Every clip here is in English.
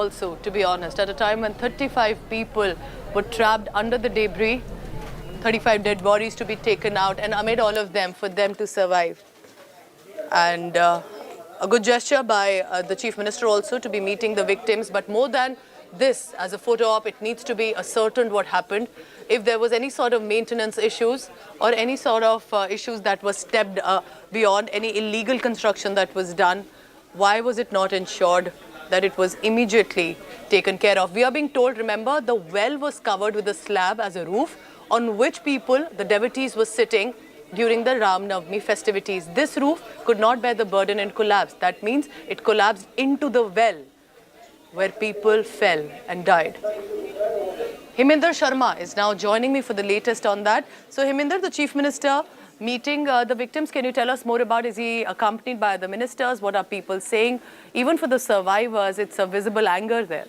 also, to be honest, at a time when 35 people were trapped under the debris, 35 dead bodies to be taken out, and amid all of them, for them to survive. And a good gesture by the Chief Minister also to be meeting the victims. But more than this, as a photo op, it needs to be ascertained what happened. If there was any sort of maintenance issues or any sort of issues that were stepped beyond, any illegal construction that was done, why was it not ensured that it was immediately taken care of? We are being told, remember, the well was covered with a slab as a roof on which people, the devotees, were sitting during the Ram Navami festivities. This roof could not bear the burden and collapsed. That means it collapsed into the well where people fell and died. Heminder Sharma is now joining me for the latest on that. So Heminder, the Chief Minister meeting the victims, can you tell us more about, is he accompanied by the ministers? What are people saying? Even for the survivors, it's a visible anger there.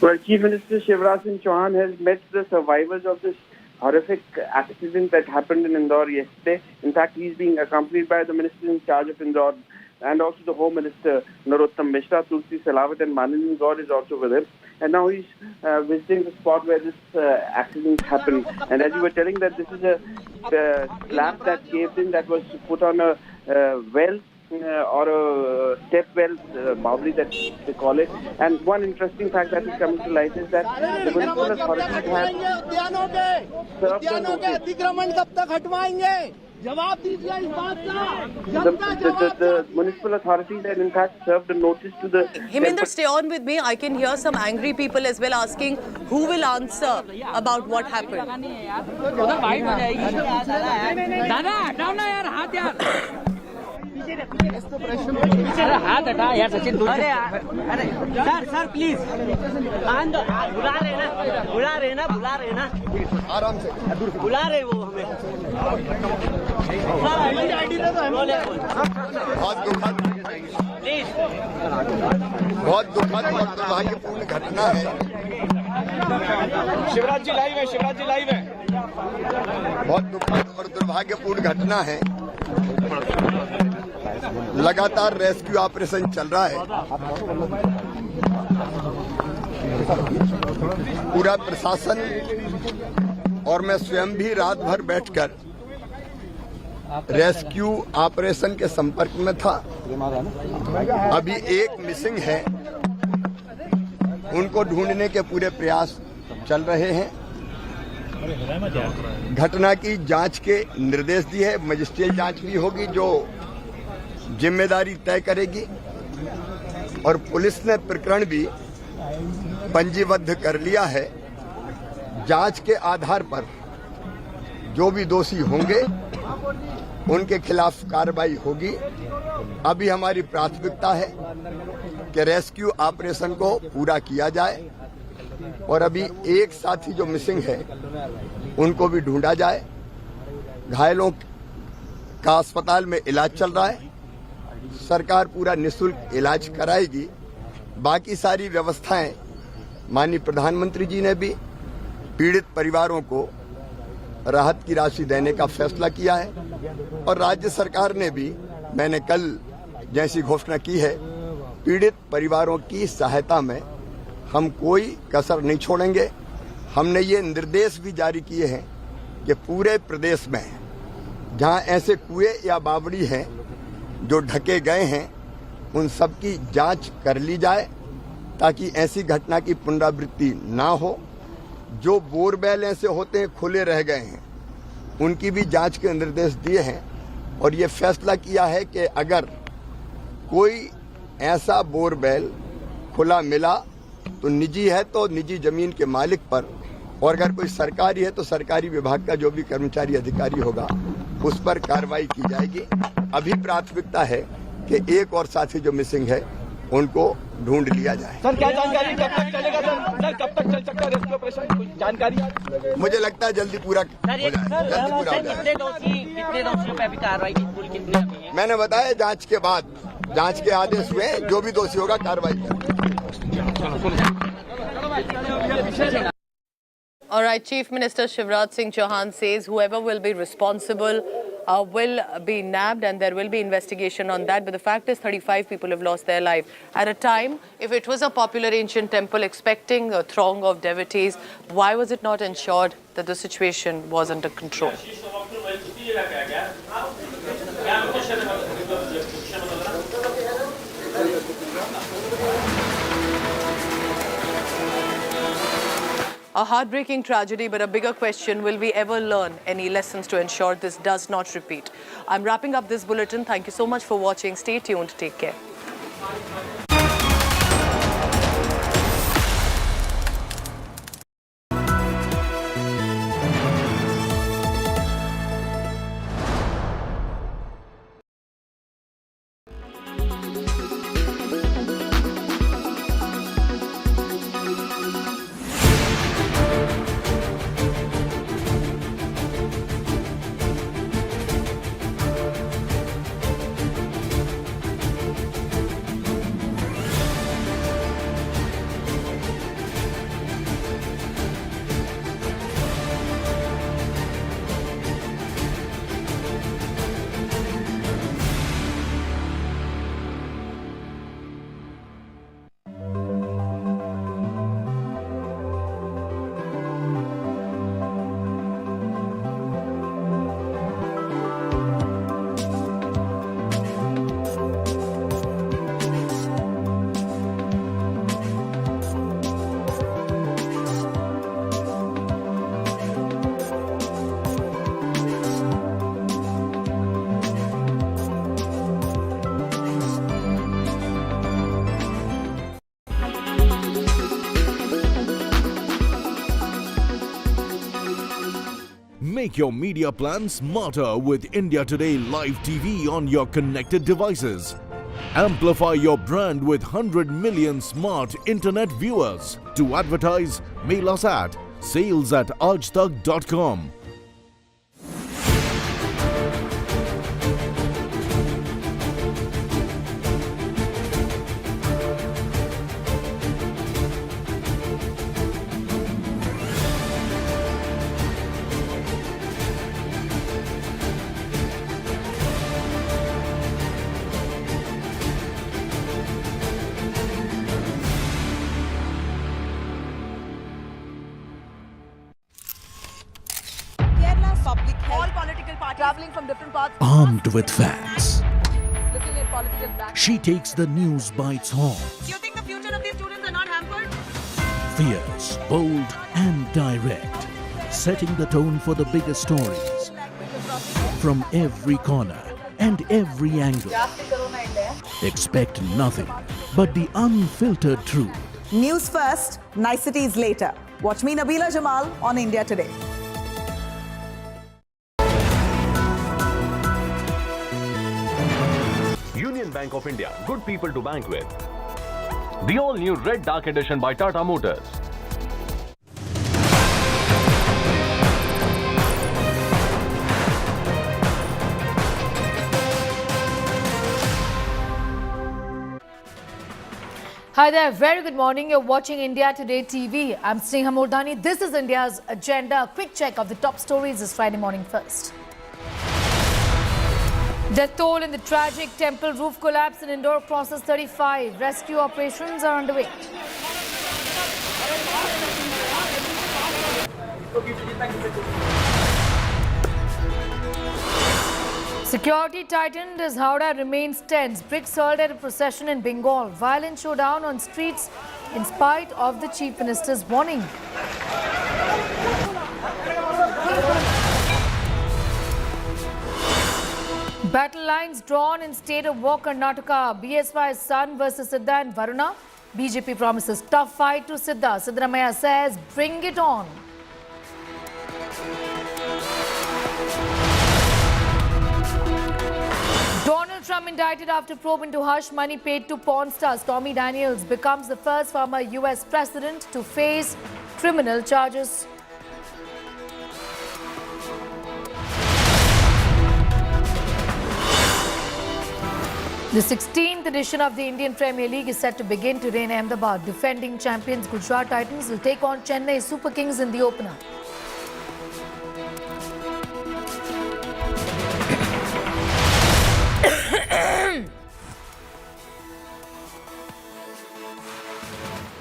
Well, Chief Minister Shivraj Singh Chauhan has met the survivors of this horrific accident that happened in Indore yesterday. In fact, he's being accompanied by the minister in charge of Indore and also the Home Minister Narottam Mishra. Tulsi Salawat and Manini Gaur is also with him. And now he's visiting the spot where this accident happened. And as you were telling, that this is a slab that caved in, that was put on a well or a step well, Bawli that they call it. And one interesting fact that is coming to light is that the municipal authorities have served the notice. The municipal authorities had in fact served a notice to the... Heminder, stay on with me. I can hear some angry people as well asking who will answer about what happened. हाथ हटा यार सचिन अरे sir please बुला रहे ना आराम से बुला रहे वो हमें बहुत दुखद और दुर्भाग्यपूर्ण घटना है। शिवराज जी लाइव है बहुत दुखद और दुर्भाग्यपूर्ण घटना है। लगातार रेस्क्यू ऑपरेशन चल रहा है। पूरा प्रशासन और मैं स्वयं भी रात भर बैठकर रेस्क्यू ऑपरेशन के संपर्क में था। अभी एक मिसिंग है, उनको ढूंढने के पूरे प्रयास चल रहे हैं। घटना की जांच के निर्देश दिए है। मजिस्ट्रेट जांच भी होगी जो जिम्मेदारी तय करेगी और पुलिस ने प्रकरण भी पंजीबद्ध कर लिया है। जांच के आधार पर जो भी दोषी होंगे उनके खिलाफ कार्रवाई होगी। अभी हमारी प्राथमिकता है कि रेस्क्यू ऑपरेशन को पूरा किया जाए और अभी एक साथी जो मिसिंग है उनको भी ढूंढा जाए। घायलों का अस्पताल में इलाज चल रहा है। सरकार पूरा निःशुल्क इलाज कराएगी। बाकी सारी व्यवस्थाएं माननीय प्रधानमंत्री जी ने भी पीड़ित परिवारों को राहत की राशि देने का फैसला किया है और राज्य सरकार ने भी, मैंने कल जैसी घोषणा की है, पीड़ित परिवारों की सहायता में हम कोई कसर नहीं छोड़ेंगे। हमने ये निर्देश भी जारी किए हैं कि पूरे प्रदेश में जहां ऐसे कुएं या बावड़ी हैं जो ढके गए हैं उन सब की जांच कर ली जाए ताकि ऐसी घटना की पुनरावृत्ति ना हो। जो बोरवेल ऐसे होते हैं खुले रह गए हैं उनकी भी जांच के निर्देश दिए हैं और ये फैसला किया है कि अगर कोई ऐसा बोरवेल खुला मिला तो निजी है तो निजी जमीन के मालिक पर, और अगर कोई सरकारी है तो सरकारी विभाग का जो भी कर्मचारी अधिकारी होगा उस पर कार्रवाई की जाएगी। अभी प्राथमिकता है कि एक और साथी जो मिसिंग है उनको ढूंढ लिया जाए। सर क्या जानकारी, कब तक चलेगा सर? कब तक चल सकता है रेस्क्यू ऑपरेशन, कुछ जानकारी? मुझे लगता है जल्दी पूरा हो जाए। कितने दोषियों पे अभी कार्रवाई की, कुल कितने? मैंने बताया जांच के बाद, जांच के आदेश हुए, जो भी दोषी होगा कार्रवाई करेंगे। All right, Chief Minister Shivraj Singh Chauhan says whoever will be responsible will be nabbed and there will be investigation on that. But the fact is 35 people have lost their life. At a time, if it was a popular ancient temple expecting a throng of devotees, why was it not ensured that the situation was under control? A heartbreaking tragedy, but a bigger question, will we ever learn any lessons to ensure this does not repeat? I'm wrapping up this bulletin. Thank you so much for watching. Stay tuned. Take care. Make your media plan smarter with India Today Live TV on your connected devices. Amplify your brand with 100 million smart internet viewers. To advertise, mail us at sales@aajtak.com. Public health. All political parties traveling from different parts. Armed with facts, Looking at political black. she takes the news by its horns. Do you think the future of these students are not hampered? Fierce, bold and direct, setting the tone for the biggest stories from every corner and every angle. Expect nothing but the unfiltered truth. News first, niceties later. Watch me, Nabila Jamal, on India Today. Union Bank of India, good people to bank with. The all-new Red Dark Edition by Tata Motors. Hi there, very good morning. You're watching India Today TV. I'm Sneha Murdani. This is India's agenda. A quick check of the top stories this Friday morning first. Death toll in the tragic temple roof collapse in Indore crosses 35. Rescue operations are underway. Security tightened as Howrah remains tense. Bricks hurled at a procession in Bengal. Violent showdown on streets in spite of the Chief Minister's warning. Battle lines drawn in state of war Karnataka. BSY's Sun versus Siddha and Varuna. BJP promises tough fight to Siddha. Siddaramaiah says bring it on. Donald Trump indicted after probe into hush money paid to porn star Stormy Daniels becomes the first former US president to face criminal charges. The 16th edition of the Indian Premier League is set to begin today in Ahmedabad. Defending champions Gujarat Titans will take on Chennai Super Kings in the opener.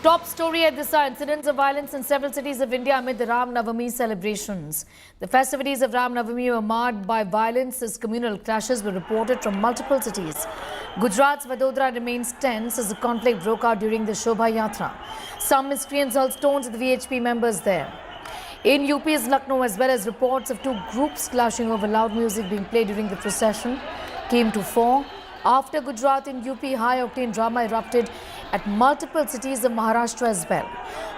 Top story at this hour, incidents of violence in several cities of India amid the Ram Navami celebrations. The festivities of Ram Navami were marred by violence as communal clashes were reported from multiple cities. Gujarat's Vadodara remains tense as the conflict broke out during the Shobha Yatra. Some miscreants hurled stones at the VHP members there. In UP's Lucknow, as well as reports of two groups clashing over loud music being played during the procession came to fore. After Gujarat, in UP, high-octane drama erupted at multiple cities of Maharashtra as well.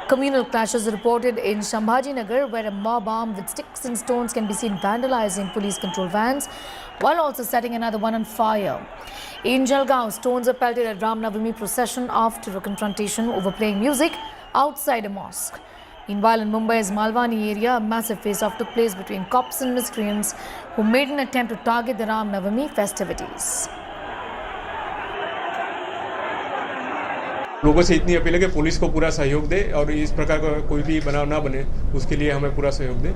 Communal clashes are reported in Shambhajinagar, where a mob armed with sticks and stones can be seen vandalizing police-controlled vans, while also setting another one on fire. In Jalgaon, stones are pelted at Ram Navami procession after a confrontation over playing music outside a mosque. Meanwhile, in Mumbai's Malwani area, a massive face-off took place between cops and miscreants who made an attempt to target the Ram Navami festivities. लोगों से इतनी appeal है कि police को पूरा सहयोग दे और इस प्रकार का कोई भी बनाव ना बने, उसके लिए हमें पूरा सहयोग दे।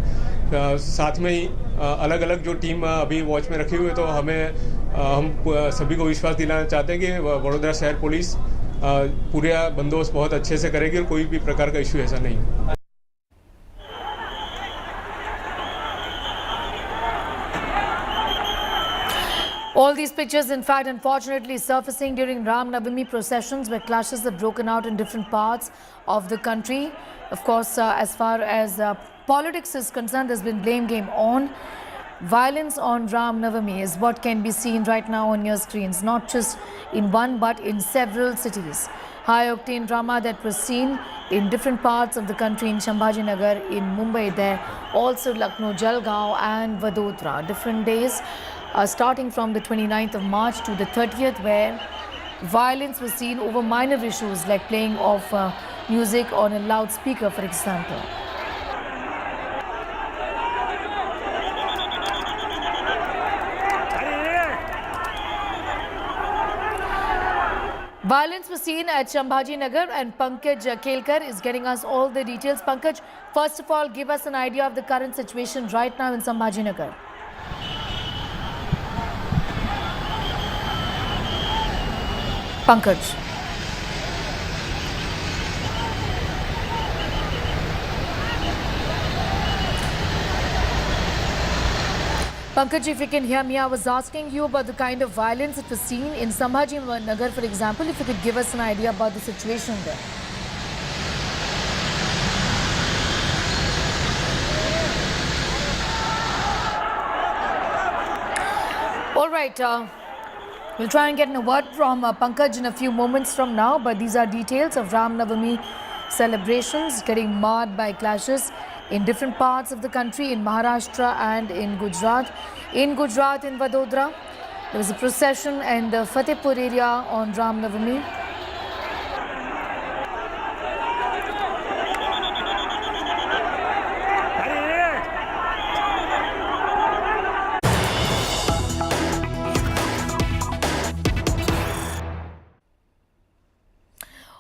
साथ में ही अलग अलग जो टीम अभी वॉच में रखी हुई है, तो हम सभी को विश्वास दिलाना चाहते हैं कि वडोदरा शहर पुलिस पूरा बंदोबस्त बहुत अच्छे से करेगी और कोई भी प्रकार का इशू ऐसा नहीं है। All these pictures, in fact, unfortunately surfacing during Ram Navami processions where clashes have broken out in different parts of the country. Of course, as far as politics is concerned, there's been blame game on. Violence on Ram Navami is what can be seen right now on your screens, not just in one but in several cities. High-octane drama that was seen in different parts of the country, in Shambhajinagar, in Mumbai there, also Lucknow, Jalgaon and Vadodara. Different days. Starting from the 29th of March to the 30th, where violence was seen over minor issues like playing of music on a loudspeaker, for example. Violence was seen at Shambhajinagar, and Pankaj Kelkar is getting us all the details. Pankaj, first of all, give us an idea of the current situation right now in Shambhajinagar. Pankaj. Pankaj, if you can hear me, I was asking you about the kind of violence that was seen in Shambhajinagar, for example, if you could give us an idea about the situation there. All right. We'll try and get a word from Pankaj in a few moments from now, but these are details of Ram Navami celebrations getting marred by clashes in different parts of the country, in Maharashtra and in Gujarat. In Gujarat, in Vadodara, there was a procession in the Fatehpur area on Ram Navami.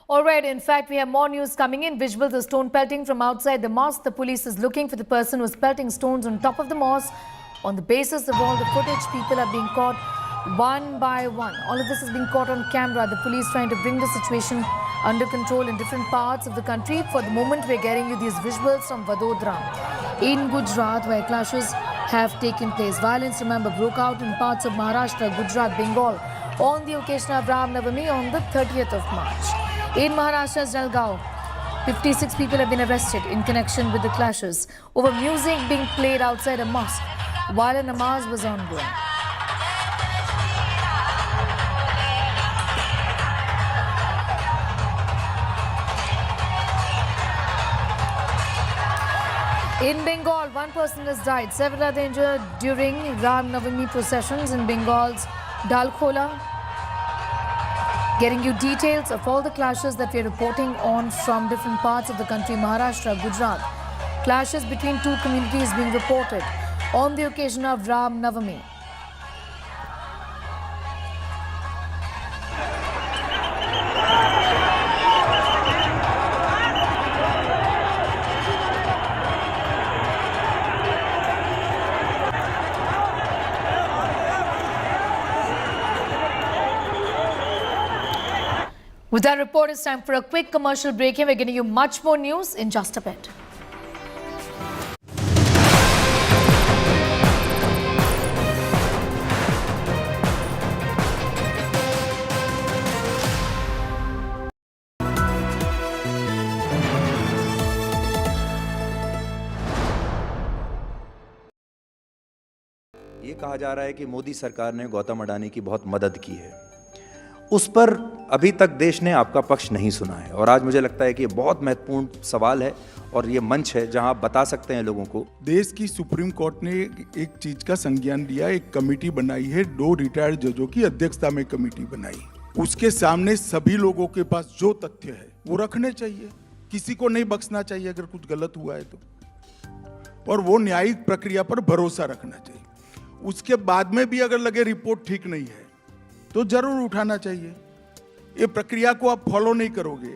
All right, in fact, we have more news coming in. Visuals of stone pelting from outside the mosque. The police is looking for the person who is pelting stones on top of the mosque. On the basis of all the footage, people are being caught one by one. All of this is being caught on camera. The police trying to bring the situation under control in different parts of the country. For the moment, we're getting you these visuals from Vadodara in Gujarat, where clashes have taken place. Violence, remember, broke out in parts of Maharashtra, Gujarat, Bengal on the occasion of Ram Navami on the 30th of March. In Maharashtra's Jalgaon, 56 people have been arrested in connection with the clashes over music being played outside a mosque while a namaz was ongoing. In Bengal, one person has died, several are injured during Ram Navami processions in Bengal's Dalkola. Getting you details of all the clashes that we are reporting on from different parts of the country, Maharashtra, Gujarat. Clashes between two communities being reported on the occasion of Ram Navami. With that report, it's time for a quick commercial break here. We're getting you much more news in just a bit. ये कहा जा रहा है कि मोदी सरकार ने गौतम अडानी की बहुत मदद की है। उस पर अभी तक देश ने आपका पक्ष नहीं सुना है और आज मुझे लगता है कि ये बहुत महत्वपूर्ण सवाल है और ये मंच है जहां आप बता सकते हैं लोगों को। देश की सुप्रीम कोर्ट ने एक चीज का संज्ञान लिया, एक कमेटी बनाई है, 2 रिटायर्ड जजों की अध्यक्षता में कमेटी बनाई। उसके सामने सभी लोगों के पास जो तथ्य है वो रखने चाहिए, किसी को नहीं बख्शना चाहिए अगर कुछ गलत हुआ है तो, और वो न्यायिक प्रक्रिया पर भरोसा रखना चाहिए। उसके बाद में भी अगर लगे रिपोर्ट ठीक नहीं है तो जरूर उठाना चाहिए। ये प्रक्रिया को आप फॉलो नहीं करोगे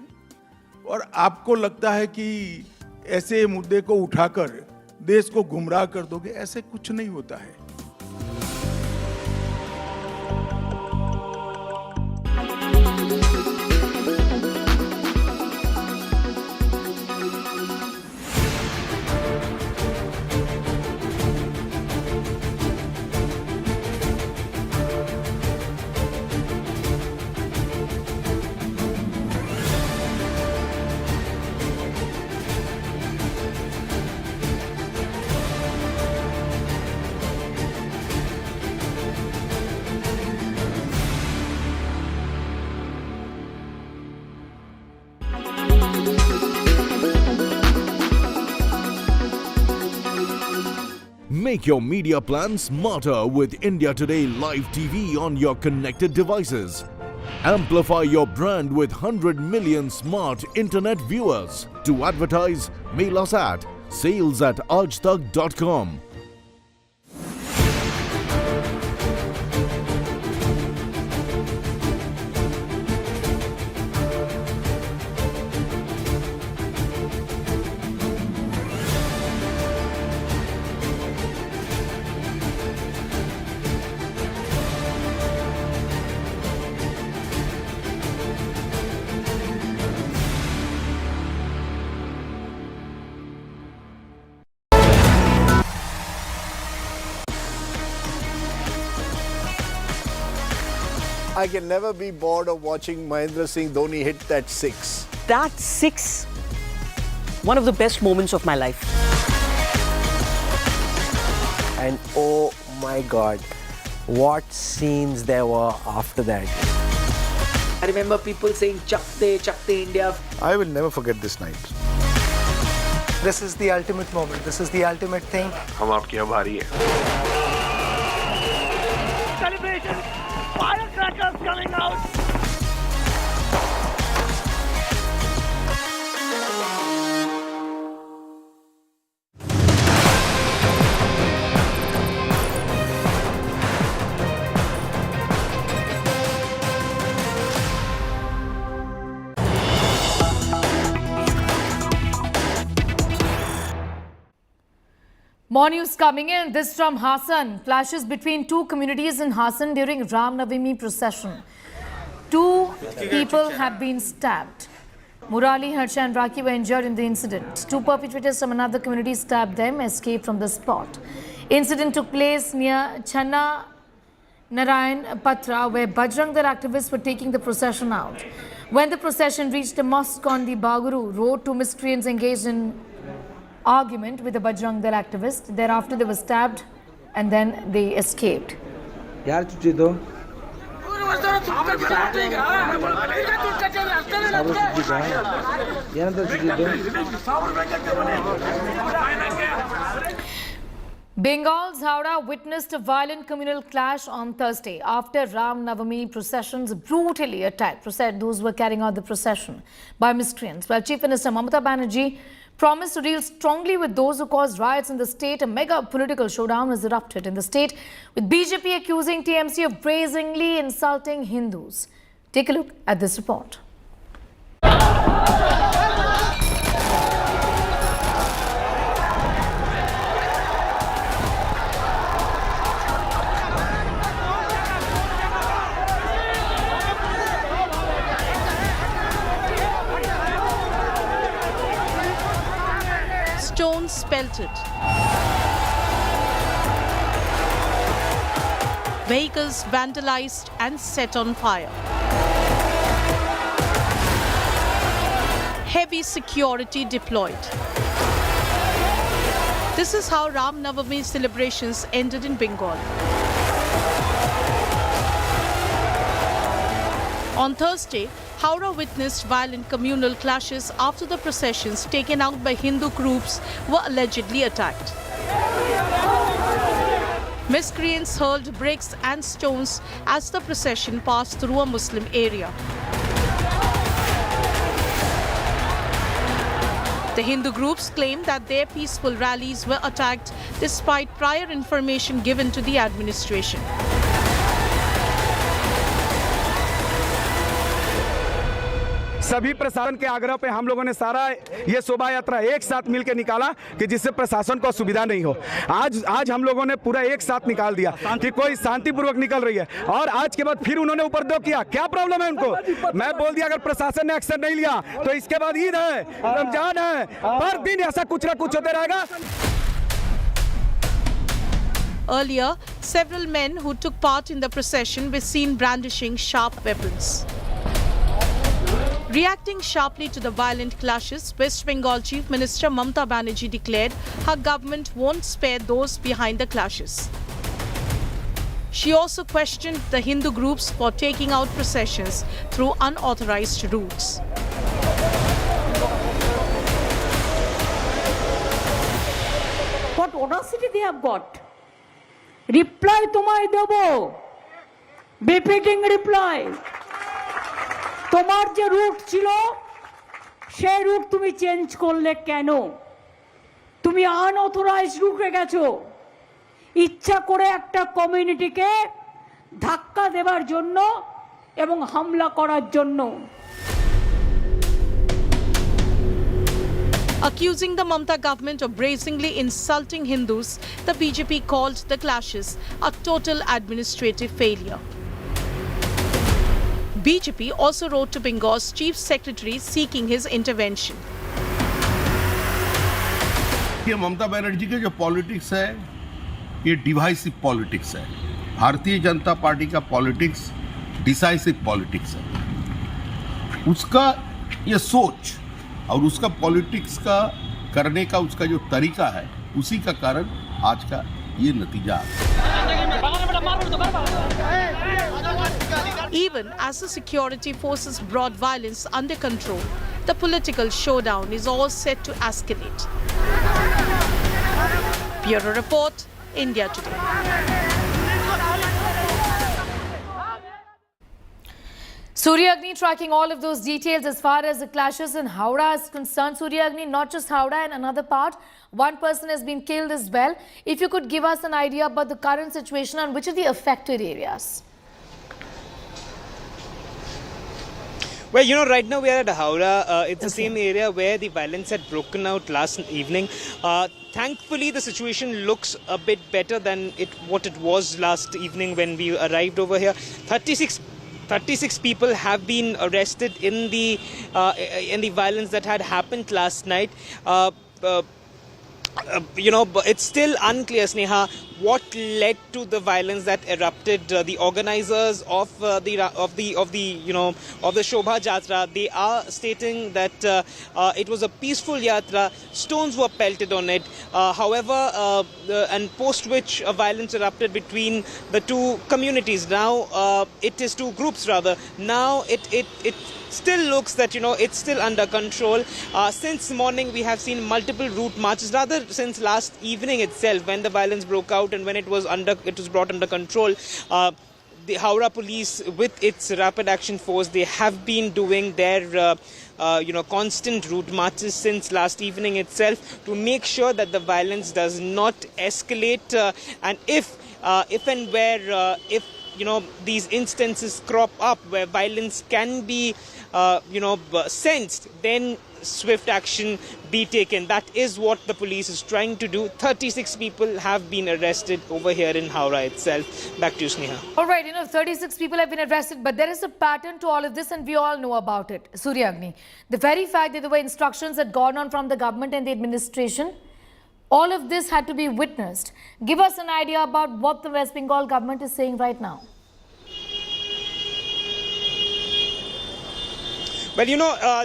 और आपको लगता है कि ऐसे मुद्दे को उठाकर देश को गुमराह कर दोगे, ऐसे कुछ नहीं होता है। Make your media plan smarter with India Today Live TV on your connected devices. Amplify your brand with 100 million smart internet viewers. To advertise, mail us at sales@aajtak.com. I can never be bored of watching Mahendra Singh Dhoni hit that 6. That 6, one of the best moments of my life. And oh my God, what scenes there were after that. I remember people saying, Chakte India. I will never forget this night. This is the ultimate moment. This is the ultimate thing. हम आपके आभारी हैं. Celebration! Firecrackers coming out! More news coming in. This from Hassan. Clashes between two communities in Hassan during Ram Navami procession. 2 people have been stabbed. Murali, Harsha and Raki were injured in the incident. 2 perpetrators from another community stabbed them, escaped from the spot. Incident took place near Channa Narayan Patra, where Bajrang Dal activists were taking the procession out. When the procession reached a mosque on the Baguru road, 2 miscreants engaged in argument with the Bajrang Dal activist. Thereafter, they were stabbed and then they escaped. Bengal's Howrah witnessed a violent communal clash on Thursday after Ram Navami processions brutally attacked those who were carrying out the procession by miscreants. While Chief Minister Mamata Banerjee promised to deal strongly with those who caused riots in the state, a mega political showdown has erupted in the state, with BJP accusing TMC of brazenly insulting Hindus. Take a look at this report. pelted. Vehicles vandalized and set on fire. Heavy security deployed. This is how Ram Navami celebrations ended in Bengal. On Thursday, Howrah witnessed violent communal clashes after the processions taken out by Hindu groups were allegedly attacked. Miscreants hurled bricks and stones as the procession passed through a Muslim area. The Hindu groups claim that their peaceful rallies were attacked despite prior information given to the administration. सभी प्रशासन के आग्रह पे हम लोगों ने सारा ये शोभा यात्रा एक साथ मिलकर निकाला कि जिससे प्रशासन को असुविधा नहीं हो। आज हम लोगों ने पूरा एक साथ निकाल दिया कि कोई शांतिपूर्वक निकल रही है और आज के बाद फिर उन्होंने उपद्रव किया। क्या प्रॉब्लम है उनको? मैं बोल दिया अगर प्रशासन ने एक्शन नहीं लिया तो इसके बाद ईद है, रमजान है, हर दिन ऐसा कुछ ना कुछ होते रहेगा। Earlier, several men who took part in the procession were seen brandishing sharp weapons. Reacting sharply to the violent clashes, West Bengal Chief Minister Mamata Banerjee declared her government won't spare those behind the clashes. She also questioned the Hindu groups for taking out processions through unauthorized routes. What audacity they have got. Reply tomai debo. Befitting reply. তোমার যে root ছিল সেই root তুমি change করলে কেন? তুমি unauthorised রুটে গেছো ইচ্ছা করে একটা কমিউনিটিকে ধাক্কা দেওয়ার জন্য এবং হামলা করার জন্য। Accusing the Mamata government of brazenly insulting Hindus, the BJP called the clashes a total administrative failure. BJP also wrote to Bengal's Chief Secretary seeking his intervention. ये ममता बनर्जी के जो पॉलिटिक्स है ये डिवाइसिव पॉलिटिक्स है। भारतीय जनता पार्टी का politics decisive politics है। उसका ये सोच और उसका पॉलिटिक्स का करने का उसका जो तरीका है उसी का कारण आज का ये नतीजा है। Even as the security forces brought violence under control, the political showdown is all set to escalate. Bureau Report, India Today. Surya Agni tracking all of those details as far as the clashes in Howrah is concerned. Surya Agni, not just Howrah and another part, one person has been killed as well. If you could give us an idea about the current situation and which are the affected areas. Well, you know, right now we are at Howrah. It's the same area where the violence had broken out last evening. Thankfully, the situation looks a bit better than what it was last evening when we arrived over here. 36 people have been arrested in the violence that had happened last night. You know, but it's still unclear, Sneha, what led to the violence that erupted. The organizers of the Shobha Jatra, they are stating that it was a peaceful yatra. Stones were pelted on it. However, and post which violence erupted between the two communities. Now it is two groups rather. Now it still looks that, you know, it's still under control. Since morning we have seen multiple route marches, rather since last evening itself when the violence broke out and when it was brought under control. The Howrah police with its rapid action force, they have been doing their constant route marches since last evening itself to make sure that the violence does not escalate, and if and where these instances crop up where violence can be sensed, then swift action be taken. That is what the police is trying to do. 36 people have been arrested over here in Howrah itself. Back to you, Sneha. All right, 36 people have been arrested, but there is a pattern to all of this and we all know about it. Surya Agni, the very fact that there were instructions that gone on from the government and the administration, All of this had to be witnessed. Give us an idea about what the West Bengal government is saying right now. Well,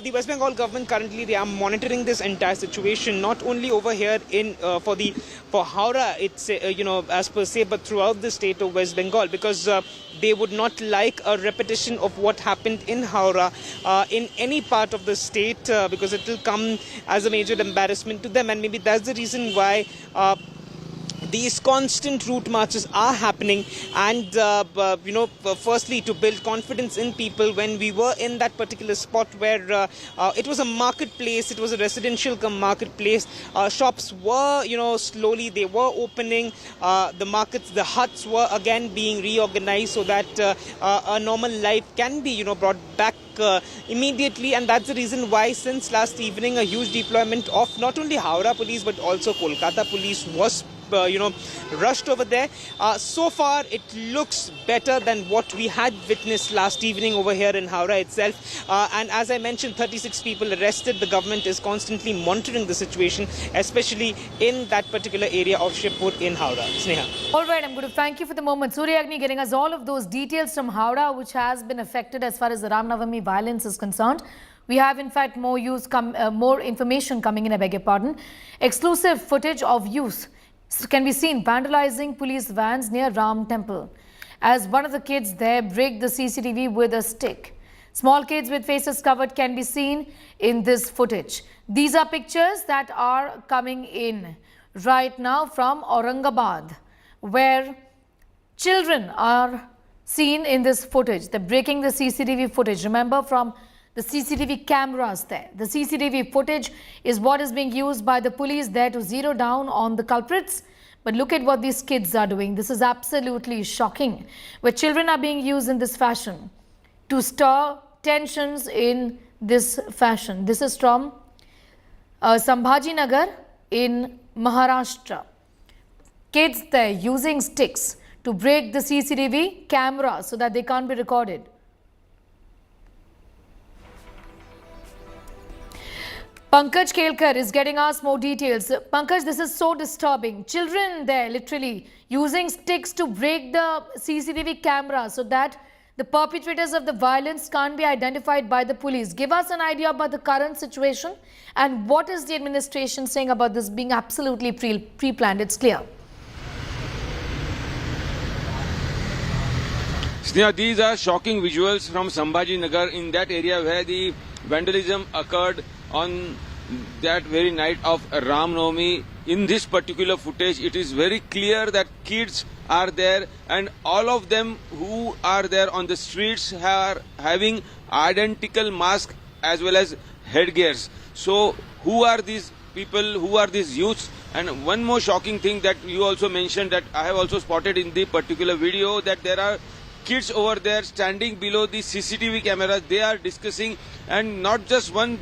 the West Bengal government currently, they are monitoring this entire situation, not only over here for Howrah, it's as per se, but throughout the state of West Bengal, because they would not like a repetition of what happened in Howrah in any part of the state, because it will come as a major embarrassment to them, and maybe that's the reason why these constant route marches are happening. And firstly, to build confidence in people, when we were in that particular spot where it was a marketplace, it was a residential marketplace, shops were slowly they were opening, the markets, the huts were again being reorganized so that a normal life can be brought back immediately. And that's the reason why since last evening a huge deployment of not only Howrah police but also Kolkata police was rushed over there. So far it looks better than what we had witnessed last evening over here in Howrah itself, and as I mentioned, 36 people arrested. The government is constantly monitoring the situation, especially in that particular area of Shibpur in Howrah. Sneha. All right, I'm going to thank you for the moment. Surya Agni getting us all of those details from Howrah, which has been affected as far as the Ram Navami violence is concerned. We have in fact more information coming in, I beg your pardon. Exclusive footage of youth can be seen vandalizing police vans near Ram Temple, as one of the kids there break the CCTV with a stick. Small kids with faces covered can be seen in this footage. These are pictures that are coming in right now from Aurangabad, where children are seen in this footage. They're breaking the CCTV footage. Remember, from the CCTV cameras there. The CCTV footage is what is being used by the police there to zero down on the culprits. But look at what these kids are doing. This is absolutely shocking, where children are being used in this fashion to stir tensions in this fashion. This is from Sambhajinagar in Maharashtra. Kids there using sticks to break the CCTV camera so that they can't be recorded. Pankaj Kelkar is getting us more details. Pankaj, this is so disturbing. Children there literally using sticks to break the CCTV camera so that the perpetrators of the violence can't be identified by the police. Give us an idea about the current situation and what is the administration saying about this being absolutely pre-planned. It's clear. Sneha, these are shocking visuals from Sambhajinagar, in that area where the vandalism occurred on that very night of Ram Navami. In this particular footage, it is very clear that kids are there, and all of them who are there on the streets are having identical masks as well as headgears. So who are these people, who are these youths? And one more shocking thing that you also mentioned, that I have also spotted in the particular video, that there are kids over there standing below the CCTV cameras. They are discussing, and not just one,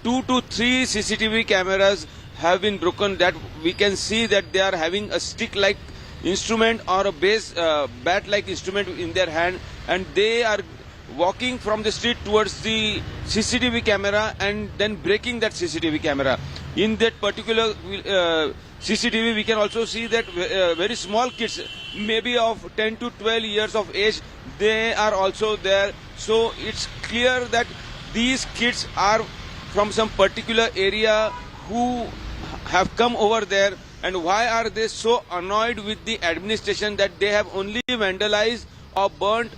2 to 3 CCTV cameras have been broken. That we can see that they are having a stick-like instrument or a bat-like instrument in their hand, and they are walking from the street towards the CCTV camera and then breaking that CCTV camera. In that particular CCTV, we can also see that very small kids, maybe of 10 to 12 years of age, they are also there. So it's clear that these kids are from some particular area who have come over there. And why are they so annoyed with the administration that they have only vandalized or burnt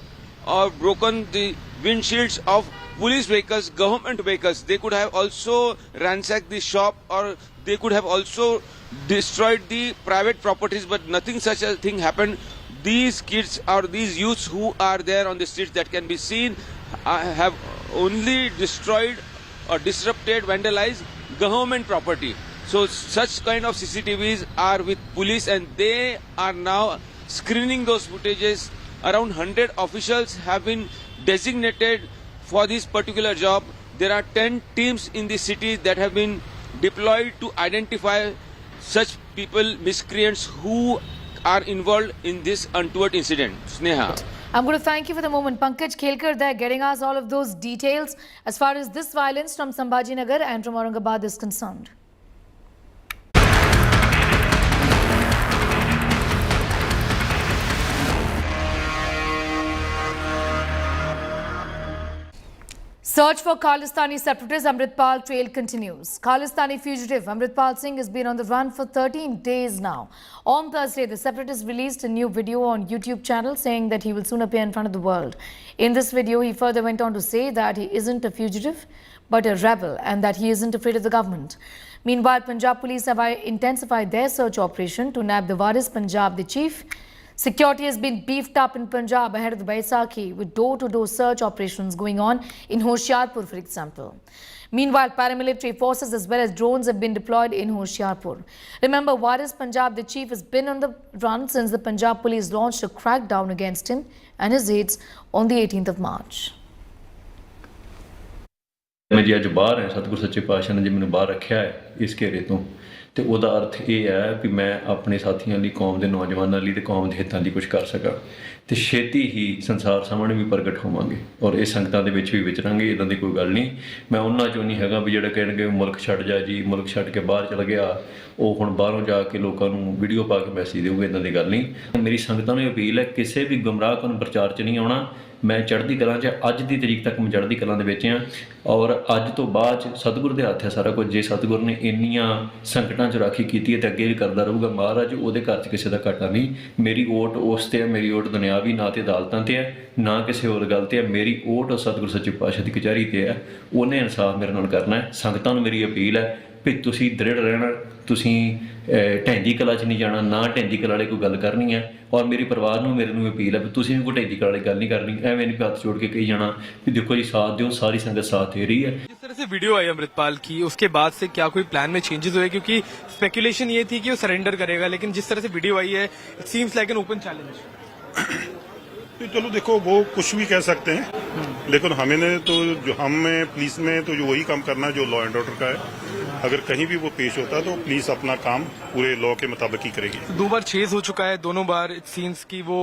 or broken the windshields of police vehicles, government vehicles? They could have also ransacked the shop, or they could have also destroyed the private properties, but nothing such a thing happened. These kids or these youths who are there on the streets that can be seen have only destroyed or disrupted, vandalized government property. So such kind of CCTVs are with police, and they are now screening those footages. Around 100 officials have been designated for this particular job. There are 10 teams in the city that have been deployed to identify such people, miscreants who are involved in this untoward incident. Sneha. I'm going to thank you for the moment. Pankaj Kelkar there getting us all of those details as far as this violence from Sambhajinagar and from Aurangabad is concerned. Search for Khalistani separatist Amritpal trail continues. Khalistani fugitive Amritpal Singh has been on the run for 13 days now. On Thursday, the separatist released a new video on YouTube channel saying that he will soon appear in front of the world. In this video, he further went on to say that he isn't a fugitive but a rebel and that he isn't afraid of the government. Meanwhile, Punjab police have intensified their search operation to nab the Waris Punjab, the chief. Security has been beefed up in Punjab ahead of the Baisakhi, with door-to-door search operations going on in Hoshiarpur, for example. Meanwhile, paramilitary forces as well as drones have been deployed in Hoshiarpur. Remember, Waris Punjab, the chief, has been on the run since the Punjab police launched a crackdown against him and his aides on the 18th of March. मैं जी अज बाहर है सतगुर सच्चे पातशाह ने जी मैंने बाहर रखा है इस घेरे तो ਤੇ ਉਹਦਾ ਅਰਥ ਇਹ ਹੈ ਕਿ ਮੈਂ ਆਪਣੇ ਸਾਥੀਆਂ ਲਈ ਕੌਮ ਦੇ ਨੌਜਵਾਨਾਂ ਲਈ ਤੇ ਕੌਮ ਦੇ ਹਿੱਤਾਂ ਲਈ ਕੁਝ ਕਰ ਸਕਾਂ ਤੇ ਛੇਤੀ ਹੀ ਸੰਸਾਰ ਸਾਹਮਣੇ ਵੀ ਪ੍ਰਗਟ ਹੋਵਾਂਗੇ ਔਰ ਇਹ ਸੰਗਤਾਂ ਦੇ ਵਿੱਚ ਵੀ ਵਿਚਰਾਂਗੇ ਇਦਾਂ ਦੀ ਕੋਈ ਗੱਲ ਨਹੀਂ ਮੈਂ ਉਹਨਾਂ ਚੋਂ ਨਹੀਂ ਹੈਗਾ ਵੀ ਜਿਹੜਾ ਕਹਿਣਗੇ ਮੁਲਕ ਛੱਡ ਜਾ ਜੀ ਮੁਲਕ ਛੱਡ ਕੇ ਬਾਹਰ ਚਲਾ ਗਿਆ ਉਹ ਹੁਣ ਬਾਹਰੋਂ ਜਾ ਕੇ ਲੋਕਾਂ ਨੂੰ ਵੀਡੀਓ ਪਾ ਕੇ ਮੈਸੇਜ ਦੇਊਗਾ ਇਦਾਂ ਦੀ ਗੱਲ ਨਹੀਂ ਮੇਰੀ ਸੰਗਤਾਂ ਨੂੰ ਅਪੀਲ ਹੈ ਕਿਸੇ ਵੀ ਗੁੰਮਰਾਹ ਕਰਨ ਪ੍ਰਚਾਰ 'ਚ ਨਹੀਂ ਆਉਣਾ ਮੈਂ ਚੜ੍ਹਦੀ ਕਲਾਂ 'ਚ ਅੱਜ ਦੀ ਤਰੀਕ ਤੱਕ ਮੈਂ ਚੜ੍ਹਦੀ ਕਲਾਂ ਦੇ ਵਿੱਚ ਹਾਂ ਔਰ ਅੱਜ ਤੋਂ ਬਾਅਦ ਸਤਿਗੁਰ ਦੇ ਹੱਥ ਹੈ ਸਾਰਾ ਕੁਝ ਜੇ ਸਤਿਗੁਰ ਨੇ ਇੰਨੀਆਂ ਸੰਕਟਾਂ 'ਚ ਰਾਖੀ ਕੀਤੀ ਹੈ ਤੇ ਅੱਗੇ ਵੀ ਕਰਦਾ ਰਹੂਗਾ ਮਹਾਰਾਜ ਉਹਦੇ ਘਰ 'ਚ ਕਿਸੇ ਦਾ ਘਾਟਾ ਨਹੀਂ ਮੇਰੀ ਓਟ ਉਸ ਤੇ ਹੈ ਮੇਰੀ ਓਟ ਦੁਨਿਆਵੀ ਨਾ ਤੇ ਅਦਾਲਤਾਂ ਤੇ ਹੈ ਨਾ ਕਿਸੇ ਹੋਰ ਗੱਲ ਤੇ ਹੈ ਮੇਰੀ ਓਟ ਸਤਿਗੁਰ ਸੱਚੇ ਪਾਤਸ਼ਾਹ ਦੀ ਕਚਹਿਰੀ ਤੇ ਹੈ ਉਹਨੇ ਇਨਸਾਫ ਮੇਰੇ ਨਾਲ ਕਰਨਾ ਹੈ ਸੰਗਤਾਂ ਨੂੰ ਮੇਰੀ ਅਪੀਲ ਹੈ ਵੀ ਤੁਸੀਂ ਦ੍ਰਿੜ ਰਹਿਣਾ ਤੁਸੀਂ ਢੈਂਦੀ ਕਲਾ 'ਚ ਨਹੀਂ ਜਾਣਾ ਨਾ ਢੈਂਦੀ ਕਲਾ ਵਾਲੇ ਕੋਈ ਗੱਲ ਕਰਨੀ ਹੈ और मेरे परिवार ਨੂੰ ਮੇਰੇ ਨੂੰ ਅਪੀਲ ਹੈ ਵੀ ਤੁਸੀਂ ਵੀ ਕੋਈ ਢੈਂਦੀ ਕਲਾ ਵਾਲੀ ਗੱਲ ਨਹੀਂ ਕਰਨੀ ਐਵੇਂ ਨਹੀਂ ਹੱਥ ਜੋੜ ਕੇ ਕਹੀ ਜਾਣਾ ਵੀ ਦੇਖੋ ਜੀ ਸਾथ ਦਿਓ सारी संगत साथ दे रही है जिस तरह से वीडियो आई अमृतपाल की उसके बाद से क्या कोई प्लान में चेंजेस हुए क्योंकि स्पेकुलेशन ये थी कि वो सरेंडर करेगा लेकिन जिस तरह से वीडियो आई है it seems like an open challenge तो चलो देखो वो कुछ भी कह सकते हैं लेकिन हमें तो जो हमें पुलिस में तो जो वही काम करना जो लॉ एंड ऑर्डर का है अगर कहीं भी वो पेश होता है तो पुलिस अपना काम पूरे लॉ के मुताबिक ही करेगी 2 बार चेज हो चुका है दोनों बार इट सीम्स कि वो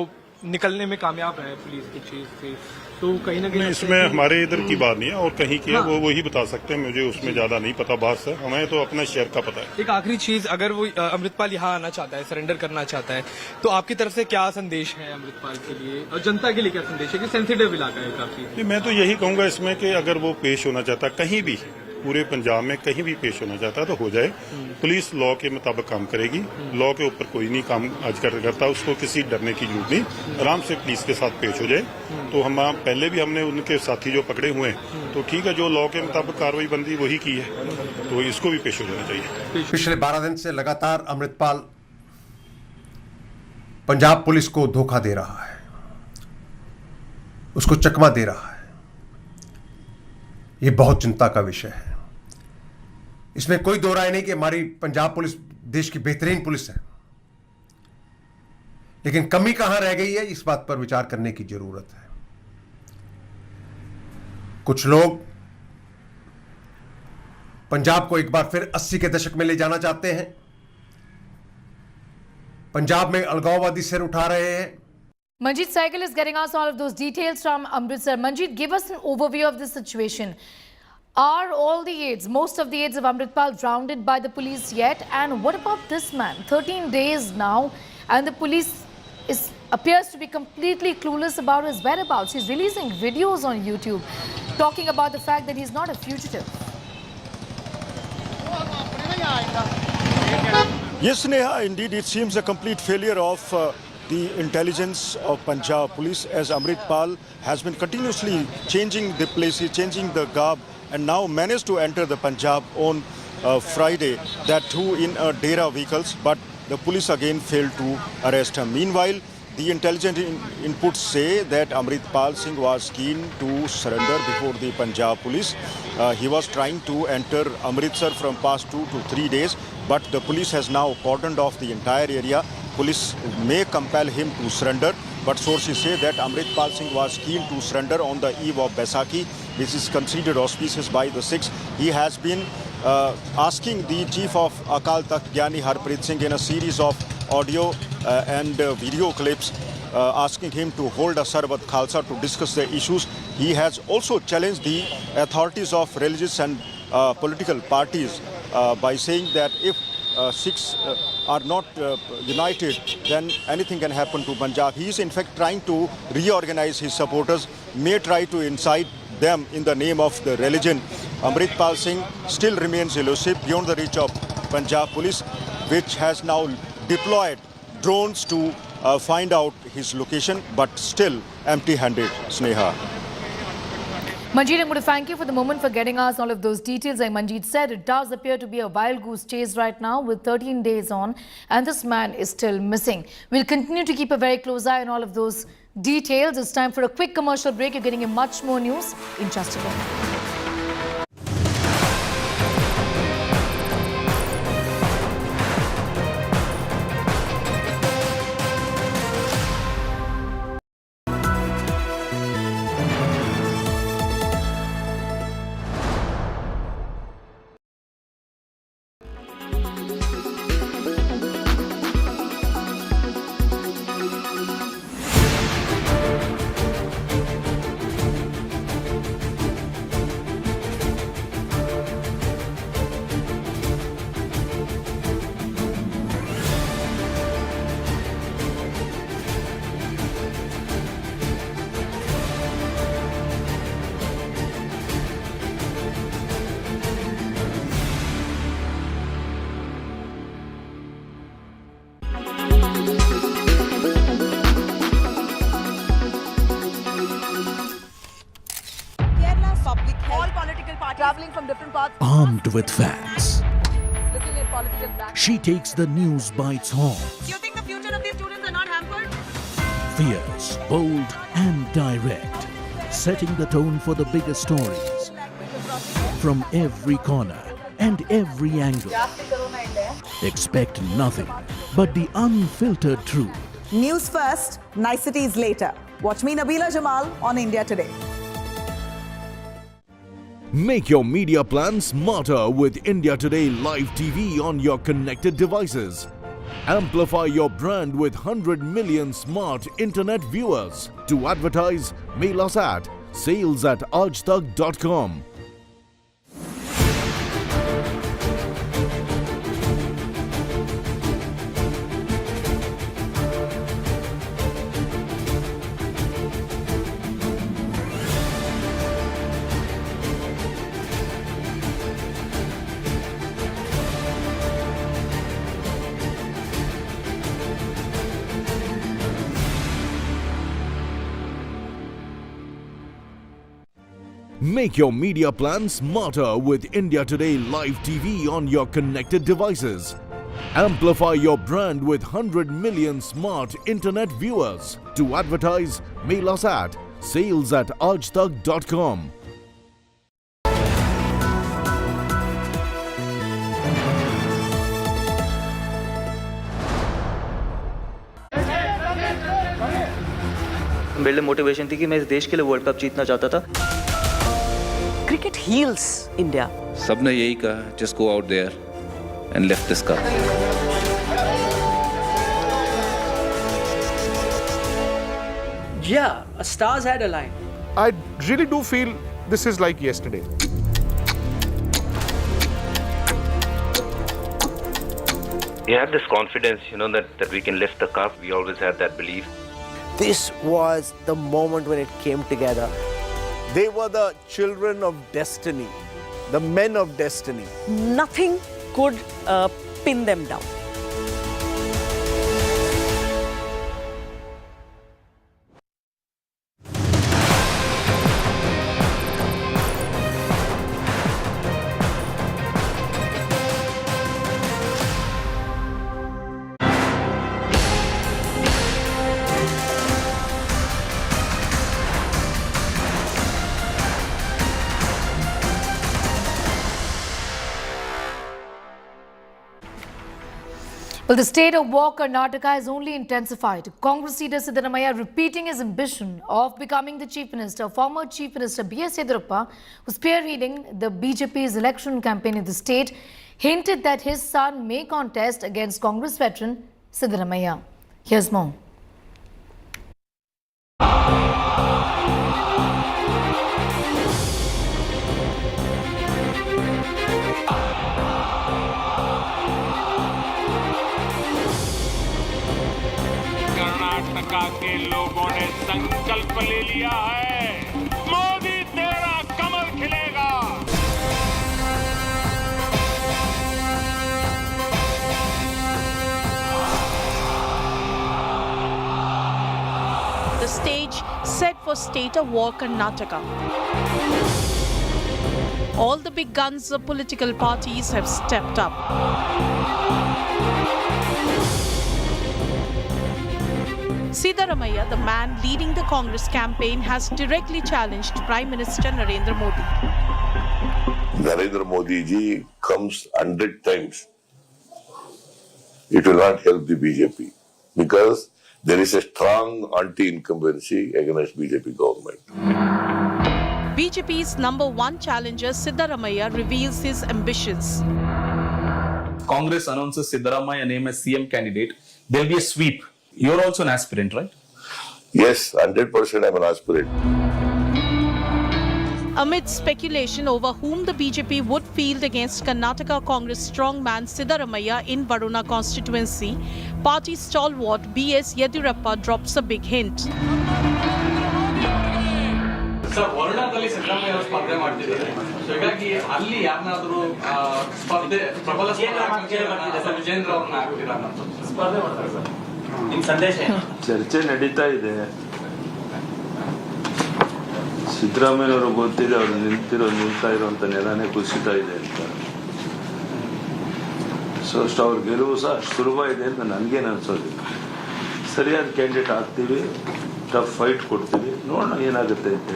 निकलने में कामयाब है पुलिस की चीज से तो कहीं ना कहीं इसमें हमारे इधर की बात नहीं है और कहीं की है वो वही बता सकते हैं मुझे उसमें ज्यादा नहीं पता बाहर से हमें तो अपना शहर का पता है एक आखिरी चीज अगर वो अमृतपाल यहाँ आना चाहता है सरेंडर करना चाहता है तो आपकी तरफ से क्या संदेश है अमृतपाल के लिए और जनता के लिए क्या संदेश है कि सेंसिटिव इलाका है काफी मैं तो यही कहूंगा इसमें कि अगर वो पेश होना चाहता है कहीं भी पूरे पंजाब में कहीं भी पेश होना चाहता है तो हो जाए पुलिस लॉ के मुताबिक काम करेगी लॉ के ऊपर कोई नहीं काम आज करता उसको किसी डरने की जरूरत नहीं आराम से पुलिस के साथ पेश हो जाए तो हम पहले भी हमने उनके साथी जो पकड़े हुए हैं तो ठीक है जो लॉ के मुताबिक कार्रवाई बंदी वही की है तो इसको भी पेश हो जाना चाहिए पिछले 12 दिन से लगातार अमृतपाल पंजाब पुलिस को धोखा दे रहा है उसको चकमा दे रहा है ये बहुत चिंता का विषय है इसमें कोई दो राय नहीं कि हमारी पंजाब पुलिस देश की बेहतरीन पुलिस है लेकिन कमी कहां रह गई है इस बात पर विचार करने की जरूरत है कुछ लोग पंजाब को एक बार फिर 80 के दशक में ले जाना चाहते हैं पंजाब में अलगाववादी सिर उठा रहे हैं Manjeet Saigal is getting us all of those details from Amritsar. Manjeet, give us an overview of the situation. Are all the aides, most of the aides of Amritpal grounded by the police yet? And what about this man? 13 days now and the police appears to be completely clueless about his whereabouts. He's releasing videos on YouTube talking about the fact that he's not a fugitive. Yes, Neha, indeed it seems a complete failure of the intelligence of Punjab police as Amritpal has been continuously changing the places, changing the garb and now managed to enter the Punjab on Friday, that too in Dera vehicles, but the police again failed to arrest him. Meanwhile, the intelligence inputs say that Amritpal Singh was keen to surrender before the Punjab police. He was trying to enter Amritsar from past 2 to 3 days, but the police has now cordoned off the entire area. Police may compel him to surrender, but sources say that Amritpal Singh was keen to surrender on the eve of Baisakhi, which is considered auspicious by the Sikhs. He has been asking the chief of Akal Takht Gyani Harpreet Singh in a series of audio and video clips asking him to hold a Sarbat Khalsa to discuss the issues. He has also challenged the authorities of religious and political parties by saying that if Sikhs are not united, then anything can happen to Punjab. He is in fact trying to reorganize his supporters, may try to incite them in the name of the religion. Amritpal Singh still remains elusive beyond the reach of Punjab police, which has now deployed drones to find out his location, but still empty-handed, Sneha. Manjeet, I'm going to thank you for the moment for getting us all of those details. Like Manjeet said, it does appear to be a wild goose chase right now with 13 days on, and this man is still missing. We'll continue to keep a very close eye on all of those details. It's time for a quick commercial break. You're getting much more news in just a moment. Traveling from different parts. Armed with facts, Looking at political black. she takes the news by its horns. Do you think the future of these students are not hampered? Fierce, bold and direct, setting the tone for the biggest stories. From every corner and every angle. Expect nothing but the unfiltered truth. News first, niceties later. Watch me, Nabila Jamal, on India Today. Make your media plan smarter with India Today Live TV on your connected devices. Amplify your brand with 100 million smart internet viewers. To advertise, mail us at sales@aajtak.com. Make your media plan smarter with India Today Live TV on your connected devices. Amplify your brand with 100 million smart internet viewers. To advertise, mail us at sales@aajtak.com. मेरे लिए motivation थी कि मैं इस देश के लिए world cup जीतना चाहता था. Cricket heals India. सबने यही कहा, just go out there and lift this cup. Yeah, stars had aligned. I really do feel this is like yesterday. We have this confidence, that we can lift the cup. We always had that belief. This was the moment when it came together. They were the children of destiny, the men of destiny. Nothing could pin them down. Well, the state of war Karnataka has only intensified. Congress leader Siddaramaiah repeating his ambition of becoming the Chief Minister. Former Chief Minister B.S. Yediyurappa, who's spearheading the BJP's election campaign in the state, hinted that his son may contest against Congress veteran Siddaramaiah. Here's more. Karnataka के लोगों ने संकल्प ले लिया है, मोदी तेरा for state of war Karnataka. All the big guns of political parties have stepped up. Siddaramaiah, the man leading the Congress campaign, has directly challenged Prime Minister Narendra Modi. Narendra Modi ji comes 100 times. It will not help the BJP because there is a strong anti-incumbency against BJP government. BJP's #1 challenger Siddaramaiah reveals his ambitions. Congress announces Siddaramaiah name as CM candidate. There will be a sweep. You're also an aspirant, right? Yes, 100% I'm an aspirant. Amid speculation over whom the BJP would field against Karnataka Congress strongman Siddaramaiah in Varuna constituency, party stalwart B.S. Yediyurappa drops a big hint. Sir ವರುಣದಲ್ಲಿ ಸಿದ್ದರಾಮಯ್ಯ ಅವರು ಸ್ಪರ್ಧೆ ಮಾಡ್ತಿದ್ದಾರೆ so ಹೀಗಾಗಿ ಅಲ್ಲಿ ಯಾರನ್ನಾದ್ರೂ ಸ್ಪರ್ಧೆ ಪ್ರಬಲ ವಿಜೇಂದ್ರ ಅವ್ರನ್ನ ಆಗ್ತೀರಾ ಸ್ಪರ್ಧೆ ಮಾಡ್ತಾರೆ ಸರ್ ನಿಮ್ ಸಂದೇಶ ಚರ್ಚೆ ನಡೀತಾ ಇದೆ ಸಿದ್ದರಾಮಯ್ಯನವರು ಗೊತ್ತಿದೆ ಅವರು ನಿಲ್ತಾ ಇರುವಂತ ನೆಲನೇ ಕುಸಿತಾ ಇದೆ ಅಂತ ಸೊ ಅಷ್ಟು ಅವ್ರ ಗೆಲುವು ಸಹ ಅಷ್ಟು ಸುಲಭ ಇದೆ ಅಂತ ನನಗೇನು ಅನ್ಸೋದಿಲ್ಲ ಸರಿಯಾದ ಕ್ಯಾಂಡಿಡೇಟ್ ಆಗ್ತೀವಿ ಟಫ್ ಫೈಟ್ ಕೊಡ್ತೀವಿ ನೋಡೋಣ ಏನಾಗುತ್ತೆ ಅಂತ.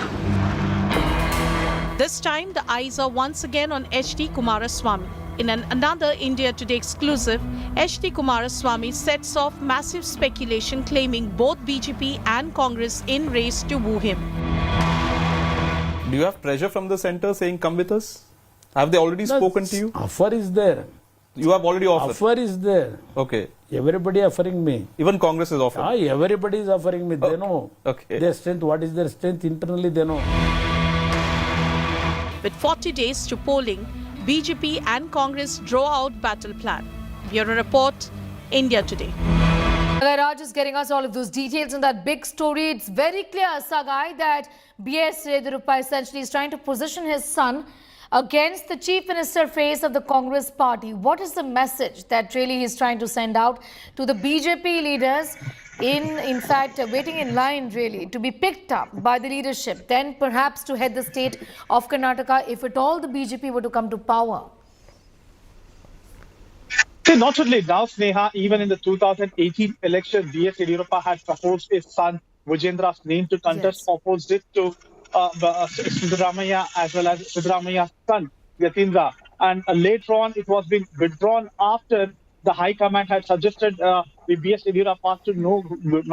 This time the eyes are once again on H.D. Kumaraswamy. In another India Today exclusive, H.D. Kumaraswamy sets off massive speculation claiming both BJP and Congress in race to woo him. Do you have pressure from the centre saying come with us? Have they already spoken to you? Offer is there. You have already offered? Offer is there. Okay. Everybody offering me. Even Congress is offering? Everybody is offering me. They know. Okay. Their strength, what is their strength internally, they know. With 40 days to polling, BJP and Congress draw out battle plan. Bureau Report, India Today. Raj is getting us all of those details on that big story. It's very clear, Sagai, that B.S. Yediyurappa essentially is trying to position his son against the chief minister face of the Congress party. What is the message that really he's trying to send out to the BJP leaders in fact, waiting in line really to be picked up by the leadership, then perhaps to head the state of Karnataka if at all the BJP were to come to power? See, not only now, Sneha, even in the 2018 election, B.S. Yediyurappa had proposed his son Vijendra's name to contest, opposed it to Siddaramaiah as well as Siddaramaiah's son Yatindra. And later on, it was being withdrawn after the High Command had suggested the B.S. Yediyurappa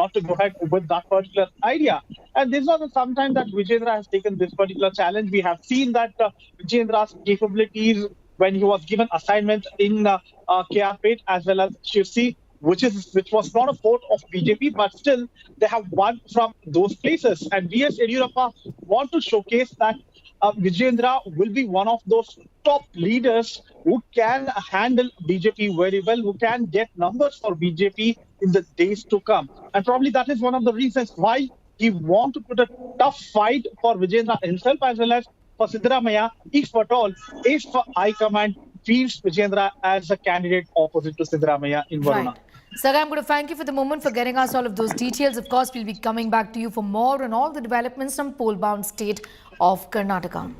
not to go ahead with that particular idea. And this was sometime that Vijendra has taken this particular challenge. We have seen that Vijendra's capabilities when he was given assignment in KR-Pet as well as Shivsi, which was not a fort of BJP, but still they have won from those places. And B.S. Yediyurappa want to showcase that Vijendra will be one of those top leaders who can handle BJP very well, who can get numbers for BJP in the days to come. And probably that is one of the reasons why he want to put a tough fight for Vijendra himself as well as for Siddaramaiah, if at all, if High Command feels Vijendra as a candidate opposite to Siddaramaiah in Varuna. Right. Sir, I'm going to thank you for the moment for getting us all of those details. Of course, we'll be coming back to you for more on all the developments from poll-bound state of Karnataka.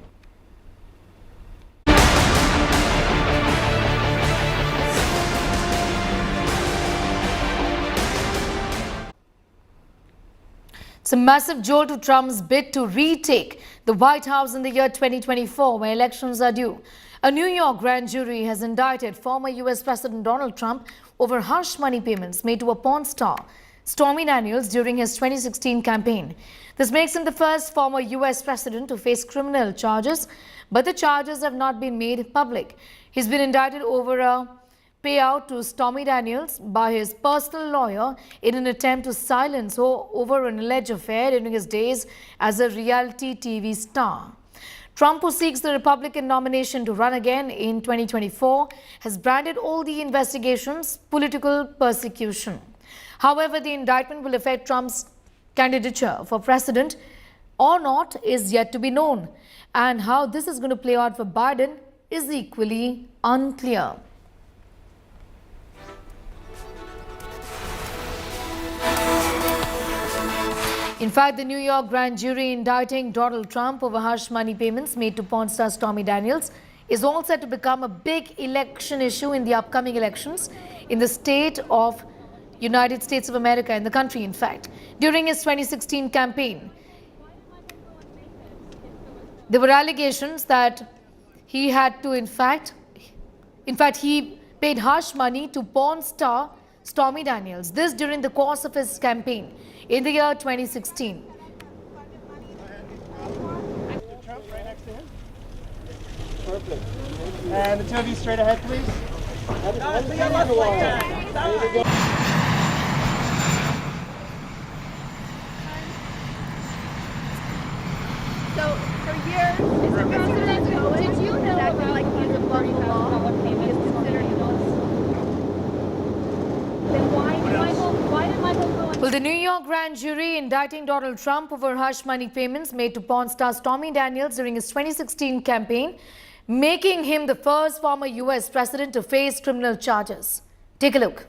It's a massive jolt to Trump's bid to retake the White House in the year 2024, where elections are due. A New York grand jury has indicted former U.S. President Donald Trump over harsh money payments made to a porn star, Stormy Daniels, during his 2016 campaign. This makes him the first former U.S. president to face criminal charges, but the charges have not been made public. He's been indicted over a payout to Stormy Daniels by his personal lawyer in an attempt to silence her over an alleged affair during his days as a reality TV star. Trump, who seeks the Republican nomination to run again in 2024, has branded all the investigations political persecution. However, the indictment will affect Trump's candidature for president or not is yet to be known. And how this is going to play out for Biden is equally unclear. In fact, the New York grand jury indicting Donald Trump over hush money payments made to porn star Stormy Daniels is all set to become a big election issue in the upcoming elections in the state of United States of America, in the country, in fact. During his 2016 campaign, there were allegations that he had to, in fact, he paid hush money to porn star Stormy Daniels. This during the course of his campaign in the year 2016. Perfect. And the two of you straight ahead, please. So for years, did you know about like he's above the law? He is considered then why did Michael Cohen? Well, the New York grand jury indicting Donald Trump over hush money payments made to porn star Stormy Daniels during his 2016 campaign, making him the first former U.S. president to face criminal charges. Take a look.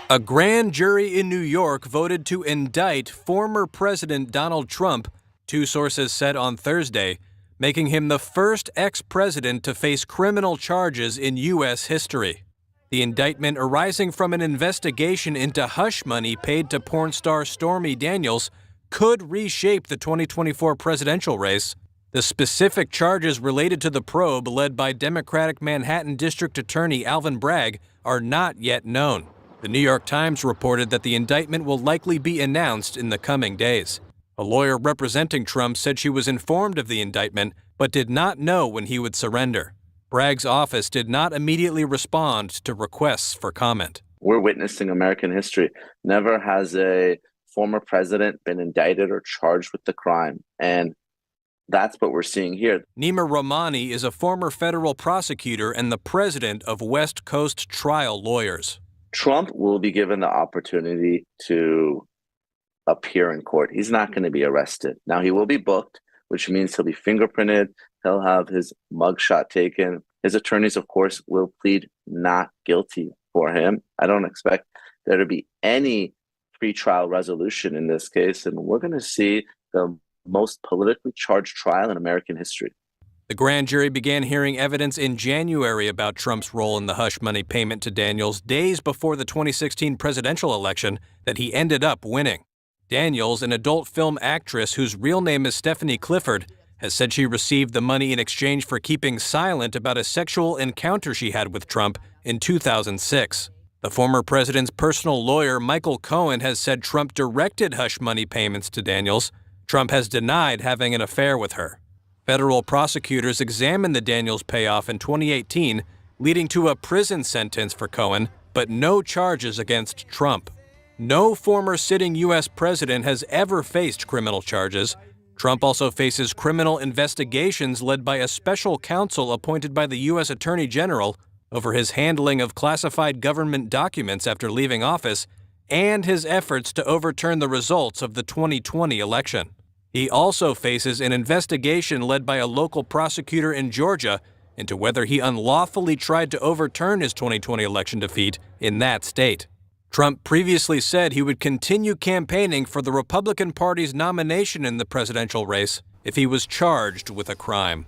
A grand jury in New York voted to indict former President Donald Trump, two sources said on Thursday, making him the first ex-president to face criminal charges in U.S. history. The indictment arising from an investigation into hush money paid to porn star Stormy Daniels could reshape the 2024 presidential race. The specific charges related to the probe led by Democratic Manhattan District Attorney Alvin Bragg are not yet known. The New York Times reported that the indictment will likely be announced in the coming days. A lawyer representing Trump said she was informed of the indictment, but did not know when he would surrender. Bragg's office did not immediately respond to requests for comment. We're witnessing American history. Never has a former president been indicted or charged with the crime. And that's what we're seeing here. Nima Rahmani is a former federal prosecutor and the president of West Coast Trial Lawyers. Trump will be given the opportunity to appear in court. He's not going to be arrested. Now, he will be booked, which means he'll be fingerprinted. He'll have his mugshot taken. His attorneys, of course, will plead not guilty for him. I don't expect there to be any pretrial resolution in this case, and we're going to see the most politically charged trial in American history. The grand jury began hearing evidence in January about Trump's role in the hush money payment to Daniels days before the 2016 presidential election that he ended up winning. Daniels, an adult film actress whose real name is Stephanie Clifford, has said she received the money in exchange for keeping silent about a sexual encounter she had with Trump in 2006. The former president's personal lawyer, Michael Cohen, has said Trump directed hush money payments to Daniels. Trump has denied having an affair with her. Federal prosecutors examined the Daniels payoff in 2018, leading to a prison sentence for Cohen, but no charges against Trump. No former sitting U.S. president has ever faced criminal charges. Trump also faces criminal investigations led by a special counsel appointed by the U.S. Attorney General over his handling of classified government documents after leaving office and his efforts to overturn the results of the 2020 election. He also faces an investigation led by a local prosecutor in Georgia into whether he unlawfully tried to overturn his 2020 election defeat in that state. Trump previously said he would continue campaigning for the Republican Party's nomination in the presidential race if he was charged with a crime.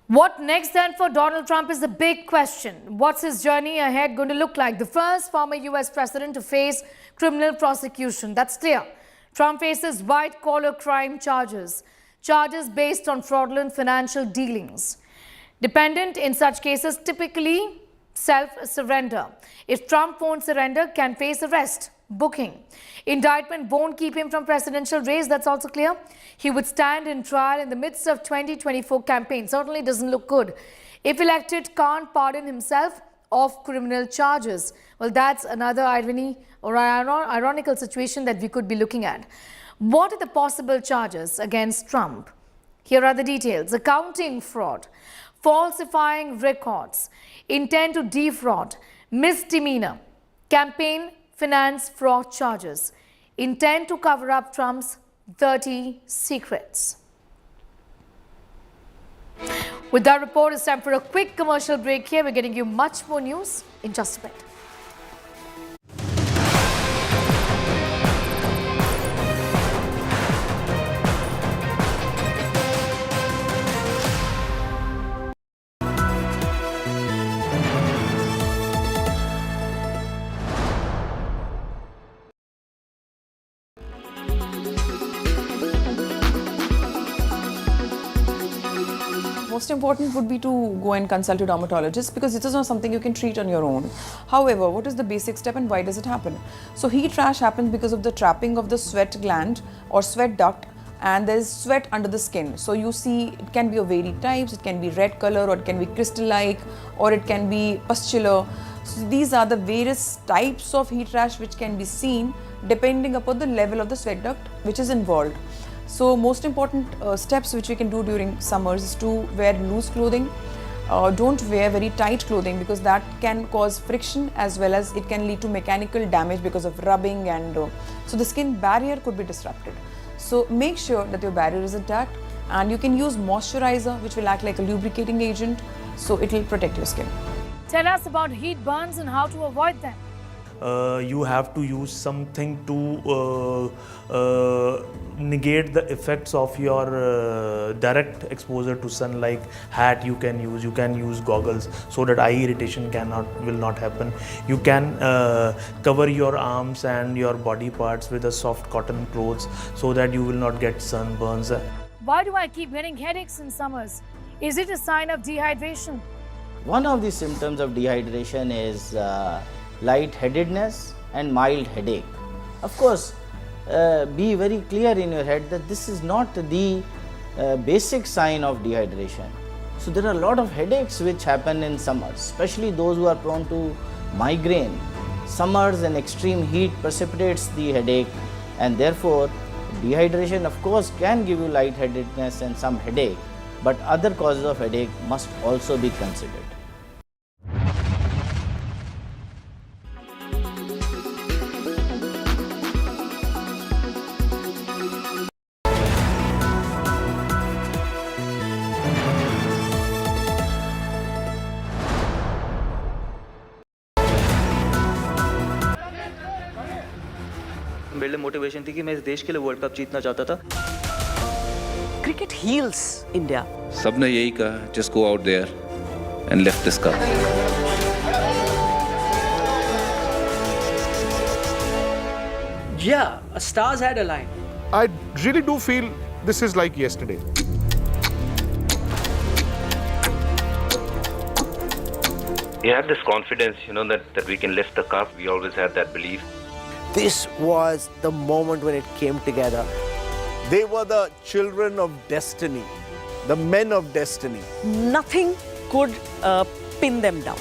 What next then for Donald Trump is the big question. What's his journey ahead going to look like? The first former U.S. president to face criminal prosecution. That's clear. Trump faces white-collar crime charges based on fraudulent financial dealings. Defendant in such cases typically self-surrender. If Trump won't surrender, can face arrest, booking. Indictment won't keep him from presidential race, that's also clear. He would stand in trial in the midst of 2024 campaign. Certainly doesn't look good. If elected, can't pardon himself of criminal charges. Well, that's another irony or ironical situation that we could be looking at. What are the possible charges against Trump? Here are the details. Accounting fraud, falsifying records, intent to defraud, misdemeanor, campaign finance fraud charges, intent to cover up Trump's dirty secrets. With that report, it's time for a quick commercial break here. We're getting you much more news in just a bit. most important would be to go and consult a dermatologist, because this is not something you can treat on your own. However, what is the basic step and why does it happen? So heat rash happens because of the trapping of the sweat gland or sweat duct, and there is sweat under the skin. So you see it can be of varied types. It can be red color, or it can be crystal-like, or it can be pustular. So these are the various types of heat rash which can be seen depending upon the level of the sweat duct which is involved. So most important steps which we can do during summers is to wear loose clothing. Don't wear very tight clothing, because that can cause friction, as well as it can lead to mechanical damage because of rubbing, and so the skin barrier could be disrupted. So make sure that your barrier is intact, and you can use moisturizer which will act like a lubricating agent, so it will protect your skin. Tell us about heat burns and how to avoid them. You have to use something to negate the effects of your direct exposure to sun, like hat you can use goggles, so that eye irritation will not happen. You can cover your arms and your body parts with a soft cotton clothes, so that you will not get sunburns. Why do I keep getting headaches in summers? Is it a sign of dehydration? One of the symptoms of dehydration is lightheadedness and mild headache. Of course, be very clear in your head that this is not the basic sign of dehydration. So there are a lot of headaches which happen in summers, especially those who are prone to migraine. Summers and extreme heat precipitates the headache, and therefore dehydration of course can give you lightheadedness and some headache, but other causes of headache must also be considered. मेरे लिए motivation थी कि मैं इस देश के लिए world cup जीतना चाहता था. Cricket heals India. सबने यही कहा, just go out there and lift this cup. Yeah, stars had aligned. I really do feel this is like yesterday. We had this confidence, that we can lift the cup. We always had that belief. This was the moment when it came together. They were the children of destiny, the men of destiny. Nothing could pin them down.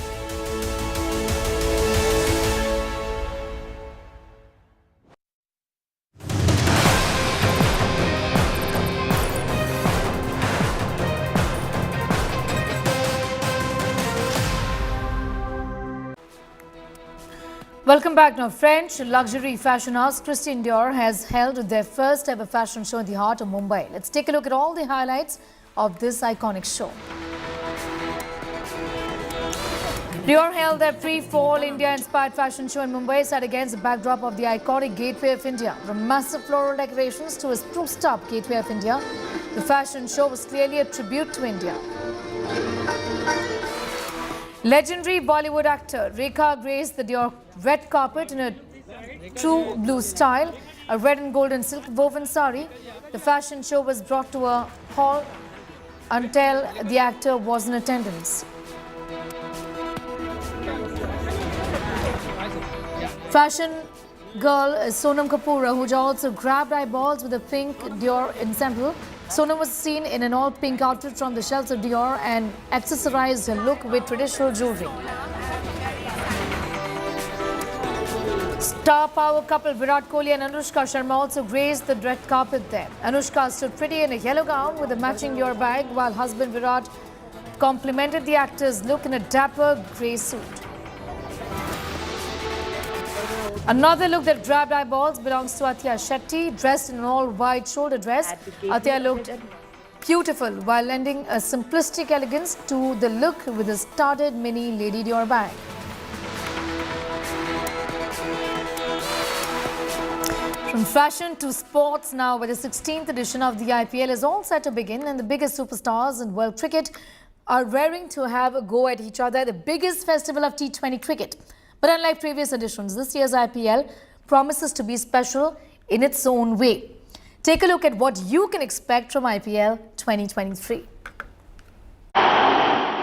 Welcome back. Now, French luxury fashion house Christian Dior has held their first ever fashion show in the heart of Mumbai. Let's take a look at all the highlights of this iconic show. Dior held their pre-fall India-inspired fashion show in Mumbai, set against the backdrop of the iconic Gateway of India. From massive floral decorations to a spruced-up Gateway of India, the fashion show was clearly a tribute to India. Legendary Bollywood actor Rekha graced the Dior red carpet in a true blue style, a red and golden silk woven sari. The fashion show was brought to a halt until the actor was in attendance. Fashion girl Sonam Kapoor, who also grabbed eyeballs with a pink Dior ensemble. Sonam was seen in an all-pink outfit from the shelves of Dior and accessorized her look with traditional jewelry. Star power couple Virat Kohli and Anushka Sharma also graced the red carpet there. Anushka stood pretty in a yellow gown with a matching Dior bag, while husband Virat complimented the actor's look in a dapper grey suit. Another look that grabbed eyeballs belongs to Athiya Shetty, dressed in an all-white shoulder dress. Athiya looked beautiful while lending a simplistic elegance to the look with a studded mini Lady Dior bag. From fashion to sports now, where the 16th edition of the IPL is all set to begin, and the biggest superstars in world cricket are raring to have a go at each other, the biggest festival of T20 cricket. But unlike previous editions, this year's IPL promises to be special in its own way. Take a look at what you can expect from IPL 2023.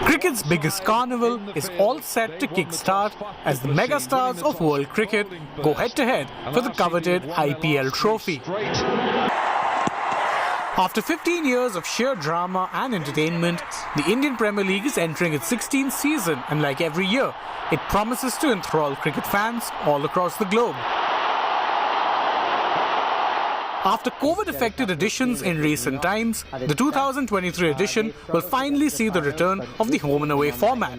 Cricket's biggest carnival is all set to kick-start as the megastars of world cricket go head-to-head for the coveted IPL trophy. After 15 years of sheer drama and entertainment, the Indian Premier League is entering its 16th season, and like every year, it promises to enthrall cricket fans all across the globe. After COVID-affected editions in recent times, the 2023 edition will finally see the return of the home and away format.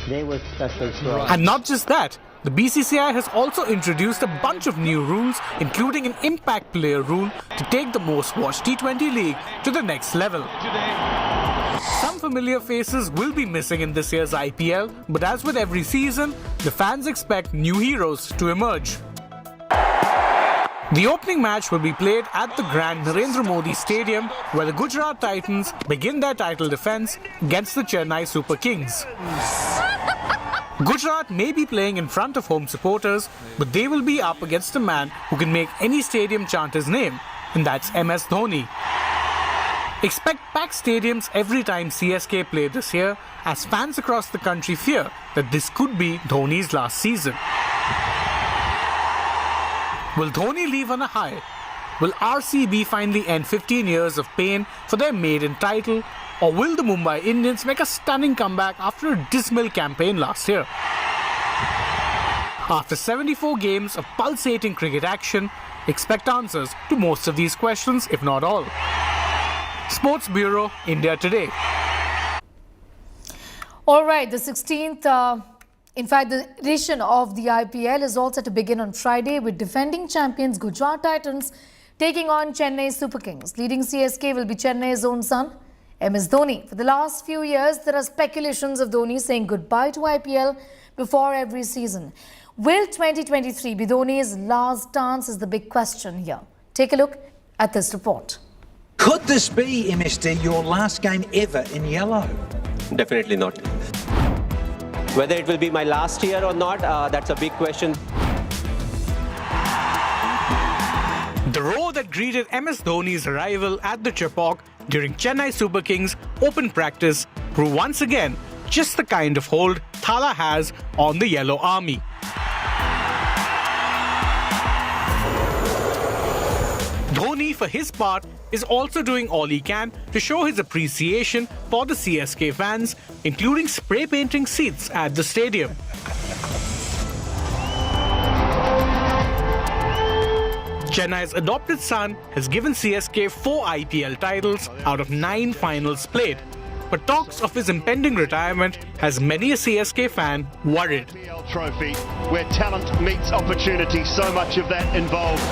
And not just that, the BCCI has also introduced a bunch of new rules, including an impact player rule to take the most watched T20 league to the next level. Some familiar faces will be missing in this year's IPL, but as with every season, the fans expect new heroes to emerge. The opening match will be played at the Grand Narendra Modi Stadium, where the Gujarat Titans begin their title defence against the Chennai Super Kings. Gujarat may be playing in front of home supporters, but they will be up against a man who can make any stadium chant his name, and that's MS Dhoni. Expect packed stadiums every time CSK play this year, as fans across the country fear that this could be Dhoni's last season. Will Dhoni leave on a high? Will RCB finally end 15 years of pain for their maiden title? Or will the Mumbai Indians make a stunning comeback after a dismal campaign last year? After 74 games of pulsating cricket action, expect answers to most of these questions, if not all. Sports Bureau, India Today. All right, the 16th... In fact, the edition of the IPL is all set to begin on Friday with defending champions Gujarat Titans taking on Chennai Super Kings. Leading CSK will be Chennai's own son, MS Dhoni. For the last few years, there are speculations of Dhoni saying goodbye to IPL before every season. Will 2023 be Dhoni's last dance is the big question here. Take a look at this report. Could this be, MSD, your last game ever in yellow? Definitely not. Whether it will be my last year or not, that's a big question. The roar that greeted MS Dhoni's arrival at the Chepauk during Chennai Super Kings open practice proved once again just the kind of hold Thala has on the Yellow Army. Dhoni, for his part, is also doing all he can to show his appreciation for the CSK fans, including spray painting seats at the stadium. Chennai's adopted son has given CSK 4 IPL titles out of 9 finals played, but talks of his impending retirement has many a CSK fan worried. Trophy, where talent meets opportunity, so much of that involved.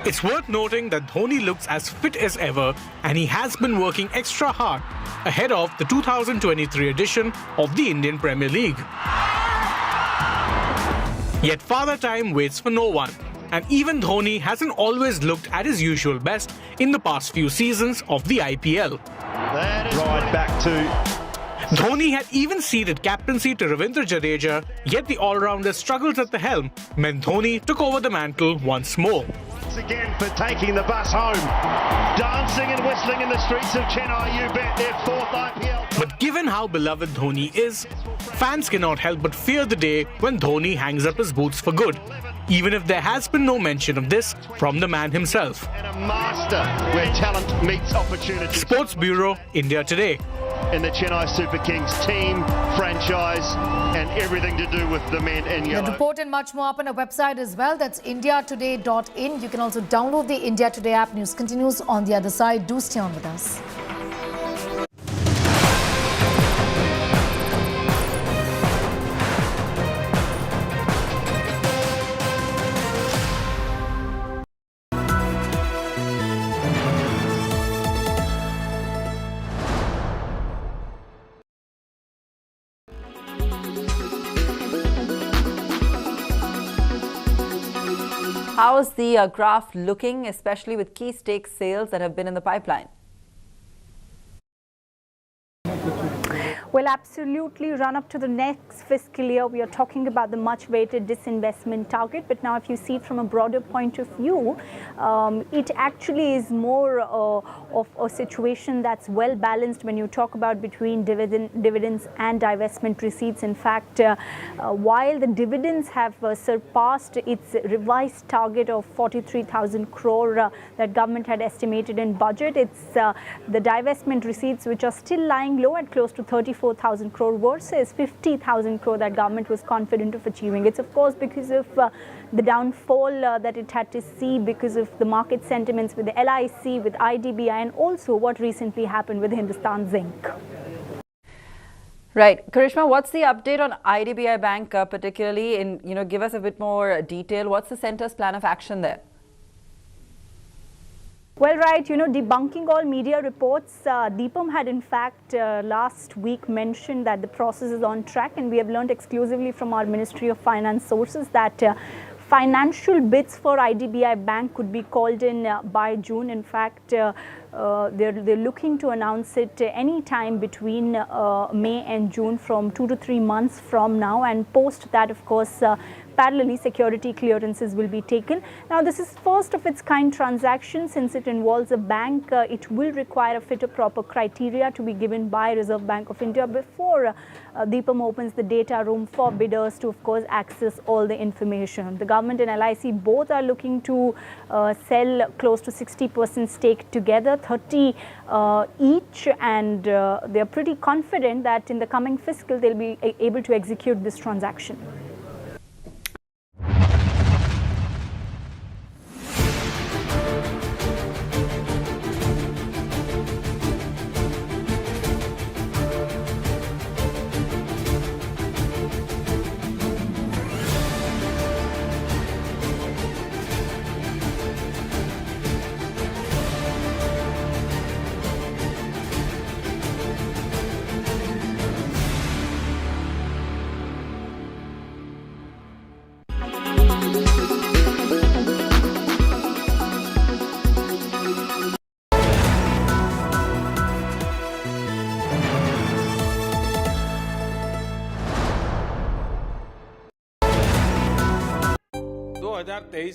It's worth noting that Dhoni looks as fit as ever, and he has been working extra hard ahead of the 2023 edition of the Indian Premier League. Yet Father Time waits for no one, and even Dhoni hasn't always looked at his usual best in the past few seasons of the IPL. Right back to... Dhoni had even ceded captaincy to Ravindra Jadeja, yet the all-rounder struggles at the helm when Dhoni took over the mantle once more. Again for taking the bus home. Dancing and whistling in the streets of Chennai, you bet, their 4th IPL. But given how beloved Dhoni is, fans cannot help but fear the day when Dhoni hangs up his boots for good, even if there has been no mention of this from the man himself. And a master where talent meets opportunity. Sports Bureau, India Today. In the Chennai Super Kings team, franchise, and everything to do with the men in yellow. The report and much more up on our website as well. That's indiatoday.in. You can also download the India Today app. News continues on the other side. Do stay on with us. How's the graph looking, especially with key stake sales that have been in the pipeline? Well, absolutely. Run up to the next fiscal year, we are talking about the much-awaited disinvestment target. But now, if you see it from a broader point of view, it actually is more of a situation that's well balanced when you talk about between dividends and divestment receipts. In fact, while the dividends have surpassed its revised target of 43,000 crore that government had estimated in budget, it's the divestment receipts which are still lying low at close to 34,000 crore versus 50,000 crore that government was confident of achieving. It's of course because of the downfall that it had to see because of the market sentiments with the LIC, with IDBI, and also what recently happened with Hindustan Zinc. Right. Karishma, what's the update on IDBI Bank particularly? Give us a bit more detail. What's the centre's plan of action there? Well, right, debunking all media reports, Deepam had in fact last week mentioned that the process is on track, and we have learned exclusively from our Ministry of Finance sources that financial bids for IDBI Bank could be called in by June. In fact, they're looking to announce it any time between May and June, from 2 to 3 months from now, and post that, of course, parallelly security clearances will be taken. Now, this is first of its kind transaction. Since it involves a bank, it will require a fit or proper criteria to be given by Reserve Bank of India before Deepam opens the data room for bidders to, of course, access all the information. The government and LIC both are looking to sell close to 60% stake together, 30 each, and they are pretty confident that in the coming fiscal they'll be able to execute this transaction.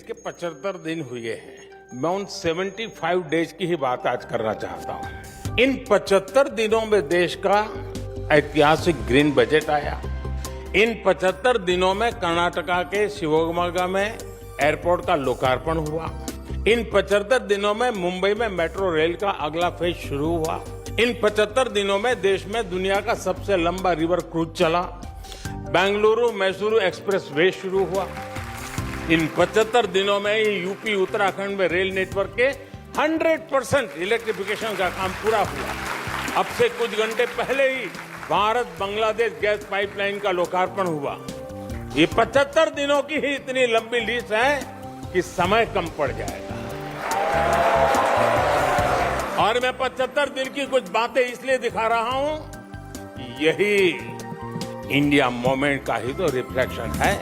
के 75 दिन हुए हैं। मैं उन 75 days की ही बात आज करना चाहता हूं। इन 75 दिनों में देश का ऐतिहासिक ग्रीन बजट आया। इन 75 दिनों में कर्नाटका के शिवमोगा में एयरपोर्ट का लोकार्पण हुआ। इन 75 दिनों में मुंबई में मेट्रो रेल का अगला फेज शुरू हुआ। इन 75 दिनों में देश में दुनिया का सबसे लंबा रिवर क्रूज चला। बेंगलुरु मैसूरू एक्सप्रेस वे शुरू हुआ। इन 75 दिनों में यूपी उत्तराखंड में रेल नेटवर्क के 100% इलेक्ट्रिफिकेशन का काम पूरा हुआ। अब से कुछ घंटे पहले ही भारत बांग्लादेश गैस पाइपलाइन का लोकार्पण हुआ। ये 75 दिनों की ही इतनी लंबी लिस्ट है कि समय कम पड़ जाएगा। और मैं 75 दिन की कुछ बातें इसलिए दिखा रहा हूं कि यही इंडिया मोमेंट का ही तो रिफ्लेक्शन है।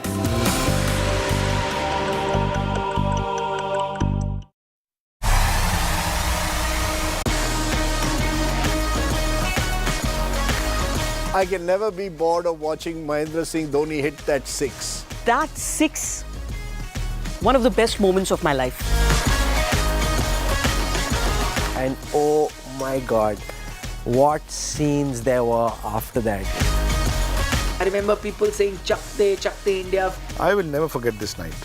I can never be bored of watching Mahendra Singh Dhoni hit that six. That six, one of the best moments of my life. And oh my God, what scenes there were after that. I remember people saying, Chakte India. I will never forget this night.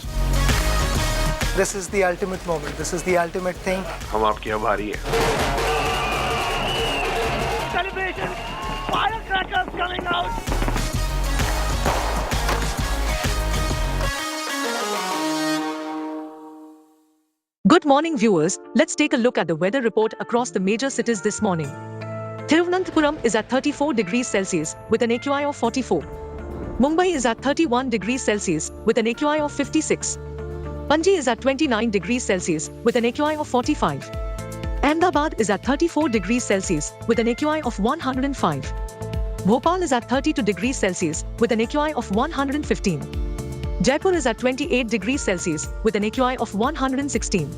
This is the ultimate moment. This is the ultimate thing. हम आपके आभारी हैं। Celebration! Firecrackers coming out! Good morning, viewers. Let's take a look at the weather report across the major cities this morning. Thiruvananthapuram is at 34 degrees Celsius with an AQI of 44. Mumbai is at 31 degrees Celsius with an AQI of 56. Panji is at 29 degrees Celsius with an AQI of 45. Ahmedabad is at 34 degrees Celsius with an AQI of 105. Bhopal is at 32 degrees Celsius with an AQI of 115. Jaipur is at 28 degrees Celsius with an AQI of 116.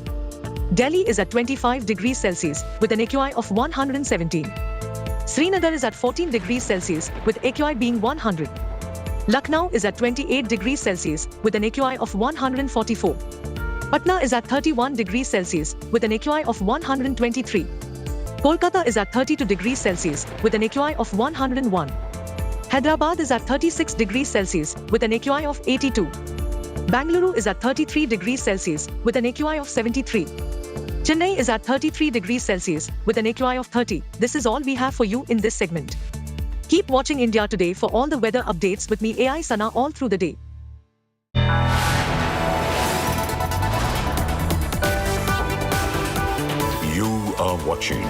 Delhi is at 25 degrees Celsius with an AQI of 117. Srinagar is at 14 degrees Celsius with AQI being 100. Lucknow is at 28 degrees Celsius with an AQI of 144. Patna is at 31 degrees Celsius with an AQI of 123. Kolkata is at 32 degrees Celsius with an AQI of 101. Hyderabad is at 36 degrees Celsius with an AQI of 82. Bangalore is at 33 degrees Celsius with an AQI of 73. Chennai is at 33 degrees Celsius with an AQI of 30. This is all we have for you in this segment. Keep watching India Today for all the weather updates with me AI Sana all through the day. You are watching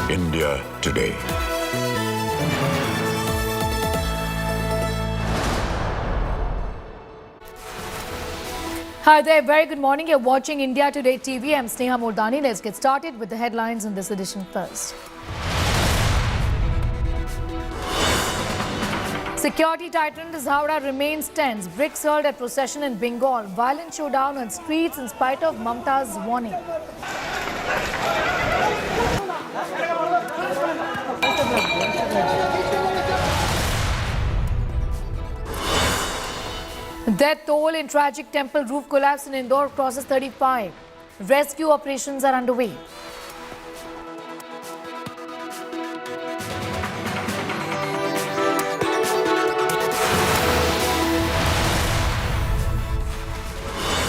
India Today. Hi there, very good morning. You're watching India Today TV. I'm Sneha Mordani. Let's get started with the headlines in this edition first. Security tightened as Howrah remains tense. Bricks hurled at procession in Bengal. Violent showdown on streets in spite of Mamta's warning. Death toll in tragic temple roof collapse in Indore crosses 35. Rescue operations are underway.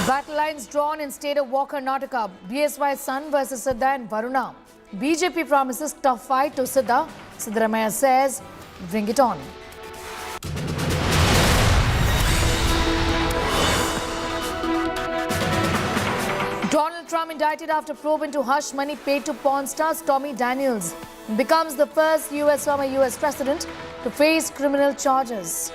Battle lines drawn in state of war Karnataka. BSY Sun versus Siddha and Varuna. BJP promises tough fight to Siddha. Siddaramaiah says, bring it on. Donald Trump indicted after probe into hush money paid to porn star Stormy Daniels. Becomes the first former US president to face criminal charges.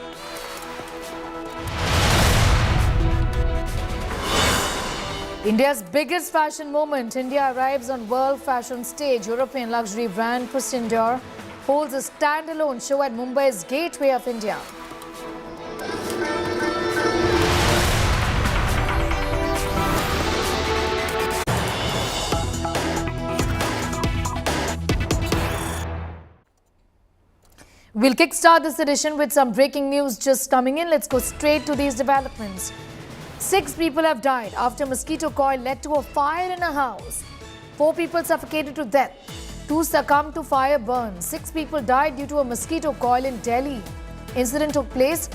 India's biggest fashion moment. India arrives on world fashion stage. European luxury brand Indore holds a standalone show at Mumbai's Gateway of India. We'll kickstart this edition with some breaking news just coming in. Let's go straight to these developments. 6 people have died after mosquito coil led to a fire in a house. 4 people suffocated to death. 2 succumbed to fire burns. 6 people died due to a mosquito coil in Delhi. Incident took place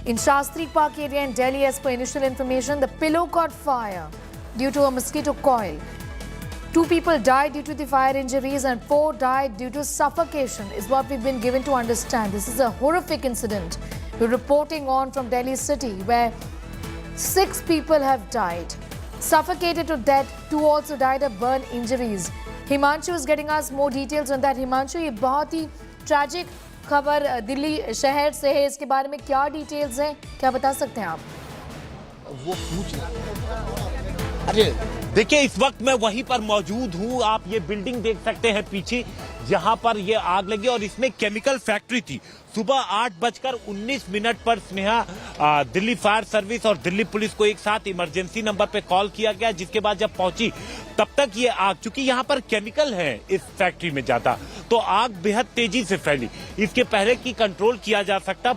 in Shastri Park area in Delhi. As per initial information, the pillow caught fire due to a mosquito coil. 2 people died due to the fire injuries and 4 died due to suffocation is what we've been given to understand. This is a horrific incident. We're reporting on from Delhi city where 6 people have died. Suffocated to death, 2 also died of burn injuries. Himanshu is getting us more details on that. Himanshu, ये बहुत ही tragic खबर दिल्ली शहर से है. इसके बारे में क्या details हैं? क्या बता सकते हैं आप? वो पूछ अरे देखिए, इस वक्त मैं वहीं पर मौजूद हूं. आप ये बिल्डिंग देख सकते हैं पीछे, जहां पर ये आग लगी और इसमें केमिकल फैक्ट्री थी. सुबह 8:19 पर स्नेहा दिल्ली फायर सर्विस और दिल्ली पुलिस को एक साथ इमरजेंसी नंबर पे कॉल किया गया, जिसके बाद जब पहुंची तब तक ये आग, चूंकि यहाँ पर केमिकल है इस फैक्ट्री में ज्यादा, तो आग बेहद तेजी से फैली. इसके पहले की कंट्रोल किया जा सकता,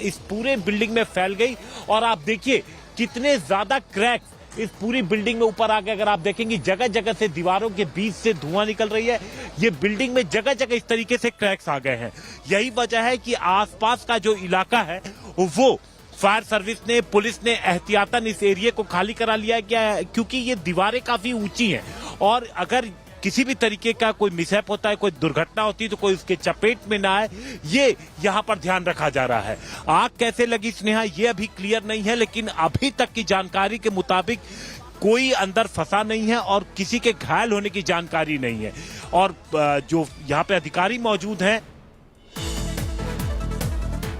इस पूरे बिल्डिंग में फैल गई. और आप देखिए कितने ज्यादा क्रैक्स इस पूरी बिल्डिंग में ऊपर आ गए. अगर आप देखेंगे जगह जगह से दीवारों के बीच से धुआं निकल रही है. ये बिल्डिंग में जगह जगह इस तरीके से क्रैक्स आ गए हैं. यही वजह है कि आसपास का जो इलाका है वो फायर सर्विस ने, पुलिस ने एहतियातन इस एरिया को खाली करा लिया है, क्योंकि ये दीवारें काफी ऊंची हैं और अगर किसी भी तरीके का कोई मिसहैप होता है, कोई दुर्घटना होती है, तो कोई उसके चपेट में ना आए, ये यहाँ पर ध्यान रखा जा रहा है. आग कैसे लगी स्नेहा, ये अभी क्लियर नहीं है, लेकिन अभी तक की जानकारी के मुताबिक कोई अंदर फंसा नहीं है और किसी के घायल होने की जानकारी नहीं है. और जो यहाँ पे अधिकारी मौजूद हैं.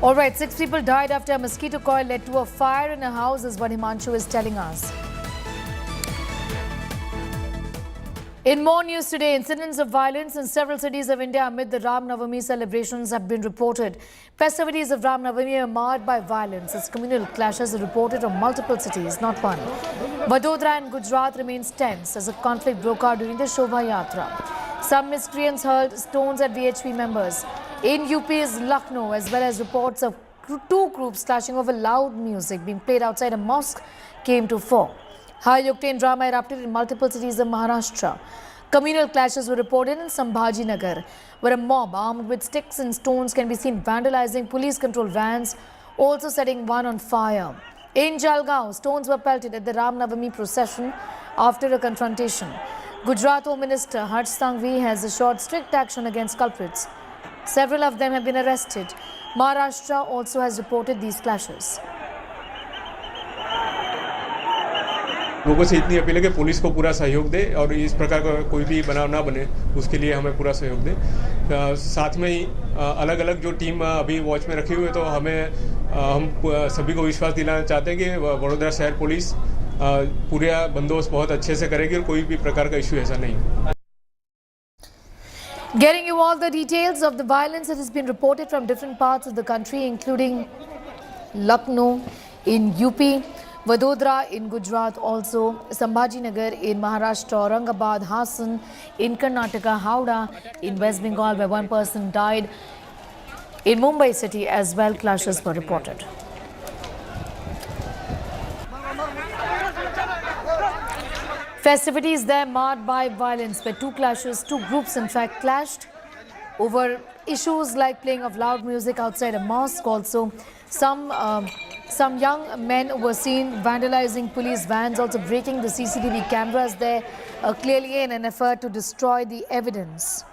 All right, 6 people died after a mosquito coil led to a fire in a house, is what Himanshu is telling us. In more news today, incidents of violence in several cities of India amid the Ram Navami celebrations have been reported. Festivities of Ram Navami are marred by violence as communal clashes are reported from multiple cities, not one. Vadodara and Gujarat remains tense as a conflict broke out during the Shobha Yatra. Some miscreants hurled stones at VHP members. In UP's Lucknow, as well as reports of two groups clashing over loud music being played outside a mosque came to fore. High-octane drama erupted in multiple cities of Maharashtra. Communal clashes were reported in Sambhaji Nagar, where a mob armed with sticks and stones can be seen vandalizing police-controlled vans, also setting one on fire. In Jalgaon, stones were pelted at the Ram Navami procession after a confrontation. Gujarat Home Minister Harsh Sanghvi has assured strict action against culprits. Several of them have been arrested. Maharashtra also has reported these clashes. लोगों से इतनी appeal है कि police को पूरा सहयोग दे और इस प्रकार का कोई भी बनाव ना बने, उसके लिए हमें पूरा सहयोग दे। साथ में ही अलग अलग जो टीम अभी वॉच में रखी हुई है, तो हम सभी को विश्वास दिलाना चाहते हैं कि वडोदरा शहर पुलिस पूरा बंदोबस्त बहुत अच्छे से करेगी और कोई भी प्रकार का इशू ऐसा नहीं है। Getting you all the details of the violence that has been reported from different parts of the country, including Lucknow in UP, Vadodara in Gujarat, also Sambhaji Nagar in Maharashtra, Aurangabad, Hassan in Karnataka, Howrah in West Bengal, where one person died. In Mumbai city as well, clashes were reported. Festivities there marred by violence, where two groups in fact clashed over issues like playing of loud music outside a mosque. Also, some young men were seen vandalizing police vans, also breaking the CCTV cameras there, clearly in an effort to destroy the evidence.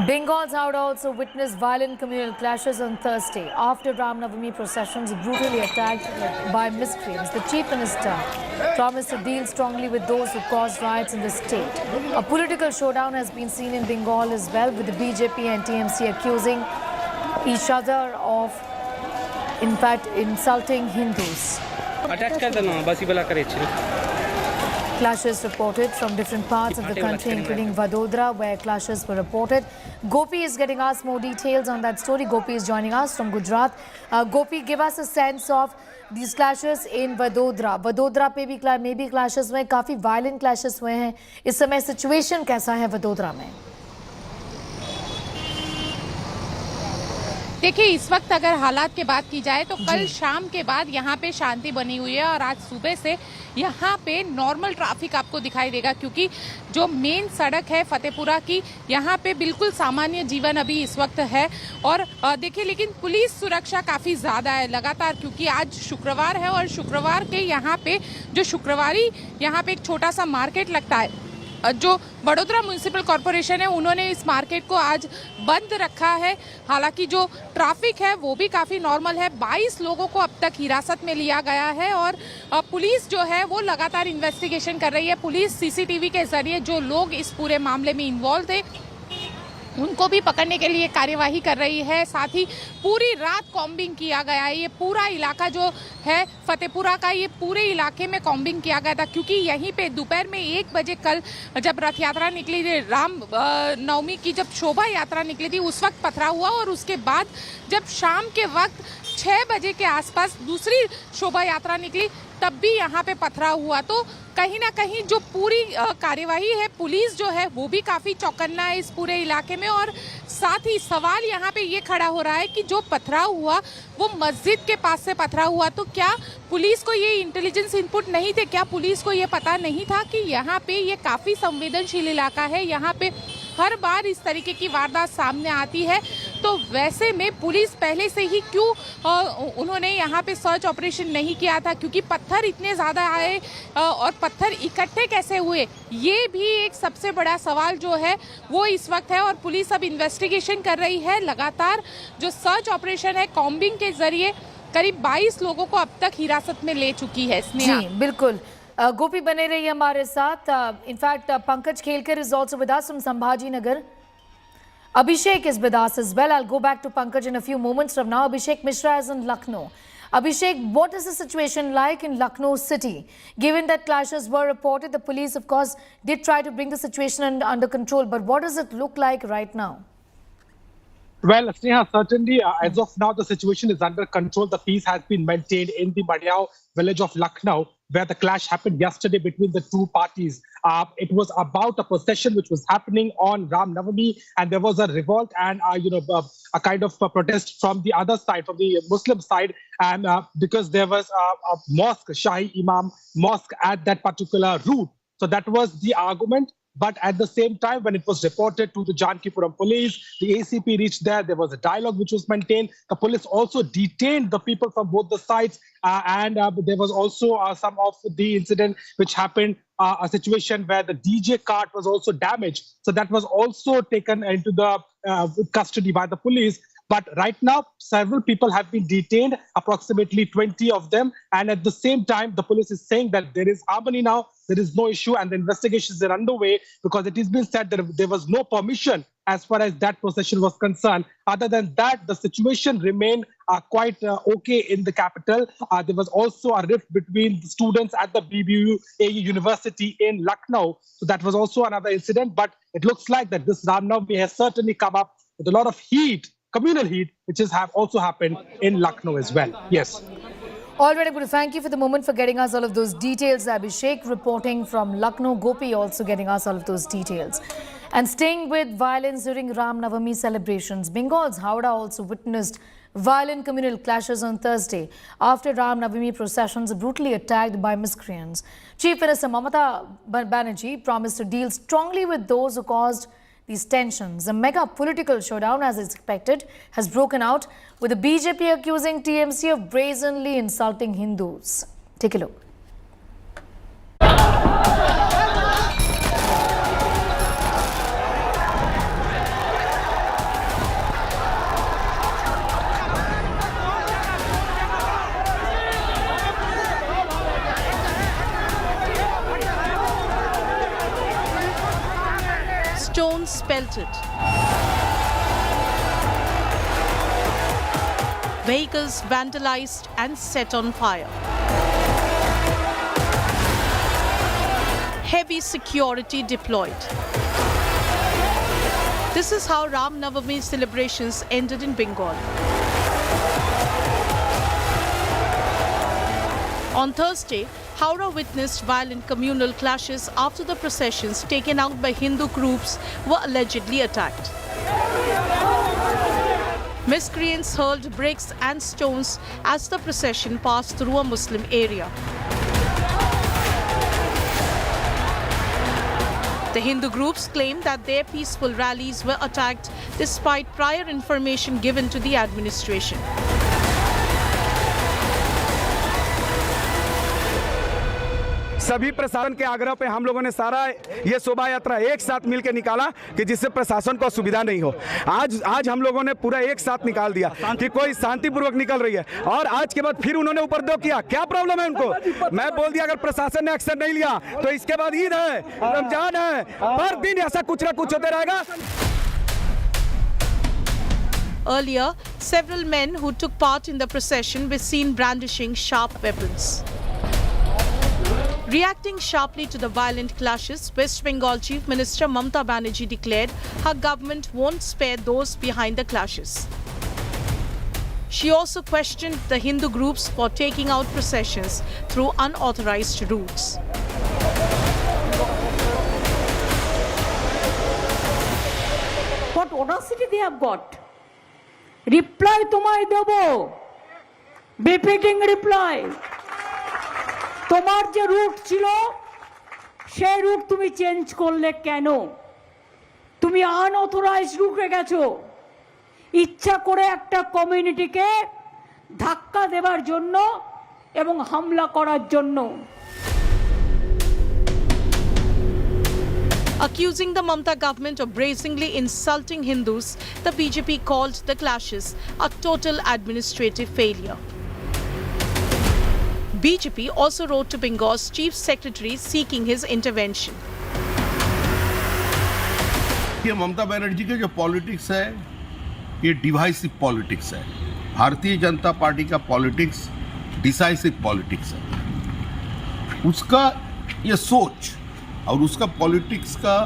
Bengal's Howrah also witnessed violent communal clashes on Thursday after Ram Navami processions brutally attacked by miscreants. The Chief Minister promised to deal strongly with those who caused riots in the state. A political showdown has been seen in Bengal as well, with the BJP and TMC accusing each other of, in fact, insulting Hindus. Clashes reported from different parts of the country, including Vadodara, where clashes were reported. Gopi is getting us more details on that story. Gopi is joining us from Gujarat. Gopi, give us a sense of these clashes in Vadodara. Vadodara पे भी maybe clashes हुए, काफी violent clashes हुए हैं. इस समय situation कैसा है वडोदरा में? देखिए, इस वक्त अगर हालात की बात की जाए तो कल शाम के बाद यहाँ पे शांति बनी हुई है और आज सुबह से यहाँ पे नॉर्मल ट्रैफिक आपको दिखाई देगा, क्योंकि जो मेन सड़क है फतेहपुरा की, यहाँ पे बिल्कुल सामान्य जीवन अभी इस वक्त है। और देखिए, लेकिन पुलिस सुरक्षा काफ़ी ज़्यादा है लगातार, क्योंकि आज शुक्रवार है और शुक्रवार के यहाँ पे जो शुक्रवारी यहाँ पे एक छोटा सा मार्केट लगता है, जो वडोदरा म्युनिसिपल कॉरपोरेशन है उन्होंने इस मार्केट को आज बंद रखा है। हालांकि जो ट्रैफिक है वो भी काफ़ी नॉर्मल है। 22 लोगों को अब तक हिरासत में लिया गया है और पुलिस जो है वो लगातार इन्वेस्टिगेशन कर रही है। पुलिस सीसीटीवी के जरिए जो लोग इस पूरे मामले में इन्वॉल्व थे उनको भी पकड़ने के लिए कार्यवाही कर रही है। साथ ही पूरी रात कॉम्बिंग किया गया है। ये पूरा इलाका जो है फतेहपुरा का, ये पूरे इलाके में कॉम्बिंग किया गया था, क्योंकि यहीं पे दोपहर में 1 बजे कल जब रथ यात्रा निकली थी, राम नवमी की जब शोभा यात्रा निकली थी, उस वक्त पथराव हुआ और उसके बाद जब शाम के वक्त 6 बजे के आसपास दूसरी शोभा यात्रा निकली तब भी यहाँ पे पथराव हुआ। तो कहीं ना कहीं जो पूरी कार्यवाही है, पुलिस जो है वो भी काफ़ी चौकन्ना है इस पूरे इलाके में। और साथ ही सवाल यहाँ पे ये खड़ा हो रहा है कि जो पथराव हुआ वो मस्जिद के पास से पथराव हुआ, तो क्या पुलिस को ये इंटेलिजेंस इनपुट नहीं थे? क्या पुलिस को ये पता नहीं था कि यहाँ पे ये काफ़ी संवेदनशील इलाका है, यहाँ पे हर बार इस तरीके की वारदात सामने आती है? तो वैसे में पुलिस पहले से ही क्यों उन्होंने यहाँ पे सर्च ऑपरेशन नहीं किया था? क्योंकि पत्थर इतने ज़्यादा आए और पत्थर इकट्ठे कैसे हुए, ये भी एक सबसे बड़ा सवाल जो है वो इस वक्त है। और पुलिस अब इन्वेस्टिगेशन कर रही है लगातार। जो सर्च ऑपरेशन है, कॉम्बिंग के जरिए करीब 22 लोगों को अब तक हिरासत में ले चुकी है। जी बिल्कुल, गोपी बने रही हमारे साथ। इनफैक्ट पंकज खेलकर is also with us from Sambhaji Nagar. Abhishek is with us as well. I'll go back to Pankaj in a few moments from now. Abhishek Mishra is in Lucknow. Abhishek, what is the situation like in Lucknow city? Given that clashes were reported, the police, of course, did try to bring the situation under control. But what does it look like right now? Well, Sneha, certainly, as of now, the situation is under control. The peace has been maintained in the Madhyao village of Lucknow, where the clash happened yesterday between the two parties. It was about a procession which was happening on Ram Navami, and there was a revolt and a kind of a protest from the other side, from the Muslim side, and because there was a mosque, Shahi Imam mosque at that particular route. So that was the argument. But at the same time, when it was reported to the Jankipuram police, the ACP reached there. There was a dialogue which was maintained. The police also detained the people from both the sides. And there was also some of the incident which happened, a situation where the DJ cart was also damaged. So that was also taken into the custody by the police. But right now, several people have been detained, approximately 20 of them. And at the same time, the police is saying that there is harmony now, there is no issue, and the investigations are underway because it has been said that there was no permission as far as that procession was concerned. Other than that, the situation remained quite okay in the capital. There was also a rift between the students at the BBU University in Lucknow. So that was also another incident. But it looks like that this Ram Navami has certainly come up with a lot of heat, communal heat, which has also happened in Lucknow as well. Yes. All right, I'm going to thank you for the moment for getting us all of those details. Abhishek reporting from Lucknow, Gopi also getting us all of those details. And staying with violence during Ram Navami celebrations, Bengal's Howrah also witnessed violent communal clashes on Thursday after Ram Navami processions were brutally attacked by miscreants. Chief Minister Mamata Banerjee promised to deal strongly with those who caused these tensions. A mega political showdown, as expected, has broken out, with the BJP accusing TMC of brazenly insulting Hindus. Take a look. Stones pelted. Vehicles vandalized and set on fire. Heavy security deployed. This is how Ram Navami celebrations ended in Bengal. On Thursday, Howrah witnessed violent communal clashes after the processions taken out by Hindu groups were allegedly attacked. Miscreants hurled bricks and stones as the procession passed through a Muslim area. The Hindu groups claim that their peaceful rallies were attacked despite prior information given to the administration. सभी प्रशासन के आग्रह पे हम लोगों ने सारा ये शोभा यात्रा एक साथ मिलकर निकाला कि जिससे प्रशासन को असुविधा नहीं हो। आज हम लोगों ने पूरा एक साथ निकाल दिया कि कोई शांतिपूर्वक निकल रही है और आज के बाद फिर उन्होंने उपद्रव किया। क्या प्रॉब्लम है उनको? मैं बोल दिया अगर प्रशासन ने एक्शन नहीं लिया तो इसके बाद ईद है, रमजान है, हर दिन ऐसा कुछ ना कुछ होते रहेगा। Earlier, several men who took part in the procession were seen brandishing sharp weapons. Reacting sharply to the violent clashes, West Bengal Chief Minister Mamata Banerjee declared her government won't spare those behind the clashes. She also questioned the Hindu groups for taking out processions through unauthorized routes. What audacity they have got! Reply tomai debo, befitting reply. তোমার যে root ছিল সেই root তুমি change করলে কেন? তুমি unauthorised রুটে গেছো ইচ্ছা করে একটা কমিউনিটিকে ধাক্কা দেবার জন্য এবং হামলা করার জন্য। Accusing the Mamata government of brazenly insulting Hindus, the BJP called the clashes a total administrative failure. BJP also wrote to Bengal's Chief Secretary seeking his intervention. ये ममता बनर्जी के जो पॉलिटिक्स है ये डिवाइसिव पॉलिटिक्स है। भारतीय जनता पार्टी का politics decisive politics है। उसका ये सोच और उसका पॉलिटिक्स का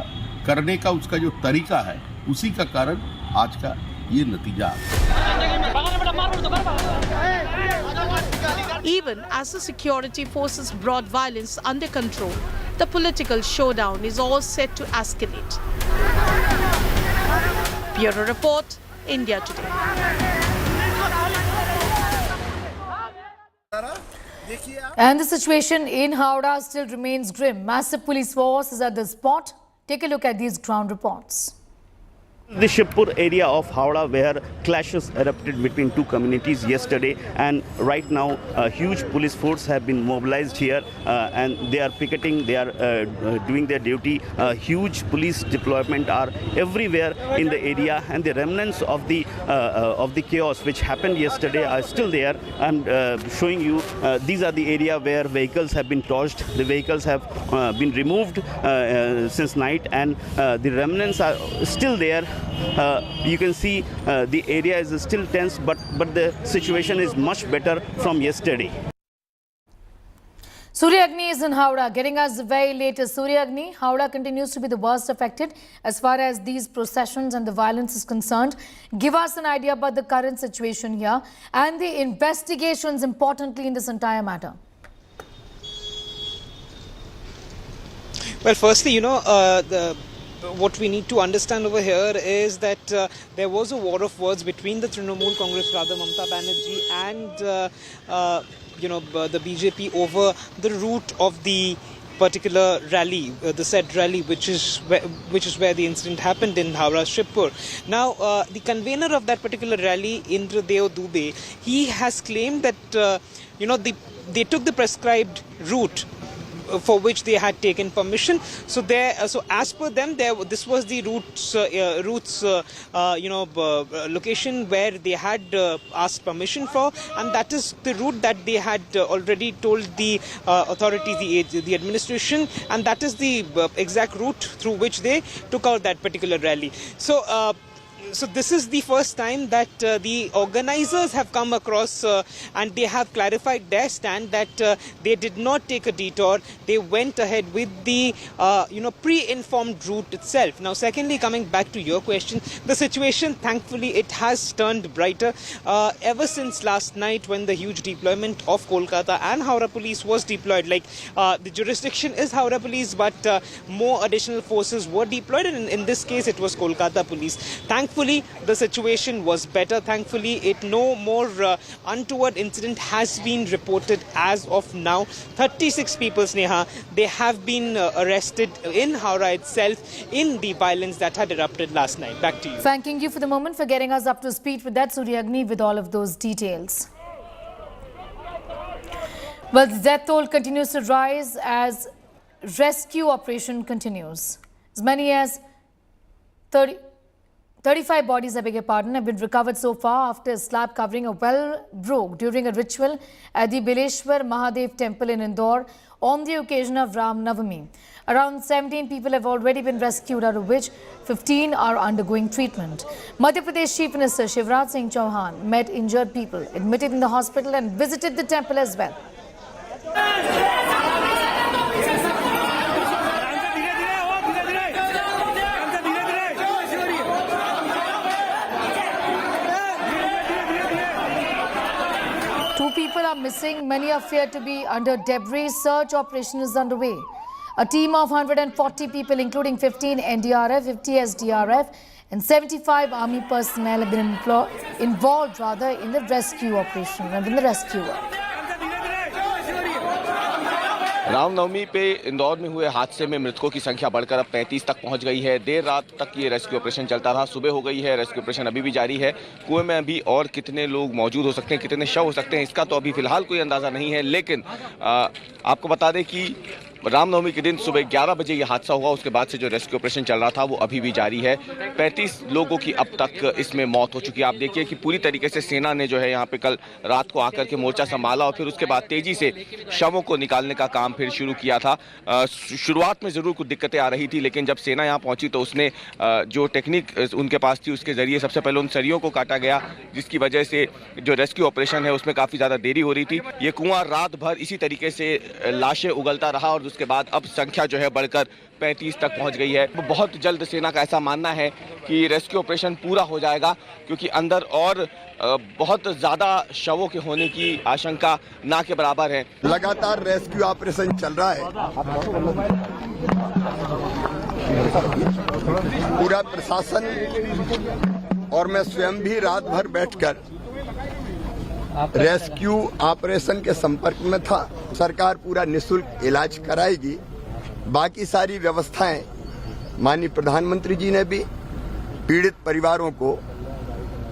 करने का उसका जो तरीका है उसी का कारण आज का ये नतीजा। Even as the security forces brought violence under control, the political showdown is all set to escalate. Bureau Report, India Today. And the situation in Howrah still remains grim. Massive police force is at the spot. Take a look at these ground reports. The Shivpur area of Howrah, where clashes erupted between two communities yesterday, and right now a huge police force have been mobilized here, and they are picketing, they are doing their duty. Huge police deployment are everywhere in the area, and the remnants of the chaos which happened yesterday are still there. I'm showing you, these are the area where vehicles have been torched. The vehicles have been removed since night, and the remnants are still there. You can see the area is still tense, but the situation is much better from yesterday. Surya Agni is in Howrah, getting us the very latest. Surya Agni, Howrah continues to be the worst affected as far as these processions and the violence is concerned. Give us an idea about the current situation here and the investigations importantly in this entire matter. Well, firstly, what we need to understand over here is that there was a war of words between the Trinamool Congress, rather Mamata Banerjee, and the BJP over the route of the particular rally, the said rally, which is where the incident happened in Howrah, Shivpur. Now, the convener of that particular rally, Indradeo Dubey, he has claimed that they took the prescribed route for which they had taken permission. So as per them, this was the routes location where they had asked permission for, and that is the route that they had already told the authorities, the administration, and that is the exact route through which they took out that particular rally. So this is the first time that the organizers have come across and they have clarified their stand that they did not take a detour. They went ahead with the pre-informed route itself. Now, secondly, coming back to your question, the situation, thankfully, it has turned brighter ever since last night when the huge deployment of Kolkata and Howrah police was deployed. The jurisdiction is Howrah police, but more additional forces were deployed, and in this case, it was Kolkata police. Thankfully, the situation was better. Thankfully, no more untoward incident has been reported as of now. 36 people, Sneha, they have been arrested in Howrah itself in the violence that had erupted last night. Back to you. Thanking you for the moment, for getting us up to speed with that, Surya Agni, with all of those details. Well, the death toll continues to rise as rescue operation continues. As many as 35 bodies, have been recovered so far after a slab covering a well broke during a ritual at the Bileshwar Mahadev temple in Indore on the occasion of Ram Navami. Around 17 people have already been rescued, out of which 15 are undergoing treatment. Madhya Pradesh Chief Minister Shivraj Singh Chauhan met injured people admitted in the hospital and visited the temple as well. Two people are missing. Many are feared to be under debris. Search operation is underway. A team of 140 people, including 15 NDRF, 50 SDRF, and 75 army personnel have been involved in the rescue operation and in the rescue work. Ramnavami पे इंदौर में हुए हादसे में मृतकों की संख्या बढ़कर अब 35 तक पहुंच गई है। देर रात तक ये रेस्क्यू ऑपरेशन चलता रहा, सुबह हो गई है, रेस्क्यू ऑपरेशन अभी भी जारी है। कुएं में अभी और कितने लोग मौजूद हो सकते हैं, कितने शव हो सकते हैं, इसका तो अभी फिलहाल कोई अंदाजा नहीं है। लेकिन आपको बता दें कि रामनवमी के दिन सुबह 11 बजे ये हादसा हुआ, उसके बाद से जो रेस्क्यू ऑपरेशन चल रहा था वो अभी भी जारी है। 35 लोगों की अब तक इसमें मौत हो चुकी है। आप देखिए कि पूरी तरीके से सेना ने जो है यहाँ पे कल रात को आकर के मोर्चा संभाला और फिर उसके बाद तेजी से शवों को निकालने का काम फिर शुरू किया था। शुरुआत में ज़रूर कुछ दिक्कतें आ रही थी, लेकिन जब सेना यहाँ पहुँची तो उसने जो टेक्निक उनके पास थी उसके ज़रिए सबसे पहले उन सरियों को काटा गया, जिसकी वजह से जो रेस्क्यू ऑपरेशन है उसमें काफ़ी ज़्यादा देरी हो रही थी। ये कुआँ रात भर इसी तरीके से लाशें उगलता रहा और उसके बाद अब संख्या जो है बढ़कर 35 तक पहुंच गई है। बहुत जल्द सेना का ऐसा मानना है कि रेस्क्यू ऑपरेशन पूरा हो जाएगा, क्योंकि अंदर और बहुत ज़्यादा शवों के होने की आशंका ना के बराबर है। लगातार रेस्क्यू ऑपरेशन चल रहा है। पूरा प्रशासन और मैं स्वयं भी रात भर बैठकर रेस्क्यू ऑपरेशन के संपर्क में था। सरकार पूरा निःशुल्क इलाज कराएगी। बाकी सारी व्यवस्थाएं माननीय प्रधानमंत्री जी ने भी पीड़ित परिवारों को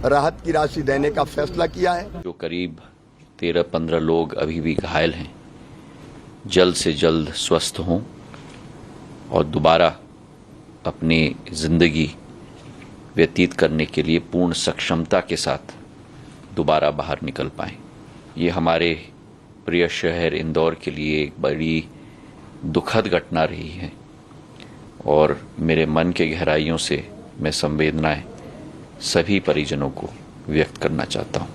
राहत की राशि देने का फैसला किया है। जो करीब 13-15 लोग अभी भी घायल हैं, जल्द से जल्द स्वस्थ हों और दोबारा अपनी जिंदगी व्यतीत करने के लिए पूर्ण सक्षमता के साथ दोबारा बाहर निकल पाएं। ये हमारे प्रिय शहर इंदौर के लिए एक बड़ी दुखद घटना रही है और मेरे मन के गहराइयों से मैं संवेदनाएं सभी परिजनों को व्यक्त करना चाहता हूं।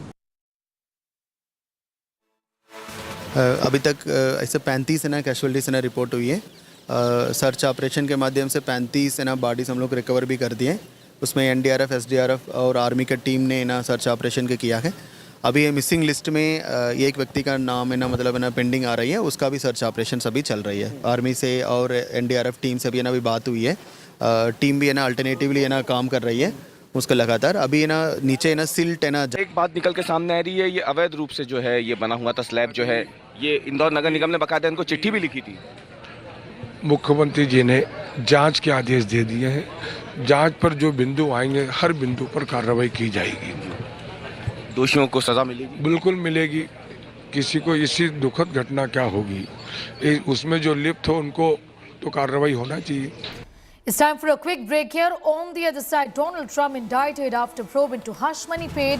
अभी तक ऐसे 35 कैजुअलिटीज रिपोर्ट हुई है। सर्च ऑपरेशन के माध्यम से 35 बॉडीज हम लोग रिकवर भी कर दिए। उसमें एनडीआरएफ, एसडीआरएफ और आर्मी के टीम ने सर्च ऑपरेशन के किया है। अभी मिसिंग लिस्ट में ये एक व्यक्ति का नाम मतलब पेंडिंग आ रही है, उसका भी सर्च ऑपरेशन अभी चल रही है। आर्मी से और एनडीआरएफ टीम से भी अभी बात हुई है। टीम भी अल्टरनेटिवली काम कर रही है उसका लगातार। अभी नीचे सिल्ट एक बात निकल के सामने आ रही है, ये अवैध रूप से जो है ये बना हुआ था स्लैब जो है, ये इंदौर नगर निगम ने बकायदा इनको चिट्ठी भी लिखी थी। मुख्यमंत्री जी ने जांच के आदेश दे दिए हैं। जांच पर जो बिंदु आएंगे हर बिंदु पर कार्रवाई की जाएगी। दोषियों को सजा मिलेगी? बिल्कुल मिलेगी। किसी को इसी दुखद घटना क्या होगी उसमें जो लिप्त हो उनको तो कार्रवाई होना चाहिए। It's time for a quick break here. On the other side, Donald Trump indicted after probe into hush money paid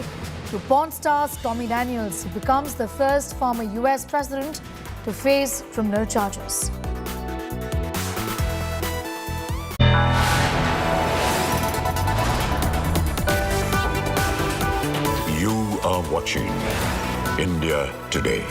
to porn star Stormy Daniels. He becomes the first former US president to face criminal charges. You are watching India Today.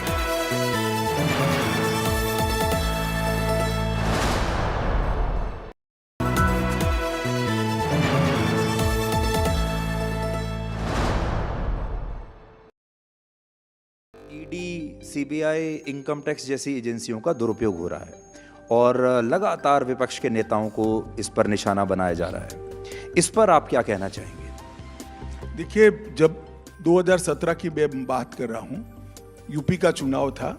CBI, income tax जैसी एजेंसियों का दुरुपयोग हो रहा है और लगातार विपक्ष के नेताओं को इस पर निशाना बनाया जा रहा है। इस पर आप क्या कहना चाहेंगे? देखिए, जब 2017 की मैं बात कर रहा हूं, यूपी का चुनाव था,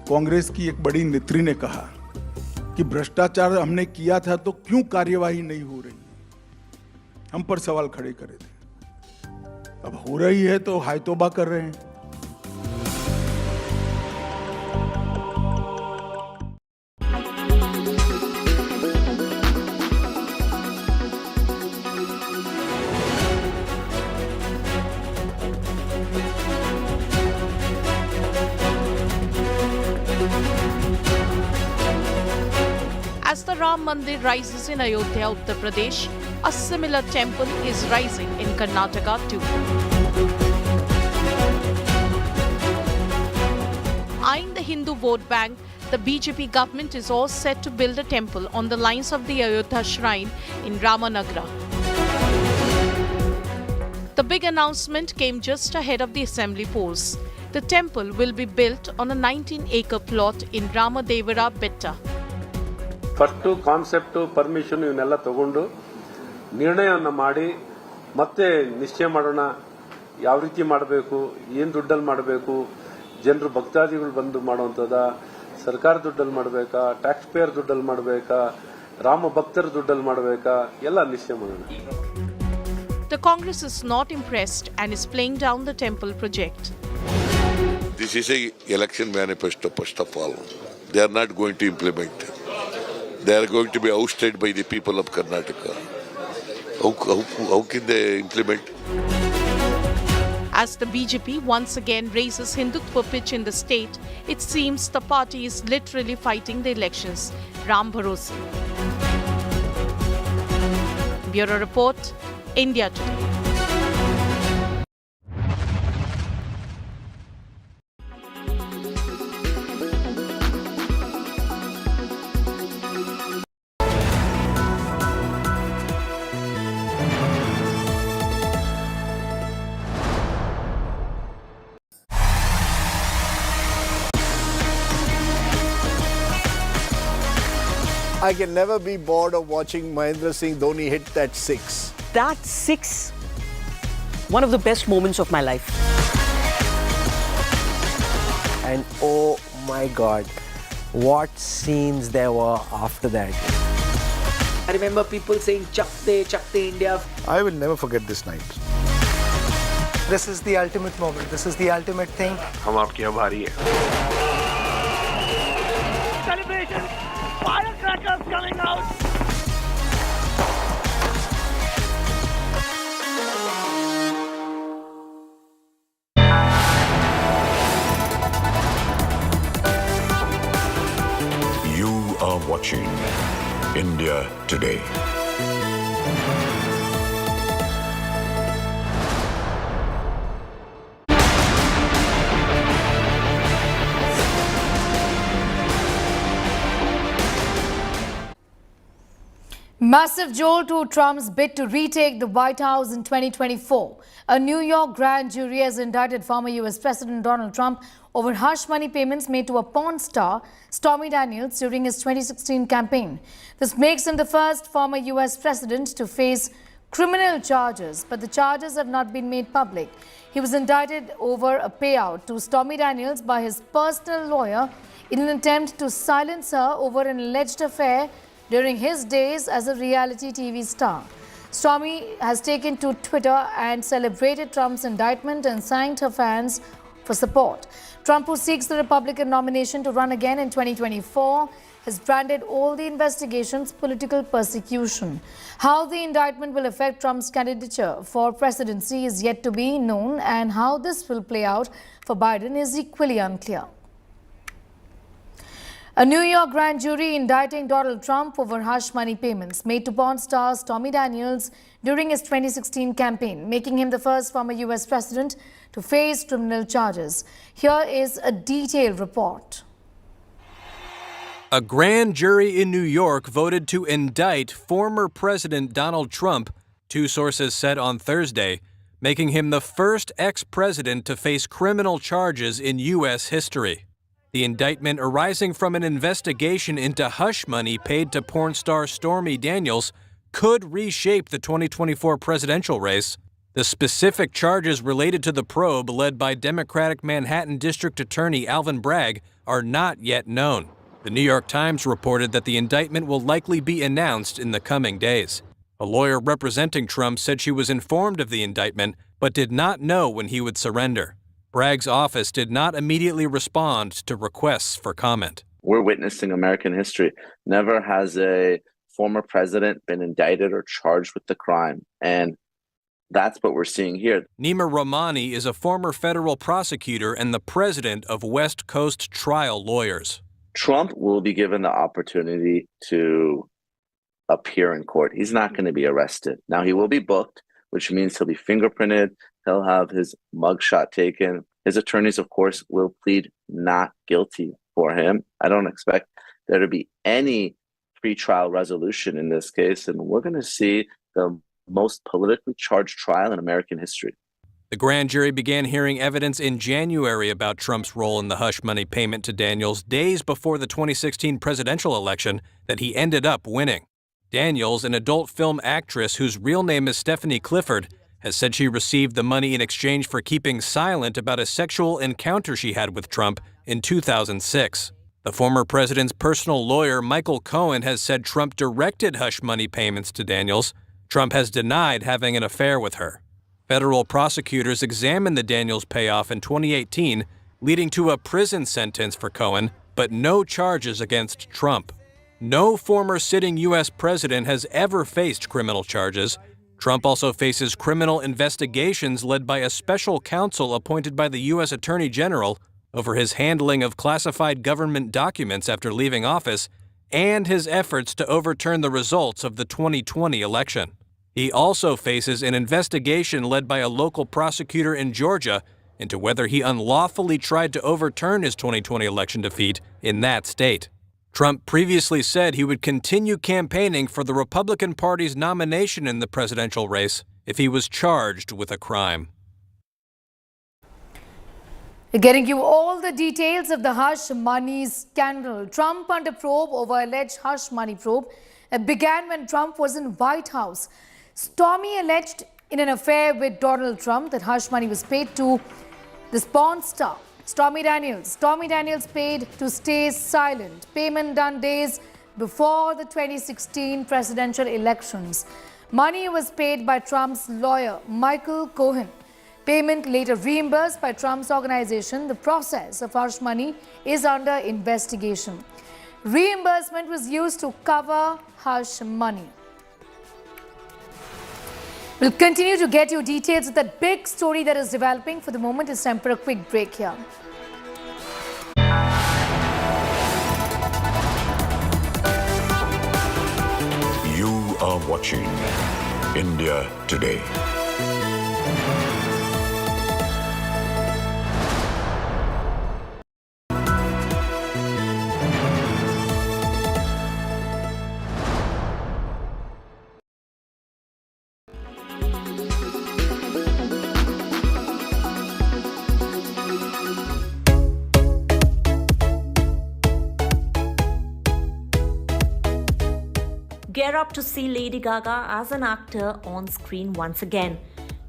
कांग्रेस की एक बड़ी नेत्री ने कहा कि भ्रष्टाचार हमने किया था तो क्यों कार्यवाही नहीं हो रही, हम पर सवाल खड़े करे थे। अब हो रही है तो हाय तौबा कर रहे हैं। As the Ram Mandir rises in Ayodhya, Uttar Pradesh, a similar temple is rising in Karnataka too. Eyeing the Hindu vote bank, the BJP government is all set to build a temple on the lines of the Ayodhya shrine in Ramanagara. The big announcement came just ahead of the assembly polls. The temple will be built on a 19-acre plot in Ramadevara Betta. First concept, permission ಇವನ್ನೆಲ್ಲ ತಗೊಂಡು ನಿರ್ಣಯವನ್ನು ಮಾಡಿ ಮತ್ತೆ ನಿಶ್ಚಯ ಮಾಡೋಣ, ಯಾವ ರೀತಿ ಮಾಡಬೇಕು, ಏನು ದುಡ್ಡಲ್ಲಿ ಮಾಡಬೇಕು, ಜನರು ಭಕ್ತಾದಿಗಳು ಬಂದು ಮಾಡುವಂಥದ್ದ, ಸರ್ಕಾರ ದುಡ್ಡಲ್ಲಿ ಮಾಡಬೇಕಾ, ಟ್ಯಾಕ್ಸ್ ಪೇಯರ್ ದುಡ್ಡಲ್ಲಿ ಮಾಡಬೇಕಾ, ರಾಮ ಭಕ್ತರ ದುಡ್ಡಲ್ಲಿ ಮಾಡಬೇಕಾ, ಎಲ್ಲ ನಿಶ್ಚಯ ಮಾಡೋಣ. The Congress is not impressed and is playing down the temple project. This is a election manifesto, first of all. They are not going to implement. They are going to be ousted by the people of Karnataka. How can they implement? As the BJP once again raises Hindutva pitch in the state, it seems the party is literally fighting the elections. Ram Bharose. Bureau Report, India Today. I can never be bored of watching Mahendra Singh Dhoni hit that six. That six, one of the best moments of my life. And oh my God, what scenes there were after that. I remember people saying, Chakte India. I will never forget this night. This is the ultimate moment. This is the ultimate thing. हम आपके आभारी हैं. Celebration! Firecrackers coming out! You are watching India Today. Massive jolt to Trump's bid to retake the White House in 2024. A New York grand jury has indicted former U.S. President Donald Trump over hush money payments made to a porn star, Stormy Daniels, during his 2016 campaign. This makes him the first former U.S. president to face criminal charges, but the charges have not been made public. He was indicted over a payout to Stormy Daniels by his personal lawyer in an attempt to silence her over an alleged affair during his days as a reality TV star. Stormy has taken to Twitter and celebrated Trump's indictment and thanked her fans for support. Trump, who seeks the Republican nomination to run again in 2024, has branded all the investigations political persecution. How the indictment will affect Trump's candidature for presidency is yet to be known, and how this will play out for Biden is equally unclear. A New York grand jury indicting Donald Trump over hush money payments made to porn star Stormy Daniels during his 2016 campaign, making him the first former U.S. president to face criminal charges. Here is a detailed report. A grand jury in New York voted to indict former President Donald Trump, two sources said on Thursday, making him the first ex-president to face criminal charges in U.S. history. The indictment, arising from an investigation into hush money paid to porn star Stormy Daniels, could reshape the 2024 presidential race. The specific charges related to the probe, led by Democratic Manhattan District Attorney Alvin Bragg, are not yet known. The New York Times reported that the indictment will likely be announced in the coming days. A lawyer representing Trump said she was informed of the indictment, but did not know when he would surrender. Bragg's office did not immediately respond to requests for comment. We're witnessing American history. Never has a former president been indicted or charged with the crime. And that's what we're seeing here. Nima Rahmani is a former federal prosecutor and the president of West Coast Trial Lawyers. Trump will be given the opportunity to appear in court. He's not going to be arrested. Now, he will be booked, which means he'll be fingerprinted. He'll have his mugshot taken. His attorneys, of course, will plead not guilty for him. I don't expect there to be any pre-trial resolution in this case, and we're going to see the most politically charged trial in American history. The grand jury began hearing evidence in January about Trump's role in the hush money payment to Daniels days before the 2016 presidential election that he ended up winning. Daniels, an adult film actress whose real name is Stephanie Clifford, has said she received the money in exchange for keeping silent about a sexual encounter she had with Trump in 2006. The former president's personal lawyer, Michael Cohen, has said Trump directed hush money payments to Daniels. Trump has denied having an affair with her. Federal prosecutors examined the Daniels payoff in 2018, leading to a prison sentence for Cohen, but no charges against Trump. No former sitting U.S. president has ever faced criminal charges. Trump also faces criminal investigations led by a special counsel appointed by the U.S. Attorney General over his handling of classified government documents after leaving office and his efforts to overturn the results of the 2020 election. He also faces an investigation led by a local prosecutor in Georgia into whether he unlawfully tried to overturn his 2020 election defeat in that state. Trump previously said he would continue campaigning for the Republican Party's nomination in the presidential race if he was charged with a crime. Getting you all the details of the hush money scandal. Trump under probe over alleged hush money probe. It began when Trump was in White House. Stormy alleged in an affair with Donald Trump that hush money was paid to the porn star, Stormy Daniels. Stormy Daniels paid to stay silent. Payment done days before the 2016 presidential elections. Money was paid by Trump's lawyer, Michael Cohen. Payment later reimbursed by Trump's organization. The process of hush money is under investigation. Reimbursement was used to cover hush money. We'll continue to get you details of that big story that is developing. For the moment, it's time for a quick break here. You are watching India Today. Gear up to see Lady Gaga as an actor on screen once again.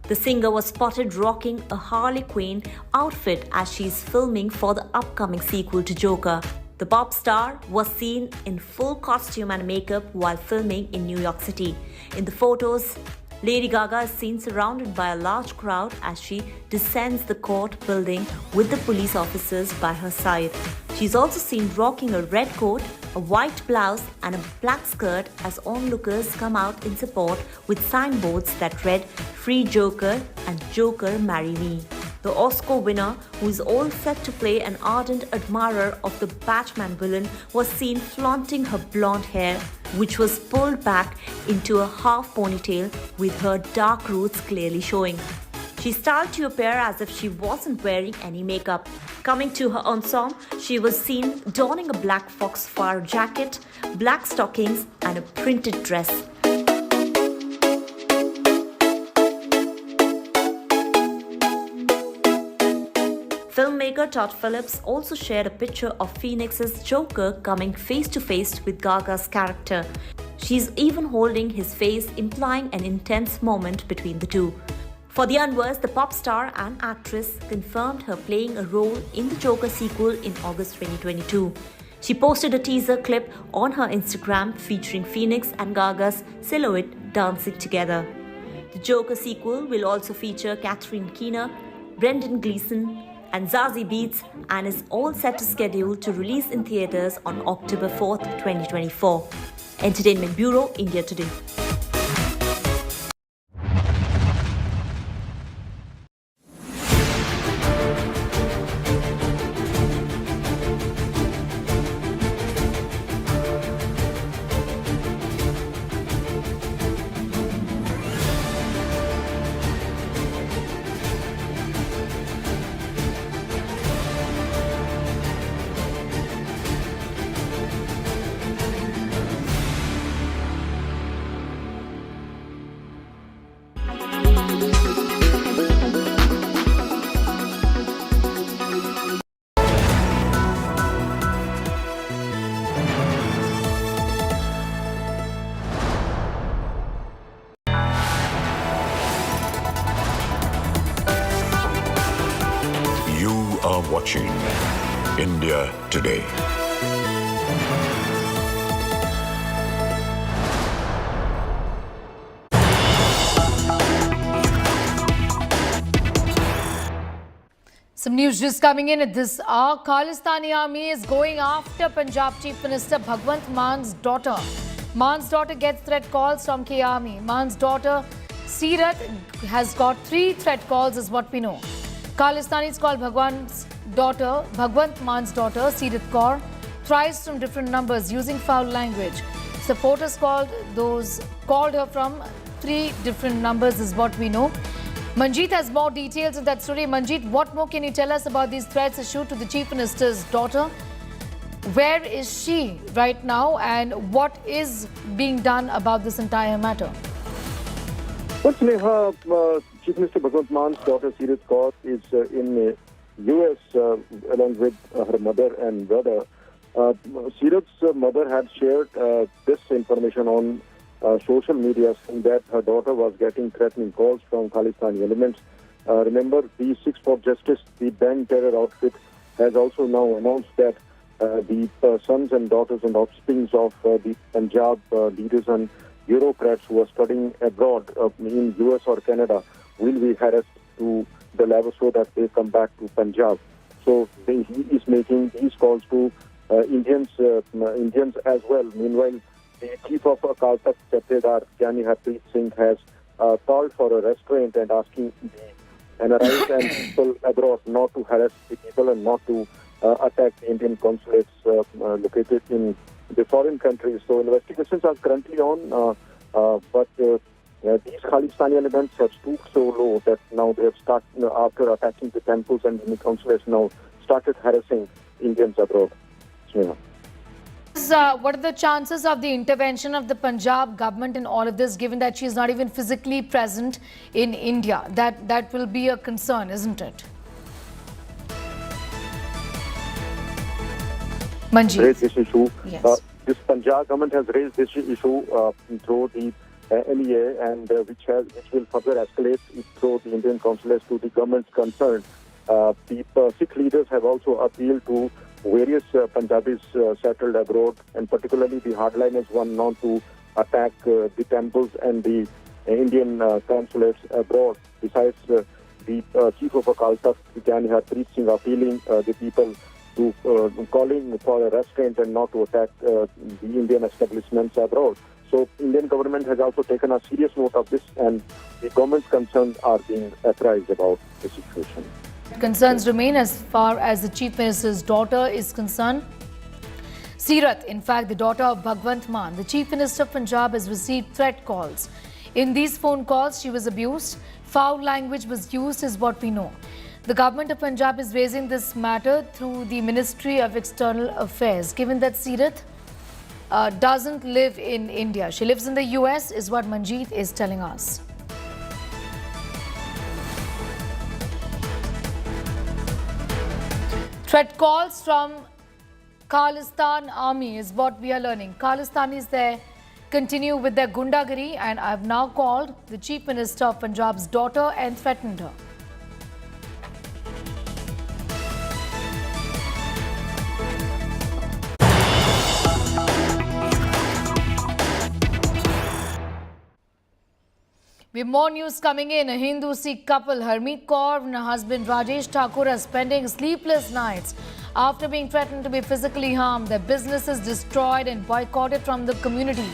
The singer was spotted rocking a Harley Quinn outfit as she's filming for the upcoming sequel to Joker. The pop star was seen in full costume and makeup while filming in New York City. In the photos, Lady Gaga is seen surrounded by a large crowd as she descends the court building with the police officers by her side. She's also seen rocking a red coat, a white blouse and a black skirt as onlookers come out in support with signboards that read "Free Joker" and "Joker Marry Me." The Oscar winner, who is all set to play an ardent admirer of the Batman villain, was seen flaunting her blonde hair, which was pulled back into a half ponytail with her dark roots clearly showing. She started to appear as if she wasn't wearing any makeup. Coming to her ensemble, she was seen donning a black foxfire jacket, black stockings and a printed dress. Filmmaker Todd Phillips also shared a picture of Phoenix's Joker coming face to face with Gaga's character. She's even holding his face, implying an intense moment between the two. For the unversed, the pop star and actress confirmed her playing a role in the Joker sequel in August 2022. She posted a teaser clip on her Instagram featuring Phoenix and Gaga's silhouette dancing together. The Joker sequel will also feature Catherine Keener, Brendan Gleeson, and Zazie Beetz and is all set to schedule to release in theatres on October 4th, 2024. Entertainment Bureau, India Today. Watching India Today. Some news just coming in at this hour. Khalistani army is going after Punjab Chief Minister Bhagwant Man's daughter. Man's daughter gets threat calls from K Army. Man's daughter Seerat has got 3 threat calls is what we know. Khalistanis call Bhagwant Man's daughter, Seerat Kaur, thrice from different numbers using foul language. Supporters called her from 3 different numbers is what we know. Manjeet has more details of that story. Manjeet, what more can you tell us about these threats issued to the Chief Minister's daughter? Where is she right now and what is being done about this entire matter? Well, Sneha, Chief Minister Bhagwant Man's daughter, Seerat Kaur, is in US along with her mother and brother. Seerat's mother had shared this information on social media, saying that her daughter was getting threatening calls from Khalistani elements. Remember, the Six for Justice, the banned terror outfit, has also now announced that the sons and daughters and offsprings of the Punjab leaders and bureaucrats who are studying abroad in US or Canada will be harassed to the level so that they come back to Punjab. So he is making these calls to Indians as well. Meanwhile, the chief of Akal Takht Jathdar, Gyani Harpreet Singh, has called for a restraint and asking the NRIs and people abroad not to harass the people and not to attack the Indian consulates located in the foreign countries. So investigations are currently on, but these Khalistani elements have stooped so low that now they have started, after attacking the temples and Indian consulates, now started harassing Indians abroad. What are the chances of the intervention of the Punjab government in all of this, given that she is not even physically present in India? That will be a concern, isn't it? Manjeet. Raised this issue. Yes. This Punjab government has raised this issue through the MEA, and which will further escalate it through the Indian consulates to the governments concerned. The Sikh leaders have also appealed to various Punjabis settled abroad, and particularly the hardliners one not to attack the temples and the Indian consulates abroad. Besides, the chief of Akal Takht, Gyani Harpreet Singh, appealing the people to calling for a restraint and not to attack the Indian establishments abroad. So Indian government has also taken a serious note of this, and the government's concerns are being apprised about the situation. Concerns remain as far as the Chief Minister's daughter is concerned. Seerat, in fact, the daughter of Bhagwant Mann, the Chief Minister of Punjab, has received threat calls. In these phone calls, she was abused. Foul language was used, is what we know. The government of Punjab is raising this matter through the Ministry of External Affairs. Given that Seerat doesn't live in India, she lives in the US, is what Manjeet is telling us. Threat calls from Khalistan army is what we are learning. Khalistanis there continue with their gundagiri, and I have now called the Chief Minister of Punjab's daughter and threatened her. We have more news coming in. A Hindu-Sikh couple, Harmeet Kaur and her husband Rajesh Thakur, are spending sleepless nights after being threatened to be physically harmed. Their businesses destroyed and boycotted from the community.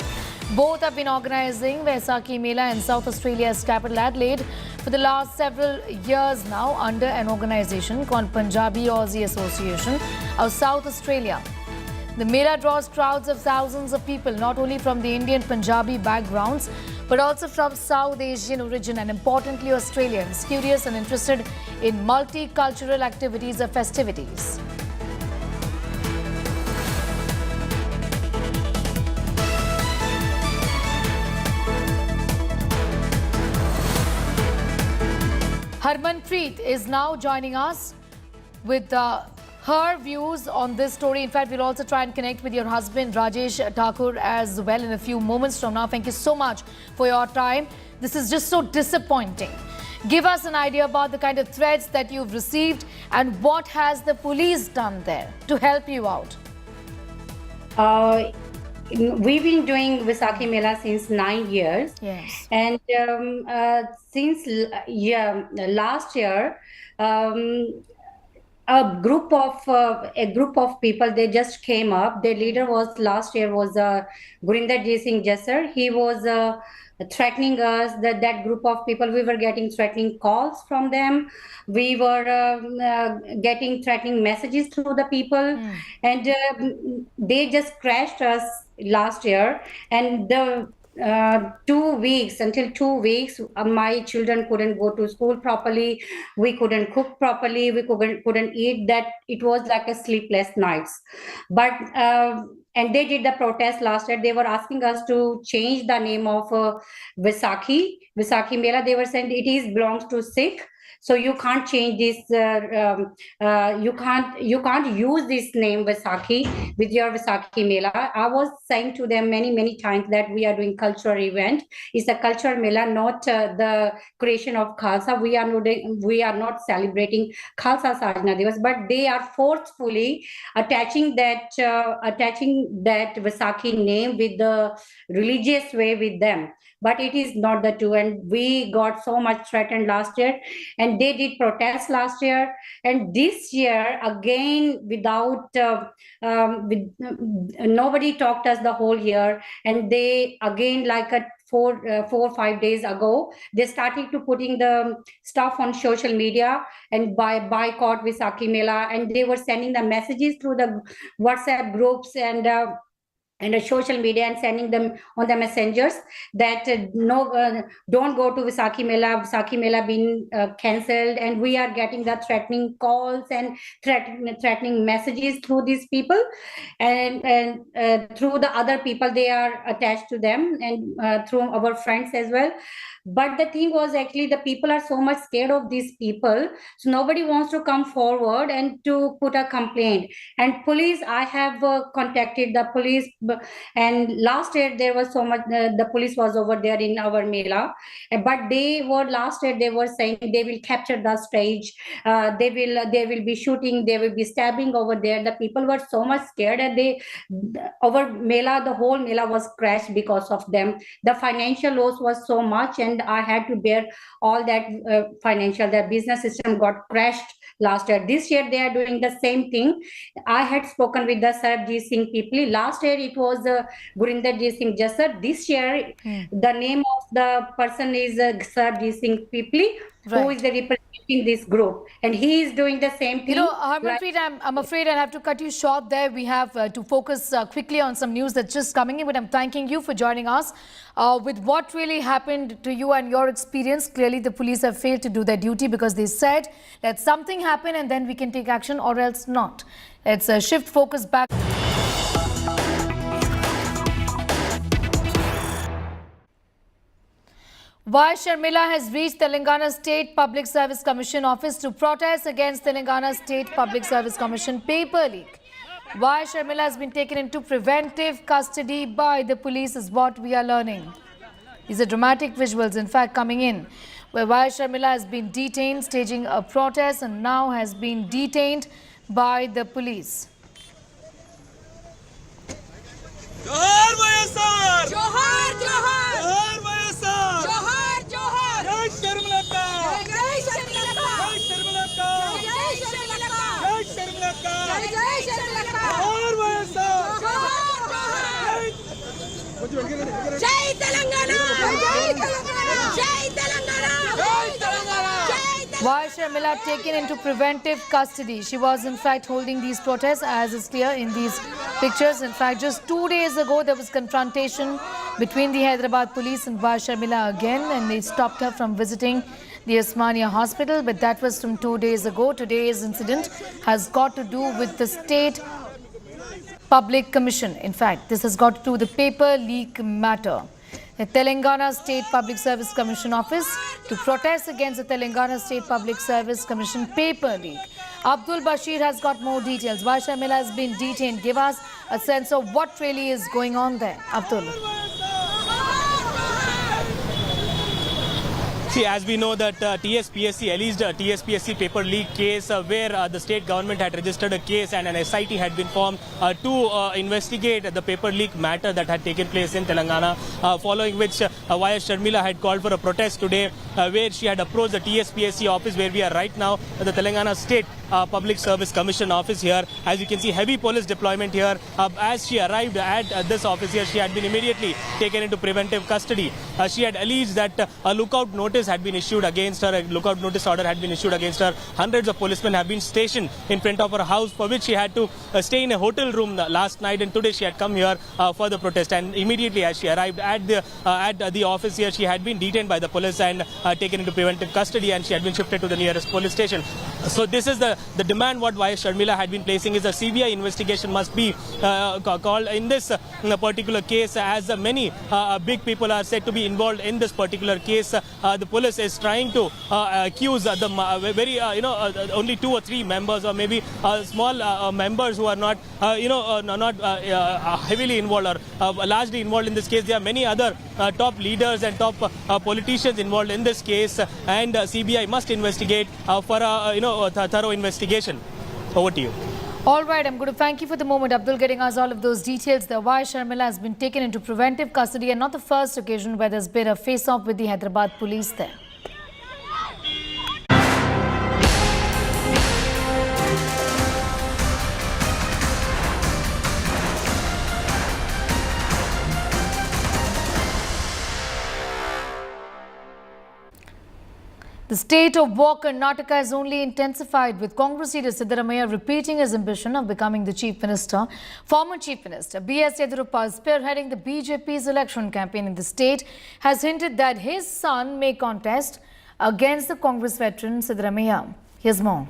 Both have been organising Vaisakhi Mela in South Australia's capital Adelaide for the last several years now under an organisation called Punjabi Aussie Association of South Australia. The Mela draws crowds of thousands of people, not only from the Indian Punjabi backgrounds, but also from South Asian origin and importantly Australians curious and interested in multicultural activities or festivities. Harmanpreet is now joining us with her views on this story. In fact, we'll also try and connect with your husband, Rajesh Thakur, as well in a few moments from now. Thank you so much for your time. This is just so disappointing. Give us an idea about the kind of threats that you've received and what has the police done there to help you out? We've been doing Vaisakhi Mela since 9 years. Yes. And since last year, a group of people, they just came up. Their leader was last year was Gurinder Jeet Singh Jasser. He was threatening us. That group of people, we were getting threatening calls from them. We were getting threatening messages through the people, and they just crashed us last year. And the 2 weeks, until 2 weeks, my children couldn't go to school properly. We couldn't cook properly. We couldn't eat. That it was like a sleepless nights. But and they did the protest last year. They were asking us to change the name of Vaisakhi Mela. They were saying it belongs to Sikh. So you can't change this. You can't use this name Vaisakhi with your Vaisakhi Mela. I was saying to them many times that we are doing cultural event. It's a cultural Mela, not the creation of Khalsa. We are not celebrating Khalsa Sadhana Divas, but they are forcefully attaching that Vaisakhi name with the religious way with them. But it is not the two, and we got so much threatened last year, and they did protest last year, and this year again without nobody talked us the whole year, and they again like a 4 or 5 days ago they started to putting the stuff on social media and boycott Vaisakhi Mela, and they were sending the messages through the WhatsApp groups and the social media and sending them on the messengers that don't go to Vaisakhi Mela been cancelled, and we are getting the threatening calls and threatening messages through these people and through the other people they are attached to them, and through our friends as well. But the thing was actually the people are so much scared of these people, so nobody wants to come forward and to put a complaint. And police, I have contacted the police, and last year there was so much, the police was over there in our Mela, but last year they were saying they will capture the stage, they will be shooting, they will be stabbing over there. The people were so much scared, and our Mela, the whole Mela was crashed because of them. The financial loss was so much, and I had to bear all that financial. The business system got crashed last year. This year they are doing the same thing. I had spoken with the Sarbjit Singh people. Last year it was Gurinderjit Singh Jassar. This year the name of the person is Sarbjit Singh people, who is the representing this group, and he is doing the same thing. You know, Harmanpreet, I'm afraid I'll have to cut you short there. We have to focus quickly on some news that's just coming in, but I'm thanking you for joining us. With what really happened to you and your experience, clearly the police have failed to do their duty, because they said that something happened and then we can take action, or else not. It's a shift focus back. Y. Sharmila has reached Telangana State Public Service Commission office to protest against Telangana State Public Service Commission paper leak. Y. Sharmila has been taken into preventive custody by the police, is what we are learning. These are dramatic visuals, in fact, coming in, where Y. Sharmila has been detained, staging a protest, and now has been detained by the police. जोहार वयस्कर जोहार जोहार जोहार वयस्कर जोहार जोहार जय शर्मिला का जय शर्मिला का जय शर्मिला का जय शर्मिला का जय शर्मिला का जय शर्मिला का जोहार वयस्कर जोहार जोहार जय तेलंगाना जय तेलंगाना जय तेलंगाना जय Telangana Y. Sharmila taken into preventive custody. She was in fact holding these protests, as is clear in these pictures. In fact, just 2 days ago there was confrontation between the Hyderabad police and Y. Sharmila again, and they stopped her from visiting the Osmania hospital, but that was from 2 days ago. Today's incident has got to do with the State Public Commission. In fact, this has got to do with the paper leak matter. The Telangana State Public Service Commission office to protest against the Telangana State Public Service Commission paper leak. Abdul Bashir has got more details. Y. Sharmila has been detained. Give us a sense of what really is going on there, Abdul. See, as we know that TSPSC, alleged TSPSC paper leak case where the state government had registered a case and an SIT had been formed to investigate the paper leak matter that had taken place in Telangana, following which Y. Sharmila had called for a protest today where she had approached the TSPSC office where we are right now, the Telangana State Public Service Commission office here. As you can see, heavy police deployment here. As she arrived at this office here, she had been immediately taken into preventive custody. She had alleged that a lookout notice had been issued against her, a lookout notice order had been issued against her. Hundreds of policemen have been stationed in front of her house, for which she had to stay in a hotel room last night, and today she had come here for the protest. And immediately as she arrived at the office here, she had been detained by the police and taken into preventive custody, and she had been shifted to the nearest police station. So this is the demand what Y.S. Sharmila had been placing is a CBI investigation must be called in this particular case, as many big people are said to be involved in this particular case. The police is trying to accuse the very only 2 or 3 members, or maybe small members who are not not heavily involved or largely involved in this case. There are many other top leaders and top politicians involved in this case, and CBI must investigate for a thorough investigation. Over to you. All right, I'm going to thank you for the moment, Abdul, getting us all of those details. The Y.S. Sharmila has been taken into preventive custody, and not the first occasion where there's been a face-off with the Hyderabad police there. The state of war Karnataka has only intensified, with Congress leader Siddaramaiah repeating his ambition of becoming the Chief Minister. Former Chief Minister B.S. Yediyurappa, spearheading the BJP's election campaign in the state, has hinted that his son may contest against the Congress veteran Siddaramaiah. Here's more.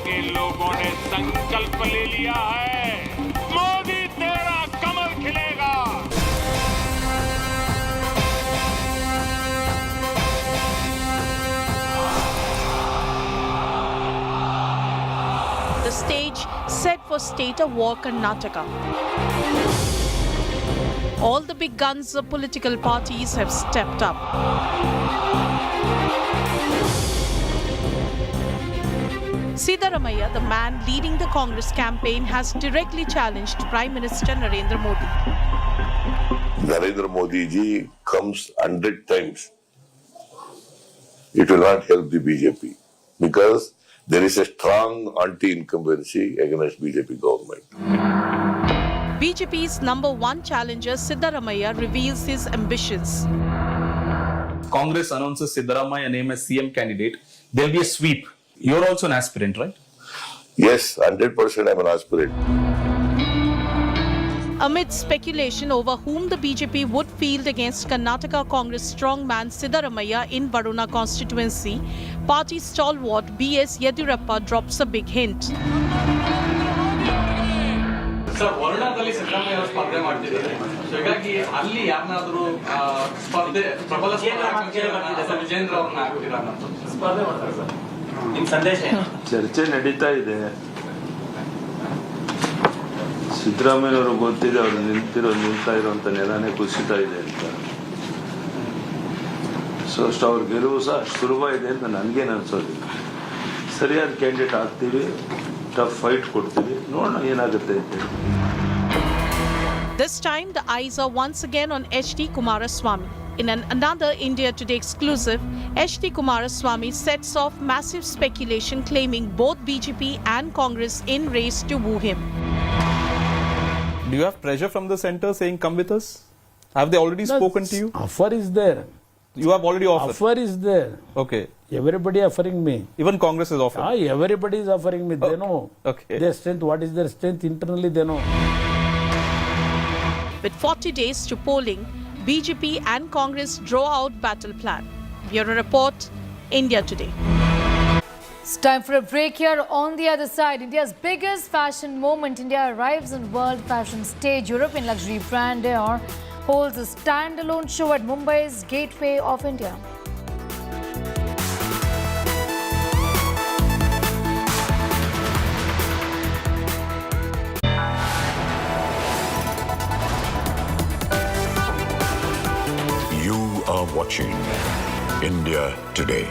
के लोगों ने संकल्प ले लिया है, मोदी तेरा कमल खिलेगा। The stage set for state of war Karnataka. All the big guns of political parties have stepped up. Siddaramaiah, the man leading the Congress campaign, has directly challenged Prime Minister Narendra Modi. Narendra Modi ji comes 100 times. It will not help the BJP because there is a strong anti-incumbency against BJP government. BJP's #1 challenger Siddaramaiah reveals his ambitions. Congress announces Siddaramaiah name as CM candidate. There will be a sweep. You're also an aspirant, right? Yes, 100% I'm an aspirant. Amid speculation over whom the BJP would field against Karnataka Congress strongman Siddaramaiah in Varuna constituency, party stalwart B.S. Yediyurappa drops a big hint. Sir ವರುಣಾದಲ್ಲಿ ಸಿದ್ದರಾಮಯ್ಯ ಅವರು ಸ್ಪರ್ಧೆ ಮಾಡ್ತಿದ್ದಾರೆ. So ಹೀಗಾಗಿ ಅಲ್ಲಿ ಯಾರನ್ನಾದರೂ ಸ್ಪರ್ಧೆ ಪ್ರಬಲ ವಿಜೇಂದ್ರ ಅವ್ರನ್ನ ಹಾಕ್ತೀರಾ ಅಂತ ಸ್ಪರ್ಧೆ ಮಾಡ್ತಾರೆ ಸರ್. ನಿಮ್ಮ ಸಂದೇಶ ಏನು? ಚರ್ಚೆ ನಡೀತಾ ಇದೆ. ಸಿದ್ದರಾಮಯ್ಯವರು ಗೊತ್ತಿದೆ, ಅವರು ನಿಲ್ತಾ ಇರುವಂತ ನೆಲನೇ ಕುಸಿತಾ ಇದೆ ಅಂತ. ಸೊ ಅಷ್ಟು ಅವ್ರ ಗೆಲುವು ಸಹ ಅಷ್ಟು ಸುಲಭ ಇದೆ ಅಂತ ನನಗೇನು ಅನ್ಸೋದಿಲ್ಲ. ಸರಿಯಾದ ಕ್ಯಾಂಡಿಡೇಟ್ ಆಗ್ತೀವಿ, ಟಫ್ ಫೈಟ್ ಕೊಡ್ತೀವಿ, ನೋಡೋಣ ಏನಾಗುತ್ತೆ ಅಂತ. This time the eyes are once again on H.D. Kumaraswamy. In another India Today exclusive, H.D. Kumaraswamy sets off massive speculation claiming both BJP and Congress in race to woo him. Do you have pressure from the centre saying come with us? Have they already spoken to you? Offer is there. You have already offered? Offer is there. Okay. Everybody offering me. Even Congress is offering? Everybody is offering me. They know. Okay. Their strength, what is their strength internally, they know. With 40 days to polling, BJP and Congress draw out battle plan. Bureau Report, India Today. It's time for a break here. On the other side, India's biggest fashion moment. India arrives on world fashion stage. European luxury brand Dior holds a standalone show at Mumbai's Gateway of India. You are watching India Today.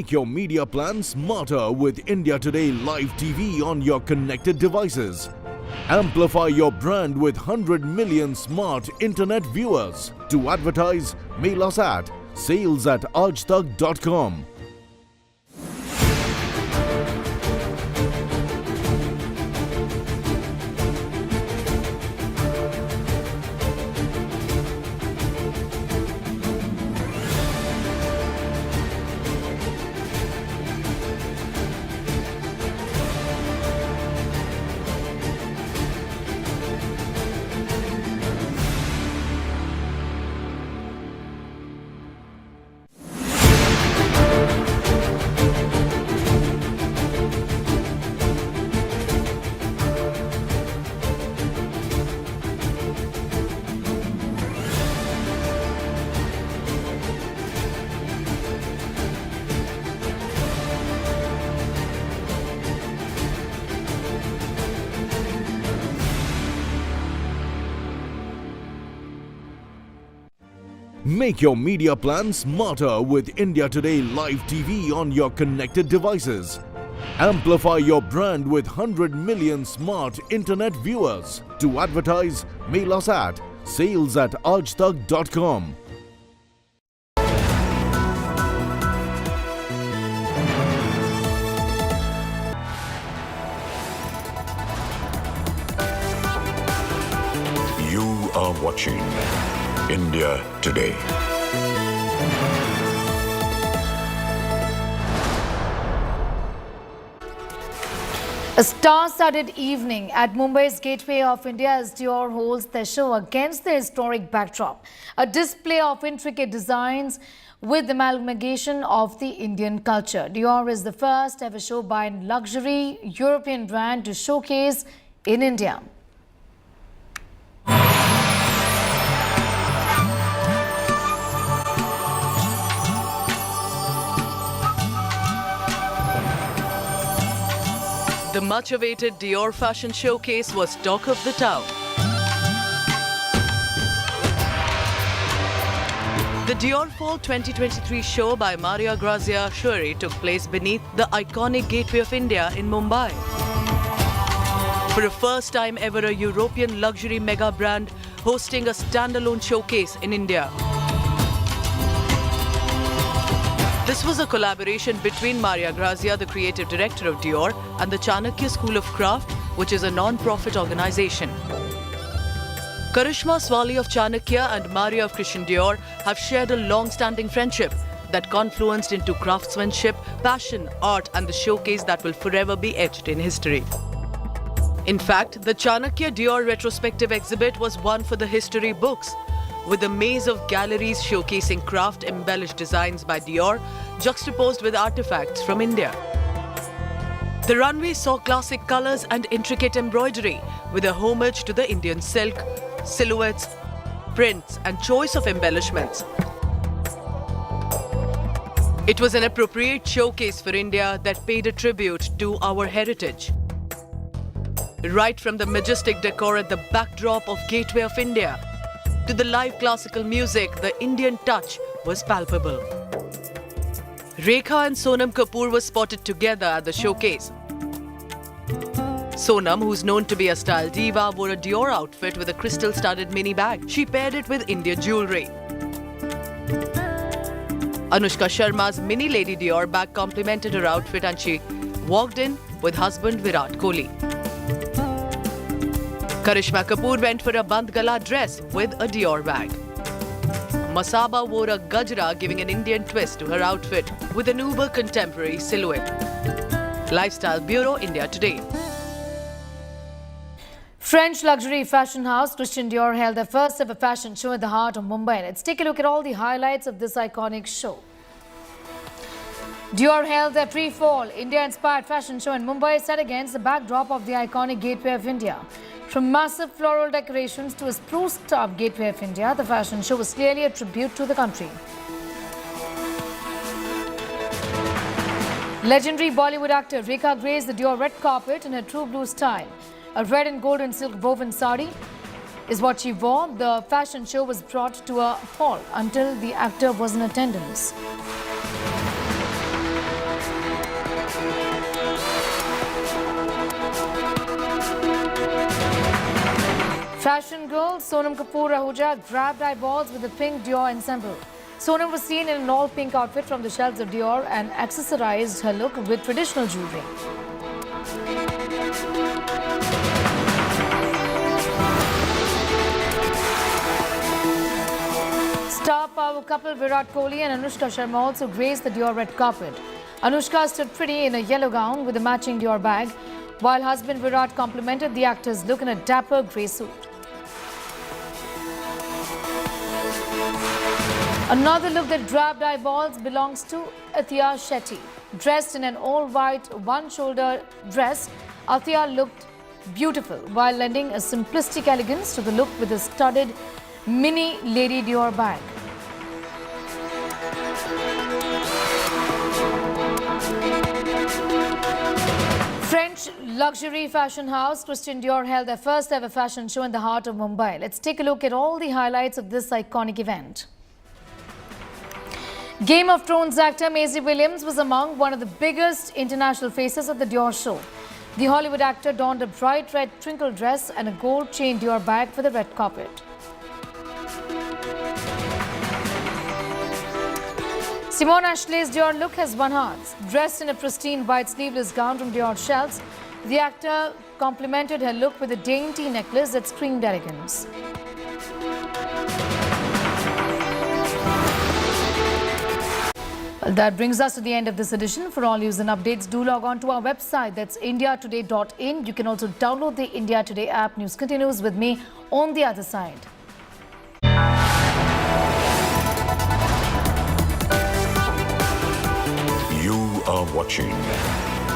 Make your media plan smarter with India Today Live TV on your connected devices. Amplify your brand with 100 million smart internet viewers. To advertise, mail us at sales@aajtak.com. Make your media plan smarter with India Today Live TV on your connected devices. Amplify your brand with 100 million smart internet viewers. To advertise, mail us at sales@aajtak.com. You are watching India Today. A star-studded evening at Mumbai's Gateway of India as Dior holds their show against the historic backdrop. A display of intricate designs with amalgamation of the Indian culture. Dior is the first ever show by a luxury European brand to showcase in India. The much-awaited Dior fashion showcase was talk of the town. The Dior Fall 2023 show by Maria Grazia Chiuri took place beneath the iconic Gateway of India in Mumbai. For the first time ever, a European luxury mega brand hosting a standalone showcase in India. This was a collaboration between Maria Grazia, the creative director of Dior, and the Chanakya School of Craft, which is a non-profit organization. Karishma Swali of Chanakya and Maria of Christian Dior have shared a long-standing friendship that confluenced into craftsmanship, passion, art, and the showcase that will forever be etched in history. In fact, the Chanakya Dior retrospective exhibit was one for the history books, with a maze of galleries showcasing craft-embellished designs by Dior, juxtaposed with artifacts from India. The runway saw classic colors and intricate embroidery, with a homage to the Indian silk, silhouettes, prints, and choice of embellishments. It was an appropriate showcase for India that paid a tribute to our heritage. Right from the majestic decor at the backdrop of Gateway of India, to the live classical music, the Indian touch was palpable. Rekha and Sonam Kapoor were spotted together at the showcase. Sonam, who's known to be a style diva, wore a Dior outfit with a crystal-studded mini bag. She paired it with Indian jewellery. Anushka Sharma's mini Lady Dior bag complemented her outfit and she walked in with husband Virat Kohli. Karishma Kapoor went for a band gala dress with a Dior bag. Masaba wore a gajra, giving an Indian twist to her outfit with an uber contemporary silhouette. Lifestyle Bureau, India Today. French luxury fashion house Christian Dior held their first ever fashion show at the heart of Mumbai. Let's take a look at all the highlights of this iconic show. Dior held their pre-fall India-inspired fashion show in Mumbai set against the backdrop of the iconic Gateway of India. From massive floral decorations to a spruce-topped Gateway of India, the fashion show was clearly a tribute to the country. Legendary Bollywood actor Rekha graced the Dior red carpet in her true blue style. A red and gold and silk woven sari is what she wore. The fashion show was brought to a halt until the actor was in attendance. Fashion girl Sonam Kapoor Ahuja grabbed eyeballs with a pink Dior ensemble. Sonam was seen in an all-pink outfit from the shelves of Dior and accessorized her look with traditional jewelry. Star power couple Virat Kohli and Anushka Sharma also graced the Dior red carpet. Anushka stood pretty in a yellow gown with a matching Dior bag, while husband Virat complimented the actor's look in a dapper grey suit. Another look that grabbed eyeballs belongs to Atiya Shetty. Dressed in an all-white one-shoulder dress, Atiya looked beautiful while lending a simplistic elegance to the look with a studded mini Lady Dior bag. French luxury fashion house Christian Dior held their first ever fashion show in the heart of Mumbai. Let's take a look at all the highlights of this iconic event. Game of Thrones actor Maisie Williams was among one of the biggest international faces at the Dior show. The Hollywood actor donned a bright red twinkle dress and a gold chain Dior bag for the red carpet. Simone Ashley's Dior look has won hearts. Dressed in a pristine white sleeveless gown from Dior shelves, the actor complimented her look with a dainty necklace that screamed elegance. Well, that brings us to the end of this edition. For all news and updates, do log on to our website. That's indiatoday.in. You can also download the India Today app. News continues with me on the other side. You are watching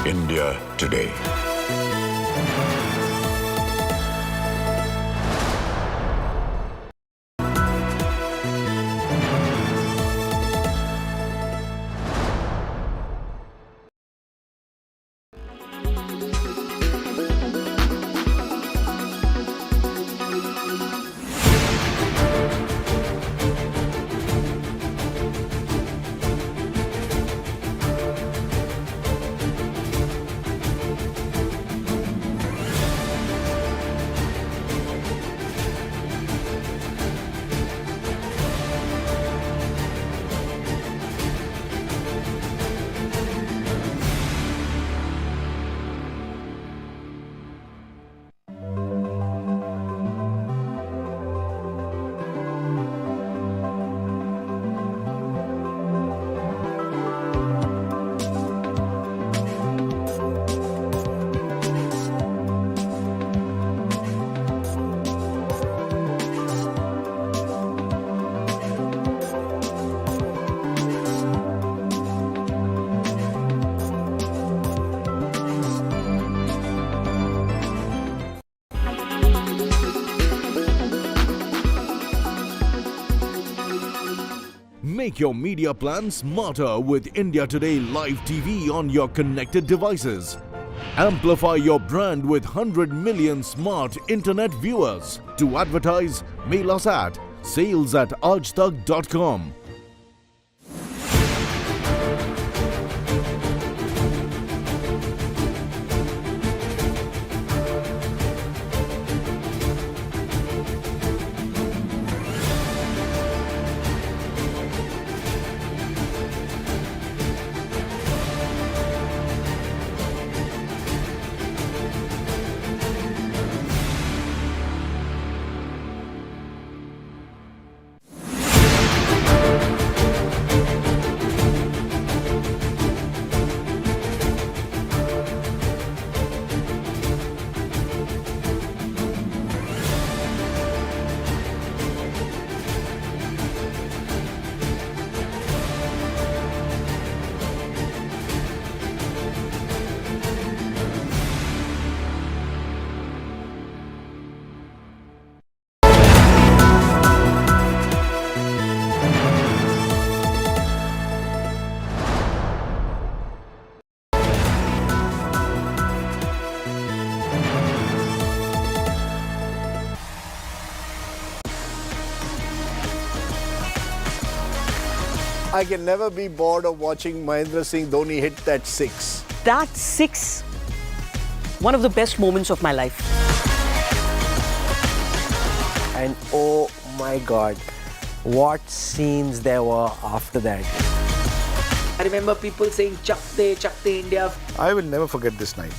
India Today. Make your media plan smarter with India Today Live TV on your connected devices. Amplify your brand with 100 million smart internet viewers. To advertise, mail us at sales@aajtak.com. I can never be bored of watching Mahendra Singh Dhoni hit that six. That six, one of the best moments of my life. and oh my God, what scenes there were after that. I remember people saying Chakte India. I will never forget this night.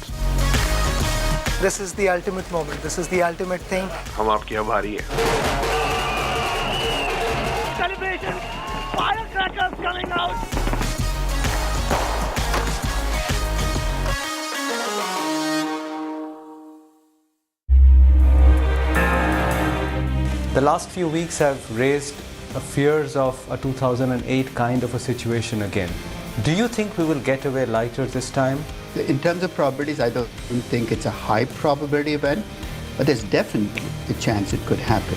This is the ultimate moment. This is the ultimate thing. हम आपके आभारी हैं. Celebration! Firecrackers coming out! The last few weeks have raised fears of a 2008 kind of a situation again. Do you think we will get away lighter this time? In terms of probabilities, I don't think it's a high probability event, but there's definitely a chance it could happen.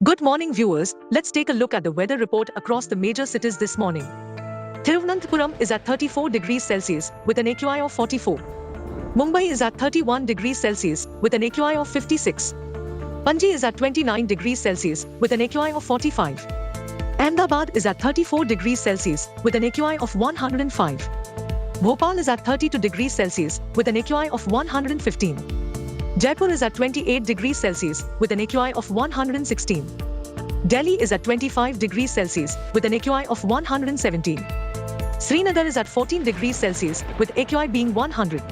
Good morning, viewers. Let's take a look at the weather report across the major cities this morning. Thiruvananthapuram is at 34 degrees Celsius with an AQI of 44. Mumbai is at 31 degrees Celsius with an AQI of 56. Panji is at 29 degrees Celsius with an AQI of 45. Ahmedabad is at 34 degrees Celsius with an AQI of 105. Bhopal is at 32 degrees Celsius with an AQI of 115. Jaipur is at 28 degrees Celsius with an AQI of 116. Delhi is at 25 degrees Celsius with an AQI of 117. Srinagar is at 14 degrees Celsius with AQI being 100.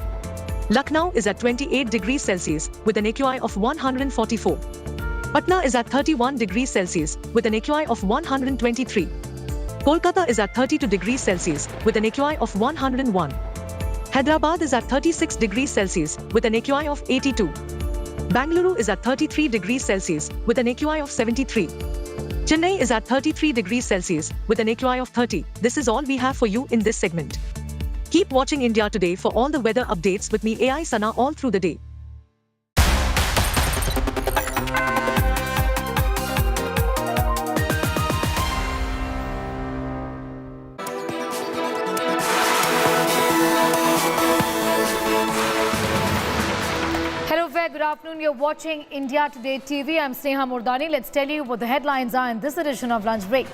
Lucknow is at 28 degrees Celsius with an AQI of 144. Patna is at 31 degrees Celsius with an AQI of 123. Kolkata is at 32 degrees Celsius with an AQI of 101. Hyderabad is at 36 degrees Celsius with an AQI of 82. Bangalore is at 33 degrees Celsius with an AQI of 73. Chennai is at 33 degrees Celsius with an AQI of 30. This is all we have for you in this segment. Keep watching India Today for all the weather updates with me AI Sana all through the day. Hello, very good afternoon. You're watching India Today TV. I'm Sneha Murdani. Let's tell you what the headlines are in this edition of Lunch Break.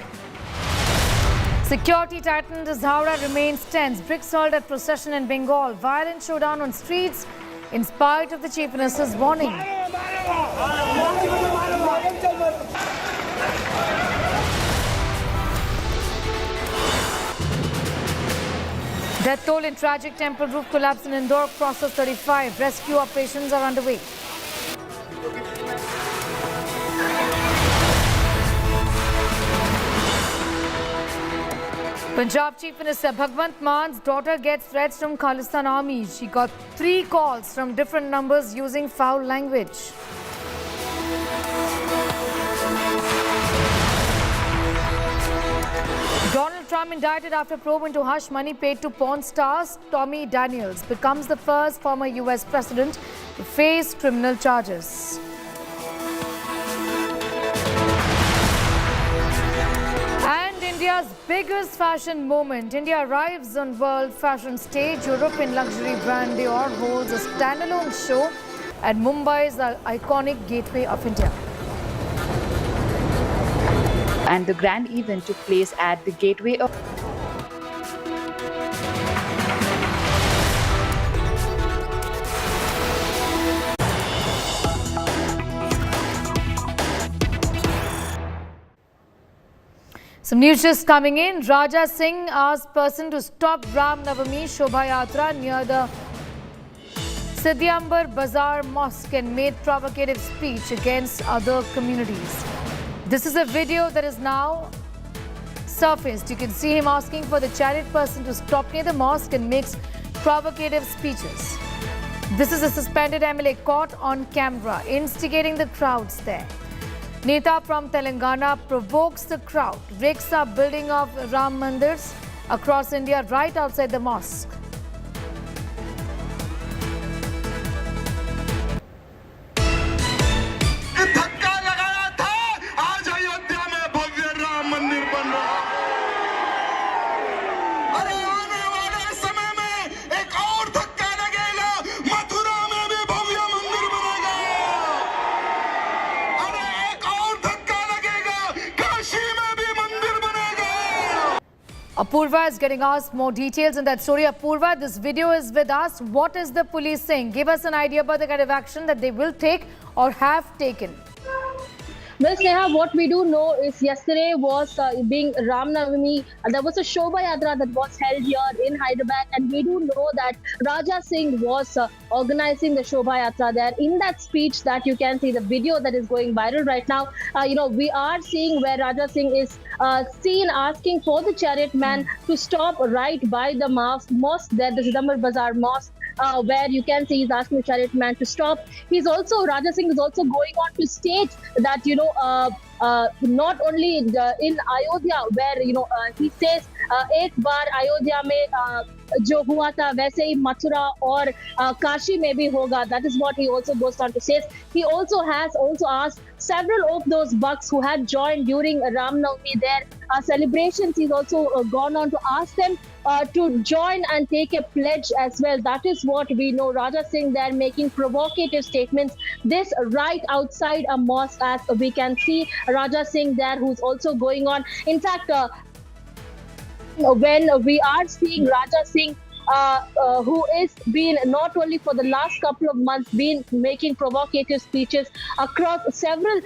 Security tightened as Howrah remains tense. Bricks hurled at procession in Bengal. Violent showdown on streets in spite of the Chief Minister's warning. Death toll in tragic temple roof collapse in Indore crosses 35. Rescue operations are underway. Punjab Chief Minister Bhagwant Man's daughter gets threats from Khalistan Army. She got 3 calls from different numbers using foul language. Donald Trump indicted after probe into hush money paid to porn star Stormy Daniels becomes the first former US president to face criminal charges. India's biggest fashion moment. India arrives on world fashion stage. European luxury brand Dior holds a standalone show at Mumbai's iconic gateway of India. And the grand event took place at the gateway of Some news just coming in. Raja Singh asked person to stop Ram Navami Shobha Yatra near the Sidyambar Bazaar Mosque and made provocative speech against other communities. This is a video that is now surfaced. You can see him asking for the chariot person to stop near the mosque and makes provocative speeches. This is a suspended MLA caught on camera, instigating the crowds there. Neta from Telangana provokes the crowd, rakes up building of Ram Mandirs across India right outside the mosque. Apurva is getting us more details in that story. Apurva, this video is with us. What is the police saying? Give us an idea about the kind of action that they will take or have taken. Well, Sneha, what we do know is yesterday was being Ram Navami. There was a Shobha Yatra that was held here in Hyderabad, and we do know that Raja Singh was organizing the Shobha Yatra there. In that speech that you can see, the video that is going viral right now, we are seeing where Raja Singh is seen asking for the chariot man to stop right by the mosque there, the Sidambar Bazaar mosque. Where you can see he's asking the chariot man to stop. Raja Singh is also going on to state that, not only in Ayodhya, where, he says, एक बार अयोध्या में जो हुआ था वैसे ही मथुरा और काशी में भी होगा. That is what he also goes on to say. He also has asked several of those bucks who had joined during Ram Navami their celebrations. He's also gone on to ask them to join and take a pledge as well. That is what we know. Raja Singh there making provocative statements. This right outside a mosque, as we can see Raja Singh there, who's also going on. In fact, when we are seeing Raja Singh, who is been not only for the last couple of months been making provocative speeches across several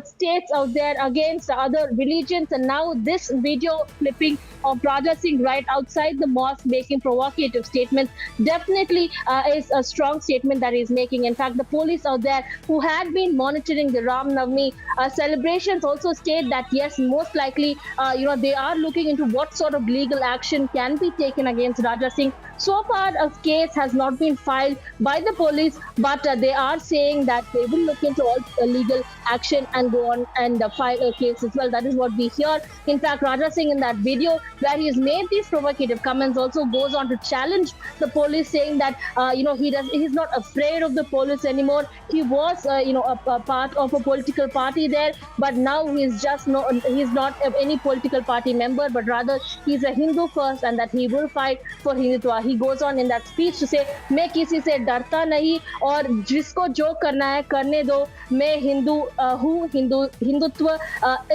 states out there against other religions, and now this video clipping of Raja Singh right outside the mosque making provocative statements definitely is a strong statement that he's making. In fact, the police out there who had been monitoring the Ram Navami celebrations also state that yes, most likely they are looking into what sort of legal action can be taken against Raja Singh. So far, a case has not been filed by the police, but they are saying that they will look into all legal action and go on and file a case as well. That is what we hear. In fact, Raja Singh in that video where he has made these provocative comments also goes on to challenge the police, saying that he's not afraid of the police anymore. He was a part of a political party there, but now he's not any political party member, but rather he's a Hindu first, and that he will fight for Hindutva. He goes on in that speech to say, मैं किसी से डरता नहीं और जिसको जो करना है करने दो, मैं हिंदू हूँ, हिंदुत्व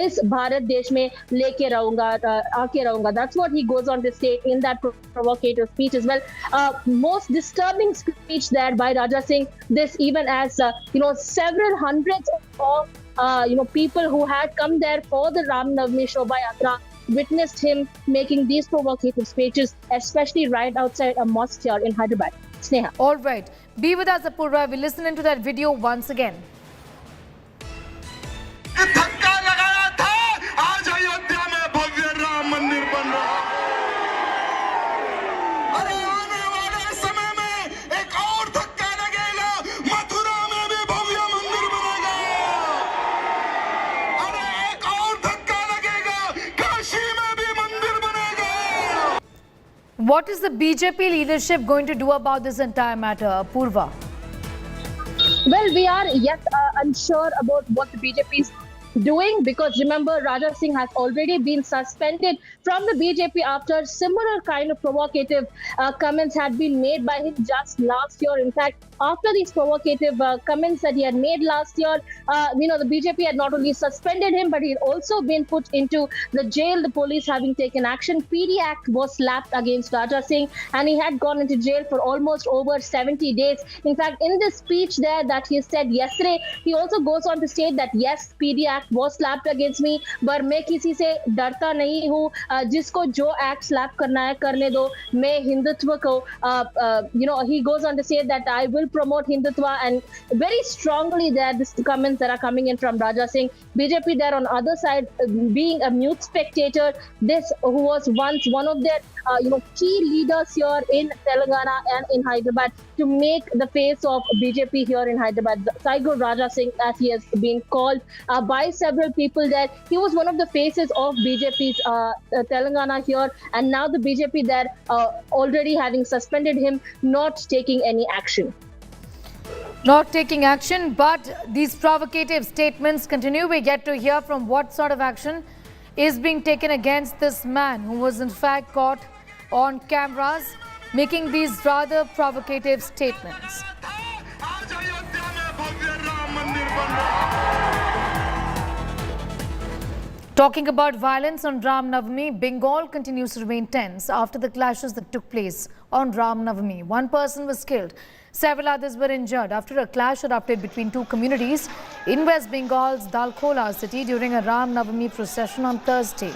इस भारत देश में लेके आके रहूंगा. That's what he goes on to say in that provocative speech as well. Most disturbing speech there by Raja Singh. This even as several hundreds of people who had come there for the Ram Navami Shobha Yatra witnessed him making these provocative speeches, especially right outside a mosque here in Hyderabad. Sneha. All right. Be with us, Apurva. We'll listen into that video once again. What is the BJP leadership going to do about this entire matter, Apurva? Well, we are yet unsure about what the BJP is doing, because remember, Raja Singh has already been suspended from the BJP after similar kind of provocative comments had been made by him just last year. In fact, after these provocative comments that he had made last year, the BJP had not only suspended him, but he had also been put into the jail, the police having taken action. PD Act was slapped against Raja Singh, and he had gone into jail for almost over 70 days. In fact, in this speech there that he said yesterday, he also goes on to state that yes, PD Act was slapped against me, but मैं किसी से डरता नहीं हूँ, जिसको जो act slap करना है करने दो, मैं हिंदुत्व को he goes on to say that I will promote Hindutva, and very strongly there these comments that are coming in from Raja Singh. BJP there on other side being a mute spectator, this who was once one of their key leaders here in Telangana and in Hyderabad to make the face of BJP here in Hyderabad. Siliguri Raja Singh, as he has been called by several people there. He was one of the faces of BJP's Telangana here, and now the BJP there already having suspended him, not taking any action. Not taking action, but these provocative statements continue. We get to hear from what sort of action is being taken against this man who was in fact caught on cameras making these rather provocative statements. Talking about violence on Ram Navami, Bengal continues to remain tense after the clashes that took place on Ram Navami. One person was killed, several others were injured after a clash erupted between two communities in West Bengal's Dalkola city during a Ram Navami procession on Thursday.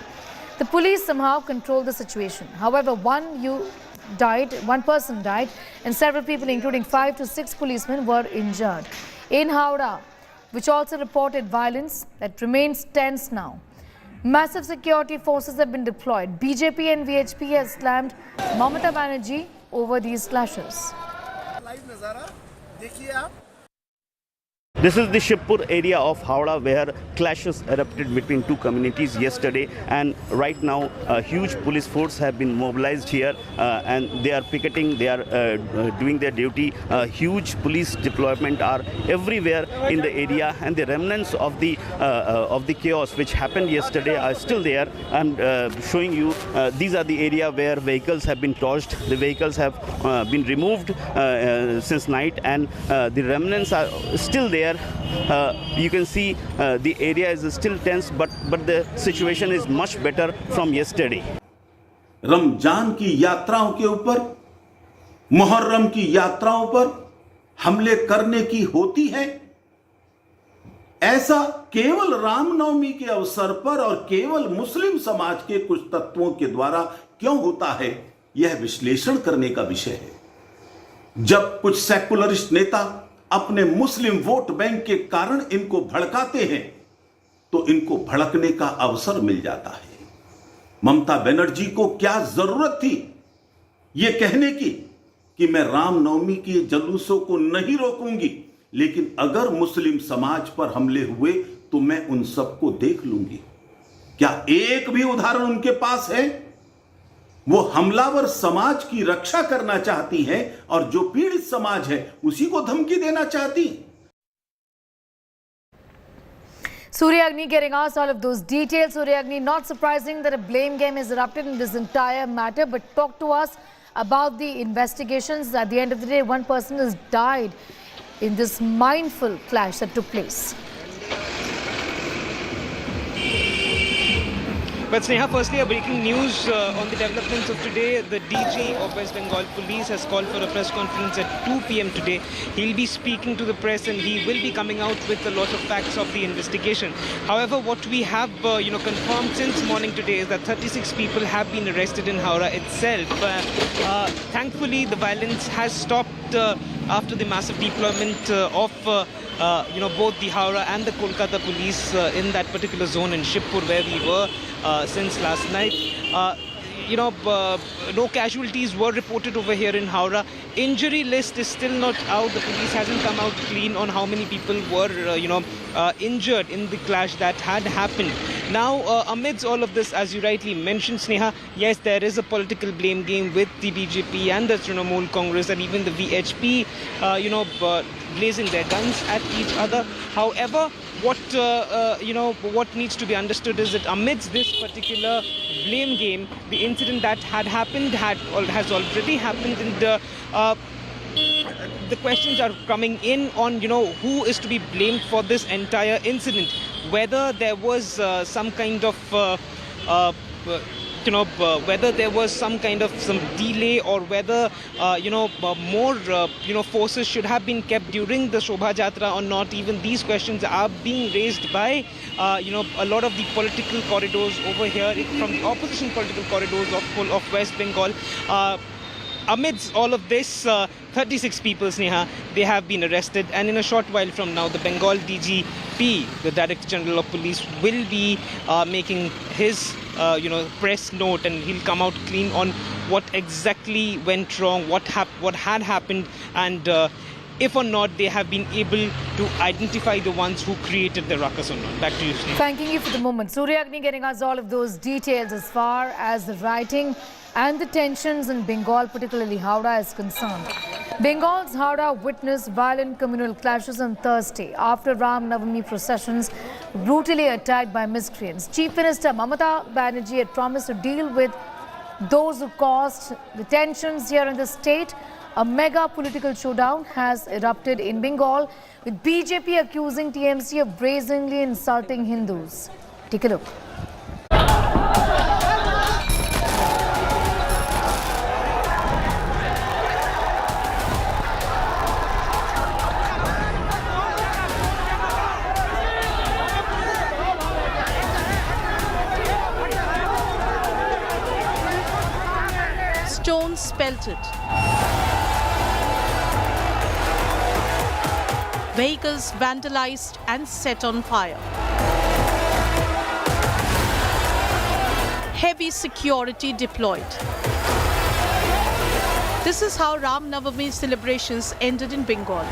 The police somehow controlled the situation. However, one person died and several people, including 5 to 6 policemen, were injured. In Howrah, which also reported violence that remains tense now. Massive security forces have been deployed. BJP and VHP has slammed Mamata Banerjee over these clashes. This is the Shivpur area of Howrah where clashes erupted between two communities yesterday, and right now a huge police force have been mobilized here and they are picketing, they are doing their duty. Huge police deployment are everywhere in the area, and the remnants of the chaos which happened yesterday are still there. I'm showing you these are the area where vehicles have been torched. The vehicles have been removed since night, and the remnants are still there. You can see the area is still tense, but the situation is much better from yesterday. Ramzan की यात्राओं के ऊपर, मुहर्रम की यात्राओं पर हमले करने की होती है। ऐसा केवल रामनवमी के अवसर पर और केवल मुस्लिम समाज के कुछ तत्वों के द्वारा क्यों होता है, यह विश्लेषण करने का विषय है। जब कुछ सेकुलरिस्ट नेता अपने मुस्लिम वोट बैंक के कारण इनको भड़काते हैं, तो इनको भड़कने का अवसर मिल जाता है। ममता बनर्जी को क्या जरूरत थी यह कहने की कि मैं रामनवमी के जुलूसों को नहीं रोकूंगी, लेकिन अगर मुस्लिम समाज पर हमले हुए तो मैं उन सबको देख लूंगी। क्या एक भी उदाहरण उनके पास है? वो हमलावर समाज की रक्षा करना चाहती है और जो पीड़ित समाज है उसी को धमकी देना चाहती। Surya Agni getting us all of those details. Surya Agni, not surprising that a blame game has erupted in this entire matter, but talk to us about the investigations. At the end of the day, one person has died in this mindful clash that took place. But Sneha, firstly, a breaking news on the developments of today. The DG of West Bengal Police has called for a press conference at 2 p.m. today. He'll be speaking to the press and he will be coming out with a lot of facts of the investigation. However, what we have confirmed since morning today is that 36 people have been arrested in Howrah itself. Thankfully, the violence has stopped after the massive deployment of both the Howrah and the Kolkata police in that particular zone in Shivpur where we were since last night. No casualties were reported over here in Howrah. Injury list is still not out. The police hasn't come out clean on how many people were, injured in the clash that had happened. Now, amidst all of this, as you rightly mentioned, Sneha, yes, there is a political blame game with the BJP and the Trinamool Congress and even the VHP, blazing their guns at each other. However, what needs to be understood is that amidst this particular blame game, the incident that had happened has already happened, and the questions are coming in on who is to be blamed for this entire incident. Whether there was some kind of whether there was some delay, or whether more forces should have been kept during the Shobha Jatra or not. Even these questions are being raised by a lot of the political corridors over here, from the opposition political corridors of West Bengal. Amidst all of this, 36 people, Sneha, they have been arrested, and in a short while from now, the Bengal DGP, the Director General of Police, will be making his press note, and he'll come out clean on what exactly went wrong, what had happened, and if or not they have been able to identify the ones who created the ruckus or not. Back to you, Sneha. Thanking you for the moment. Surya Agni getting us all of those details as far as the rioting and the tensions in Bengal, particularly Howrah, is concerned. Bengal's Howrah witnessed violent communal clashes on Thursday after Ram Navami processions brutally attacked by miscreants. Chief Minister Mamata Banerjee had promised to deal with those who caused the tensions here in the state. A mega political showdown has erupted in Bengal, with BJP accusing TMC of brazenly insulting Hindus. Take a look. stones pelted. Vehicles vandalized and set on fire. Heavy security deployed. This is how Ram Navami celebrations ended in Bengal.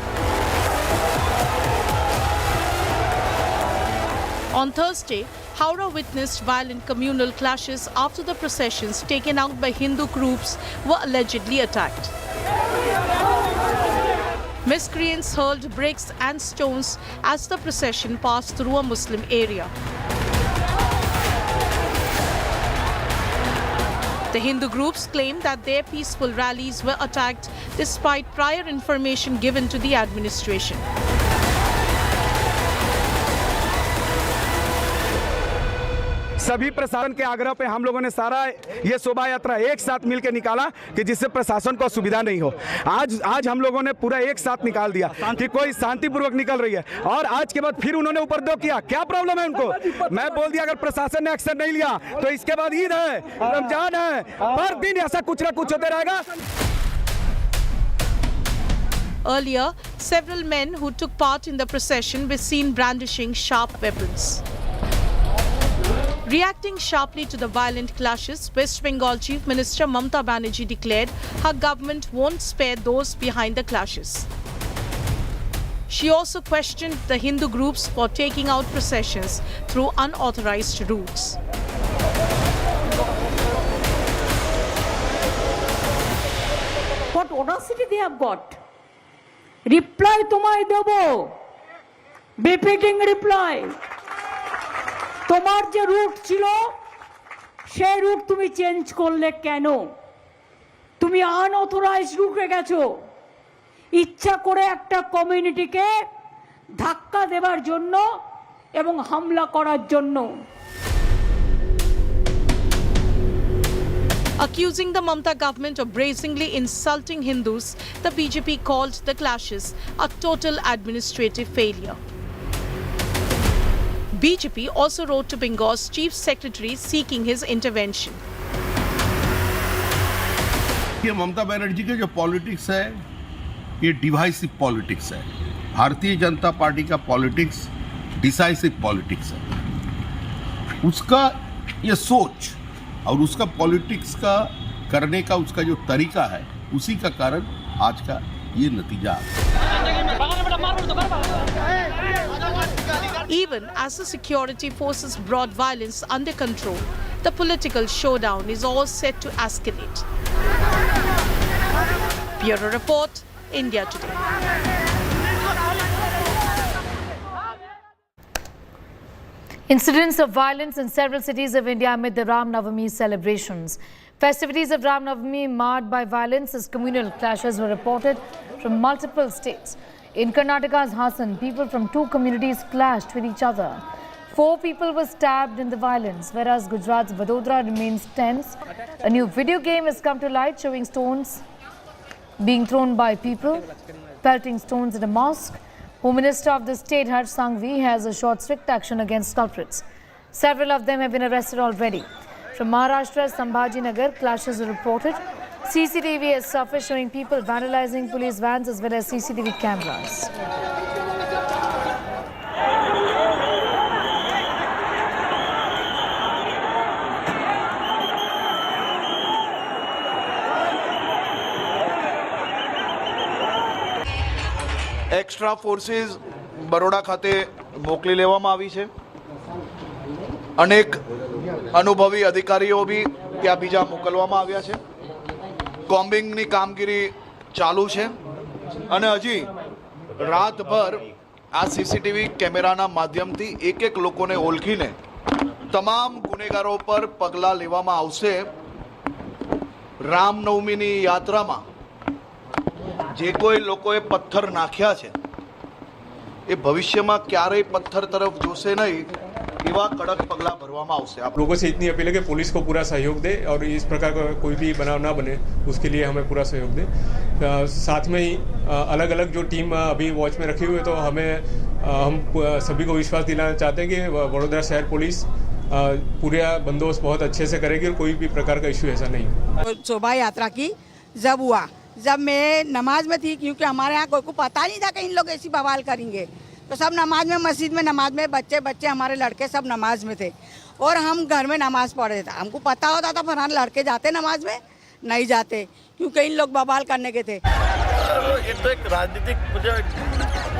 On Thursday, Howrah witnessed violent communal clashes after the processions taken out by Hindu groups were allegedly attacked. Miscreants hurled bricks and stones as the procession passed through a Muslim area. The Hindu groups claimed that their peaceful rallies were attacked despite prior information given to the administration. सभी प्रशासन के आग्रह पे हम लोगों ने सारा ये शोभा यात्रा एक साथ मिलकर निकाला कि जिससे प्रशासन को असुविधा नहीं हो। आज हम लोगों ने पूरा एक साथ निकाल दिया कि कोई शांतिपूर्वक निकल रही है और आज के बाद फिर उन्होंने उपद्रव किया। क्या प्रॉब्लम है उनको? मैं बोल दिया अगर प्रशासन ने एक्शन नहीं लिया तो इसके बाद ईद है, रमजान है, हर दिन ऐसा कुछ ना कुछ होते रहेगा। Earlier, several men who took part in the procession were seen brandishing sharp weapons. Reacting sharply to the violent clashes, West Bengal Chief Minister Mamta Banerjee declared her government won't spare those behind the clashes. She also questioned the Hindu groups for taking out processions through unauthorized routes. What audacity they have got! Reply তোমায় দেব, befitting reply. তোমার যে root ছিল সেই root তুমি change করলে কেন? তুমি unauthorised রুটে গেছো ইচ্ছা করে একটা কমিউনিটিকে ধাক্কা দেওয়ার জন্য এবং হামলা করার জন্য। Accusing the Mamta government of brazenly insulting Hindus, the BJP called the clashes a total administrative failure. BJP also wrote to Bengal's Chief Secretary seeking his intervention. ये ममता बनर्जी के जो पॉलिटिक्स है ये डिवाइसिव पॉलिटिक्स है। भारतीय जनता पार्टी का politics decisive politics है। उसका ये सोच और उसका पॉलिटिक्स का करने का उसका जो तरीका है उसी का कारण आज का ये नतीजा है। Even as the security forces brought violence under control, the political showdown is all set to escalate. Bureau Report, India Today. Incidents of violence in several cities of India amid the Ram Navami celebrations. Festivities of Ram Navami marred by violence as communal clashes were reported from multiple states. In Karnataka's Hassan, people from two communities clashed with each other. 4 people were stabbed in the violence, whereas Gujarat's Vadodara remains tense. A new video game has come to light showing stones being thrown by people, pelting stones at a mosque. Home Minister of the state, Harsh Sanghvi, has assured strict action against culprits. Several of them have been arrested already. From Maharashtra's Sambhajinagar, clashes were reported. CCTV has surfaced showing people vandalizing police vans as well as CCTV cameras. Extra forces Baroda ખાતે મોકલી લેવામાં આવી છે। અનેક અનુભવી અધિકારીઓ બી ત્યાં બીજા મોકલવામાં આવ્યા છે। કોમ્બિંગની કામગીરી ચાલુ છે અને હજી રાતભર આ સીસીટીવી કેમેરાના માધ્યમથી એક લોકોને ઓળખીને તમામ ગુનેગારો પર પગલાં લેવામાં આવશે। રામનવમીની યાત્રામાં જે કોઈ લોકોએ પથ્થર નાખ્યા છે એ ભવિષ્યમાં ક્યારેય પથ્થર તરફ જોશે નહીં એવા કડક પગલાં ભરવામાં આવશે। लोगों से इतनी अपील है कि पुलिस को पूरा सहयोग दे और इस प्रकार का कोई भी बनाव ना बने उसके लिए हमें पूरा सहयोग दे। साथ में ही अलग अलग जो टीम अभी वॉच में रखी हुई है तो हम सभी को विश्वास दिलाना चाहते हैं कि वडोदरा शहर पुलिस पूरा बंदोबस्त बहुत अच्छे से करेगी और कोई भी प्रकार का इश्यू ऐसा नहीं हो। शोभा यात्रा की जब हुआ, जब मैं नमाज में थी, क्योंकि हमारे यहाँ कोई को पता नहीं था कि इन लोग ऐसी बवाल करेंगे, तो सब नमाज में, मस्जिद में नमाज में, बच्चे हमारे लड़के सब नमाज में थे और हम घर में नमाज पढ़ रहे थे। हमको पता होता था फरहान लड़के जाते नमाज में, नहीं जाते क्योंकि इन लोग बवाल करने के थे। ये तो एक राजनीतिक मुझे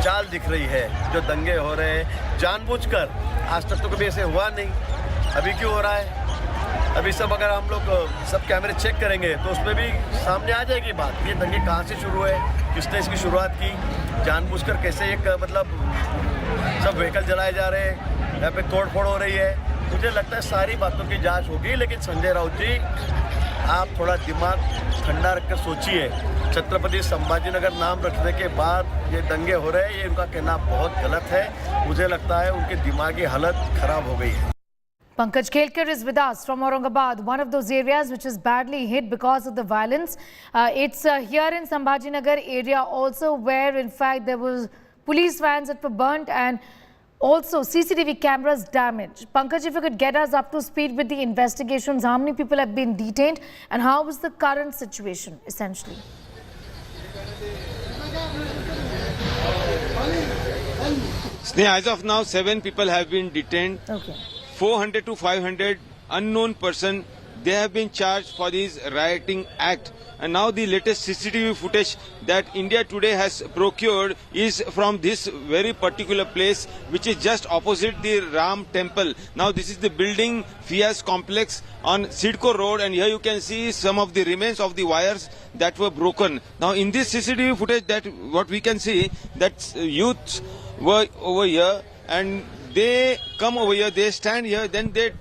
चाल दिख रही है, जो दंगे हो रहे हैं जानबूझकर। आज तक तो कभी ऐसे हुआ नहीं, अभी क्यों हो रहा है? अभी सब अगर हम लोग सब कैमरे चेक करेंगे तो उसमें भी सामने आ जाएगी बात, ये दंगे कहाँ से शुरू है, किसने इसकी शुरुआत की, जानबूझकर कैसे एक मतलब सब व्हीकल जलाए जा रहे हैं, यहाँ पे तोड़फोड़ हो रही है। मुझे लगता है सारी बातों की जांच होगी, लेकिन संजय राउत जी आप थोड़ा दिमाग ठंडा रखकर सोचिए। छत्रपति संभाजीनगर नाम रखने के बाद ये दंगे हो रहे हैं, ये उनका कहना बहुत गलत है। मुझे लगता है उनकी दिमागी हालत खराब हो गई है। Pankaj Kelkar is with us from Aurangabad, one of those areas which is badly hit because of the violence. It's here in Sambhajinagar area also where in fact there was police vans that were burnt and also CCTV cameras damaged. Pankaj, if you could get us up to speed with the investigations, how many people have been detained and how is the current situation essentially? Sneha, as of now 7 people have been detained. Okay. 400 to 500 unknown person, they have been charged for this rioting act. And now the latest CCTV footage that India Today has procured is from this very particular place, which is just opposite the Ram temple. Now this is the building Fias complex on Sidco Road, and here you can see some of the remains of the wires that were broken. Now in this CCTV footage, that what we can see, that youths were over here and they come over here, they stand here, then they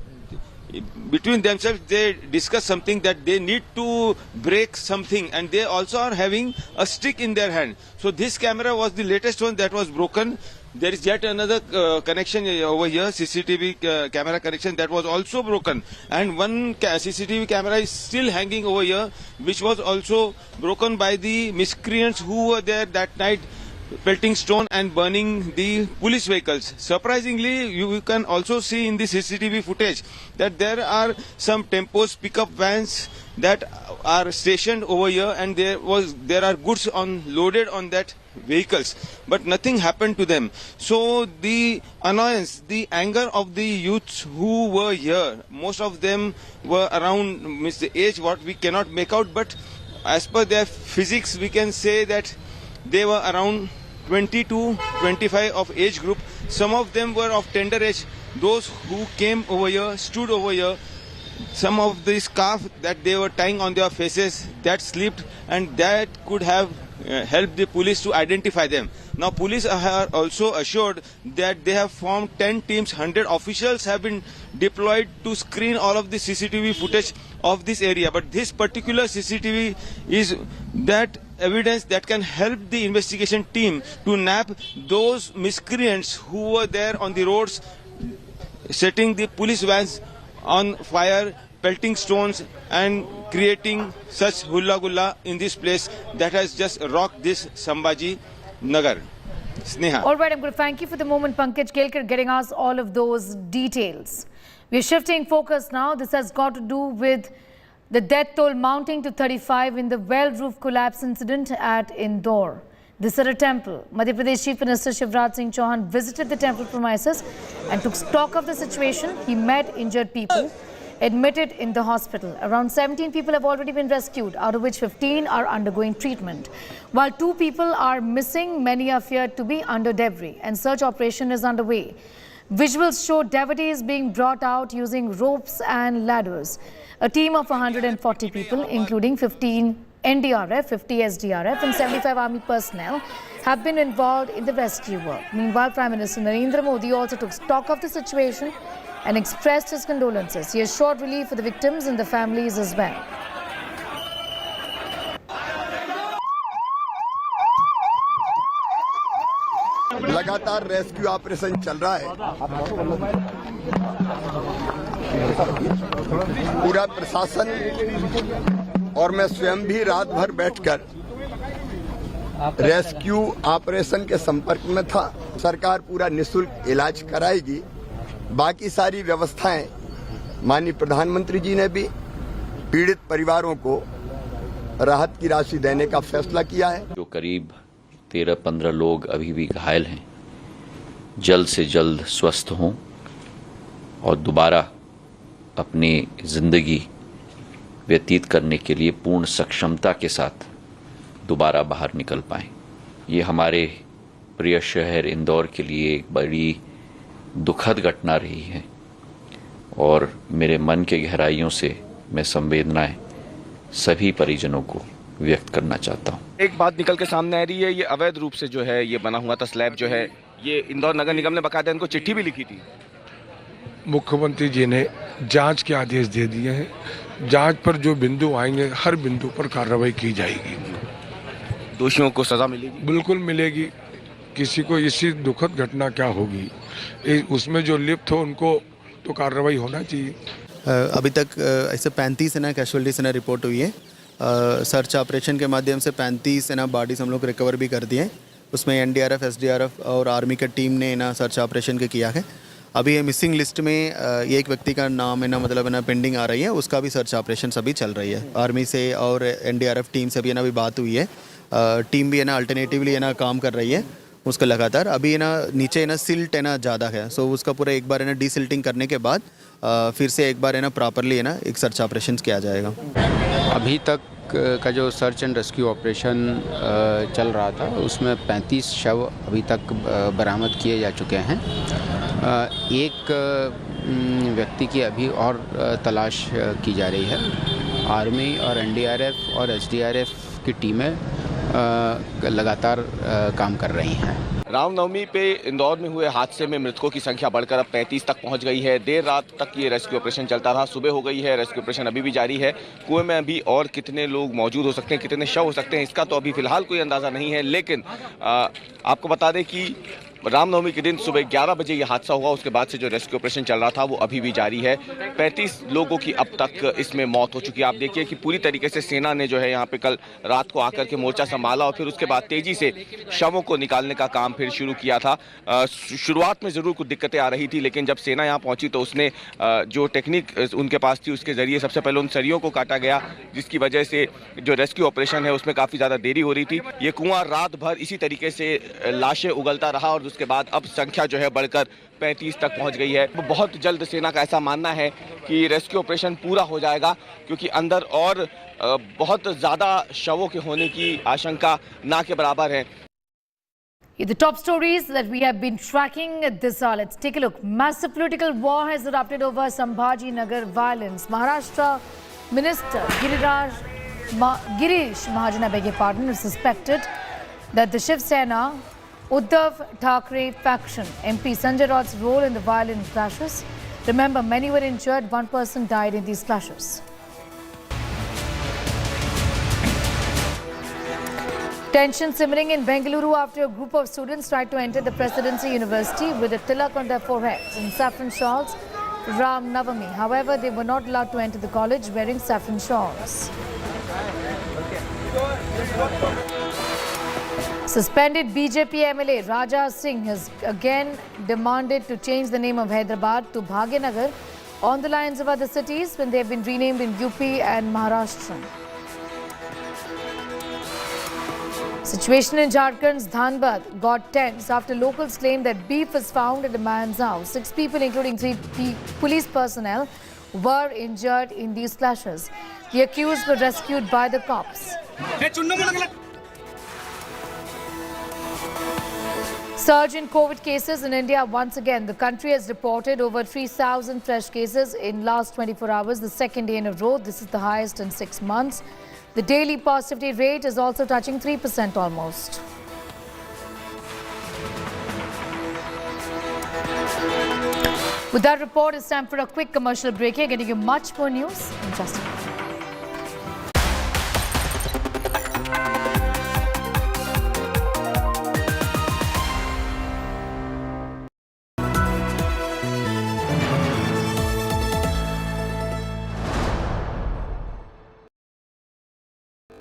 between themselves they discuss something that they need to break something, and they also are having a stick in their hand. So this camera was the latest one that was broken. There is yet another connection over here, CCTV camera connection, that was also broken, and one CCTV camera is still hanging over here, which was also broken by the miscreants who were there that night, pelting stone and burning the police vehicles. Surprisingly, you can also see in the CCTV footage that there are some Tempos pickup vans that are stationed over here, and there are goods loaded on that vehicles, but nothing happened to them. So the annoyance, the anger of the youths who were here, most of them were around the age what we cannot make out, but as per their physics we can say that they were around 20 to 25 of age group. Some of them were of tender age. Those who came over here, stood over here, some of the scarf that they were tying on their faces, that slipped, and that could have helped the police to identify them. Now police are also assured that they have formed 10 teams, 100 officials have been deployed to screen all of the CCTV footage of this area. But this particular CCTV is that evidence that can help the investigation team to nab those miscreants who were there on the roads, setting the police vans on fire, pelting stones and creating such hulla gulla in this place that has just rocked this Sambhaji Nagar. Sneha. All right, I'm going to thank you for the moment, Pankaj Kelkar, getting us all of those details. We're shifting focus now. This has got to do with the death toll mounting to 35 in the well roof collapse incident at Indore. This at a temple. Madhya Pradesh Chief Minister Shivraj Singh Chauhan visited the temple premises and took stock of the situation. He met injured people admitted in the hospital. Around 17 people have already been rescued, out of which 15 are undergoing treatment. While 2 people are missing, many are feared to be under debris, and search operation is underway. Visuals show devotees being brought out using ropes and ladders. A team of 140 people, including 15 NDRF, 50 SDRF and 75 army personnel, have been involved in the rescue work. Meanwhile, Prime Minister Narendra Modi also took stock of the situation and expressed his condolences. He assured relief for the victims and the families as well. लगातार rescue operation चल रहा है। पूरा प्रशासन और मैं स्वयं भी रात भर बैठकर रेस्क्यू ऑपरेशन के संपर्क में था। सरकार पूरा निःशुल्क इलाज कराएगी। बाकी सारी व्यवस्थाएं माननीय प्रधानमंत्री जी ने भी पीड़ित परिवारों को राहत की राशि देने का फैसला किया है। जो करीब 13-15 लोग अभी भी घायल हैं, जल्द से जल्द स्वस्थ हों और दोबारा अपनी ज़िंदगी व्यतीत करने के लिए पूर्ण सक्षमता के साथ दोबारा बाहर निकल पाएं। ये हमारे प्रिय शहर इंदौर के लिए एक बड़ी दुखद घटना रही है और मेरे मन के गहराइयों से मैं संवेदनाएं सभी परिजनों को व्यक्त करना चाहता हूँ। एक बात निकल के सामने आ रही है, ये अवैध रूप से जो है ये बना हुआ था स्लैब जो है, ये इंदौर नगर निगम ने बकायदा इनको चिट्ठी भी लिखी थी। मुख्यमंत्री जी ने जांच के आदेश दे दिए हैं। जांच पर जो बिंदु आएंगे हर बिंदु पर कार्रवाई की जाएगी। दोषियों को सजा मिलेगी? बिल्कुल मिलेगी। किसी को इसी दुखद घटना क्या होगी, उसमें जो लिप्त हो उनको तो कार्रवाई होना चाहिए। अभी तक ऐसे 35 है ना कैजुअलिटीज है रिपोर्ट हुई है। सर्च ऑपरेशन के माध्यम से 35 है ना बॉडीज हम लोग रिकवर भी कर दिए हैं। उसमें एनडीआरएफ, एसडीआरएफ और आर्मी का टीम ने ना सर्च ऑपरेशन के किया है। अभी ये मिसिंग लिस्ट में एक व्यक्ति का नाम है ना मतलब है ना पेंडिंग आ रही है, उसका भी सर्च ऑपरेशन अभी चल रही है। आर्मी से और एनडीआरएफ टीम से भी है ना अभी बात हुई है। टीम भी है ना अल्टरनेटिवली है ना काम कर रही है उसका लगातार। अभी है ना नीचे है ना सिल्ट है ना ज़्यादा है, सो उसका पूरा एक बार है ना डीसिल्टिंग करने के बाद फिर से एक बार है ना प्रॉपरली है ना एक सर्च ऑपरेशन किया जाएगा। अभी तक का जो सर्च एंड रेस्क्यू ऑपरेशन चल रहा था उसमें 35 शव अभी तक बरामद किए जा चुके हैं। एक व्यक्ति की अभी और तलाश की जा रही है। आर्मी और एनडीआरएफ और एसडीआरएफ की टीमें लगातार काम कर रही हैं। रामनवमी पे इंदौर में हुए हादसे में मृतकों की संख्या बढ़कर अब 35 तक पहुंच गई है। देर रात तक ये रेस्क्यू ऑपरेशन चलता रहा, सुबह हो गई है, रेस्क्यू ऑपरेशन अभी भी जारी है। कुएं में अभी और कितने लोग मौजूद हो सकते हैं, कितने शव हो सकते हैं, इसका तो अभी फिलहाल कोई अंदाज़ा नहीं है। लेकिन आपको बता दें कि रामनवमी के दिन सुबह 11 बजे ये हादसा हुआ। उसके बाद से जो रेस्क्यू ऑपरेशन चल रहा था वो अभी भी जारी है। 35 लोगों की अब तक इसमें मौत हो चुकी है। आप देखिए कि पूरी तरीके से सेना ने जो है यहाँ पे कल रात को आकर के मोर्चा संभाला और फिर उसके बाद तेजी से शवों को निकालने का काम फिर शुरू किया था। शुरुआत में ज़रूर कुछ दिक्कतें आ रही थी, लेकिन जब सेना यहाँ पहुँची तो उसने जो टेक्निक उनके पास थी उसके ज़रिए सबसे पहले उन सरियों को काटा गया, जिसकी वजह से जो रेस्क्यू ऑपरेशन है उसमें काफ़ी ज़्यादा देरी हो रही थी। ये कुआं रात भर इसी तरीके से लाशें उगलता रहा और उसके बाद अब संख्या जो है बढ़कर 35 तक पहुंच गई है। बहुत जल्द सेना का ऐसा मानना है कि रेस्क्यू ऑपरेशन पूरा हो जाएगा, क्योंकि अंदर और बहुत ज़्यादा शवों के होने की आशंका ना के बराबर है। The top stories that we have been tracking this hour. Let's take a look. Massive political war has erupted over Sambhaji Nagar violence. Maharashtra Minister Girish Mahajan, I beg your pardon, is suspected that the Shiv Sena Uddhav Thackeray faction MP Sanjay Raut's role in the violent clashes. Remember, many were injured. One person died in these clashes. Tension simmering in Bengaluru after a group of students tried to enter the Presidency University with a tilak on their foreheads and saffron shawls. Ram Navami. However, they were not allowed to enter the college wearing saffron shawls. Suspended BJP MLA Raja Singh has again demanded to change the name of Hyderabad to Bhagyanagar on the lines of other cities when they have been renamed in UP and Maharashtra. Situation in Jharkhand's Dhanbad got tense after locals claimed that beef was found at a man's house. 6 people, including 3 police personnel, were injured in these clashes. The accused were rescued by the cops. Surge in COVID cases in India once again. The country has reported over 3,000 fresh cases in last 24 hours, the second day in a row. This is the highest in 6 months. The daily positivity rate is also touching 3% almost. With that report, it's time for a quick commercial break here, getting you much more news in just a minute.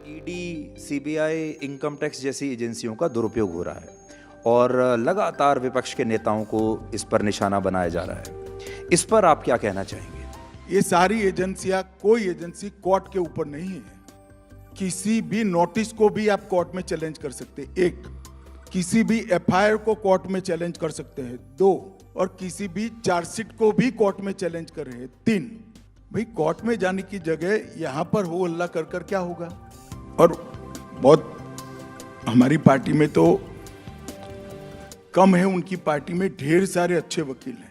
ED, CBI, income tax जैसी एजेंसियों का दुरुपयोग हो रहा है और लगातार विपक्ष के नेताओं को इस पर निशाना बनाया जा रहा है। इस पर आप क्या कहना चाहेंगे? ये सारी एजेंसियां, कोई एजेंसी कोर्ट के ऊपर नहीं है। किसी भी नोटिस को भी आप कोर्ट में चैलेंज कर सकते हैं, एक, किसी भी एफआईआर को कोर्ट में चैलेंज कर सकते हैं, दो, और किसी भी चार्जशीट को भी कोर्ट में चैलेंज कर रहे हैं, तीन। भाई कोर्ट में जाने की जगह यहाँ पर हो हल्ला कर कर क्या होगा। और बहुत हमारी पार्टी में तो कम है, उनकी पार्टी में ढेर सारे अच्छे वकील हैं।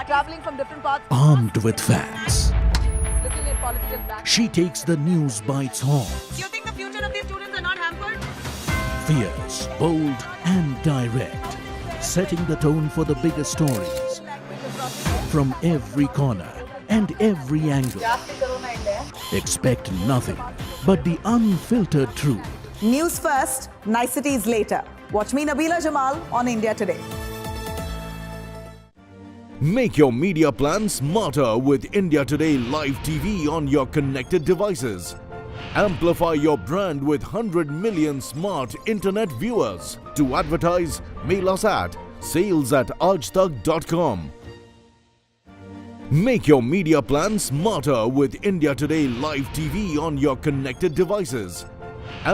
Traveling from different parts. Armed with facts, Looking at political background. she takes the news by its horns. Do you think the future of these students are not hampered? Fierce, bold, and direct, setting the tone for the biggest stories from every corner and every angle. Expect nothing but the unfiltered truth. News first, niceties later. Watch me, Nabila Jamal, on India Today. Make your media plan smarter with India Today Live TV on your connected devices. Amplify your brand with 100 million smart internet viewers. To advertise, mail us at sales@aajtak.com. Make your media plan smarter with India Today Live TV on your connected devices.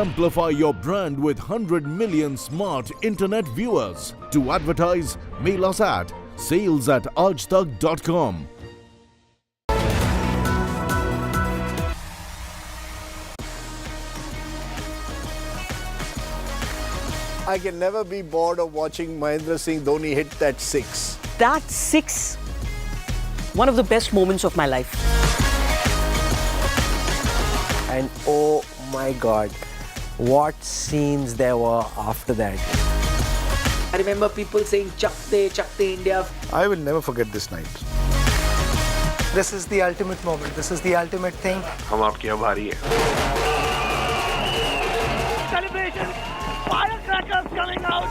Amplify your brand with 100 million smart internet viewers. To advertise, mail us at sales@aajtak.com. I can never be bored of watching Mahendra Singh Dhoni hit that six. That six, one of the best moments of my life. And oh my God, what scenes there were after that. I remember people saying, Chakte India. I will never forget this night. This is the ultimate moment. This is the ultimate thing. हम आपके आभारी हैं. Celebration! Firecrackers coming out!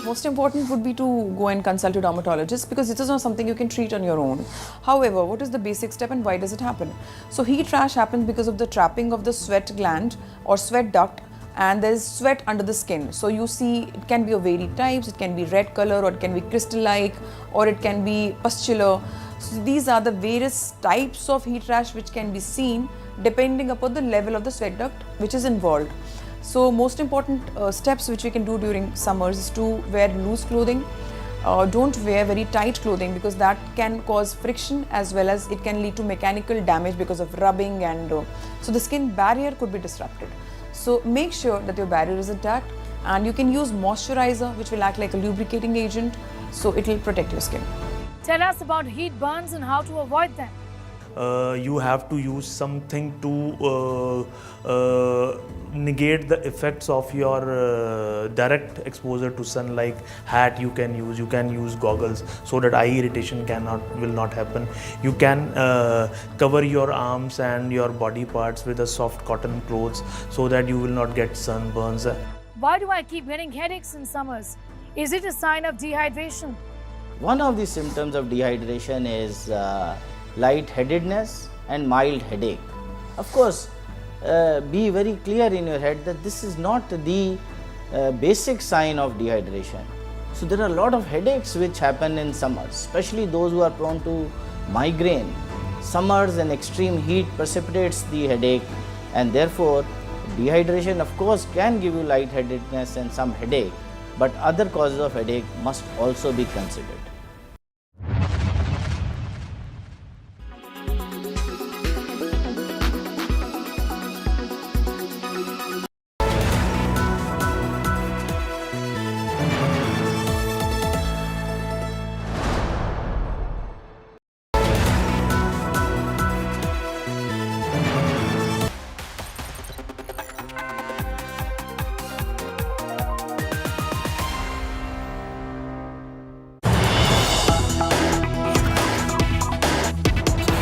Most important would be to go and consult a dermatologist because this is not something you can treat on your own. However, what is the basic step and why does it happen? So heat rash happens because of the trapping of the sweat gland or sweat duct, and there is sweat under the skin. So you see it can be of varied types, it can be red color or it can be crystal-like or it can be pustular. So these are the various types of heat rash which can be seen depending upon the level of the sweat duct which is involved. So most important steps which we can do during summers is to wear loose clothing. Don't wear very tight clothing because that can cause friction as well as it can lead to mechanical damage because of rubbing, and so the skin barrier could be disrupted. So make sure that your barrier is intact, and you can use moisturizer which will act like a lubricating agent, so it will protect your skin. Tell us about heat burns and how to avoid them. You have to use something to negate the effects of your direct exposure to sun, like hat you can use goggles so that eye irritation will not happen. You can cover your arms and your body parts with a soft cotton clothes so that you will not get sunburns. Why do I keep getting headaches in summers? Is it a sign of dehydration? One of the symptoms of dehydration is lightheadedness and mild headache. Of course, be very clear in your head that this is not the basic sign of dehydration. So there are a lot of headaches which happen in summers, especially those who are prone to migraine. Summers and extreme heat precipitates the headache, and therefore dehydration of course can give you lightheadedness and some headache, but other causes of headache must also be considered.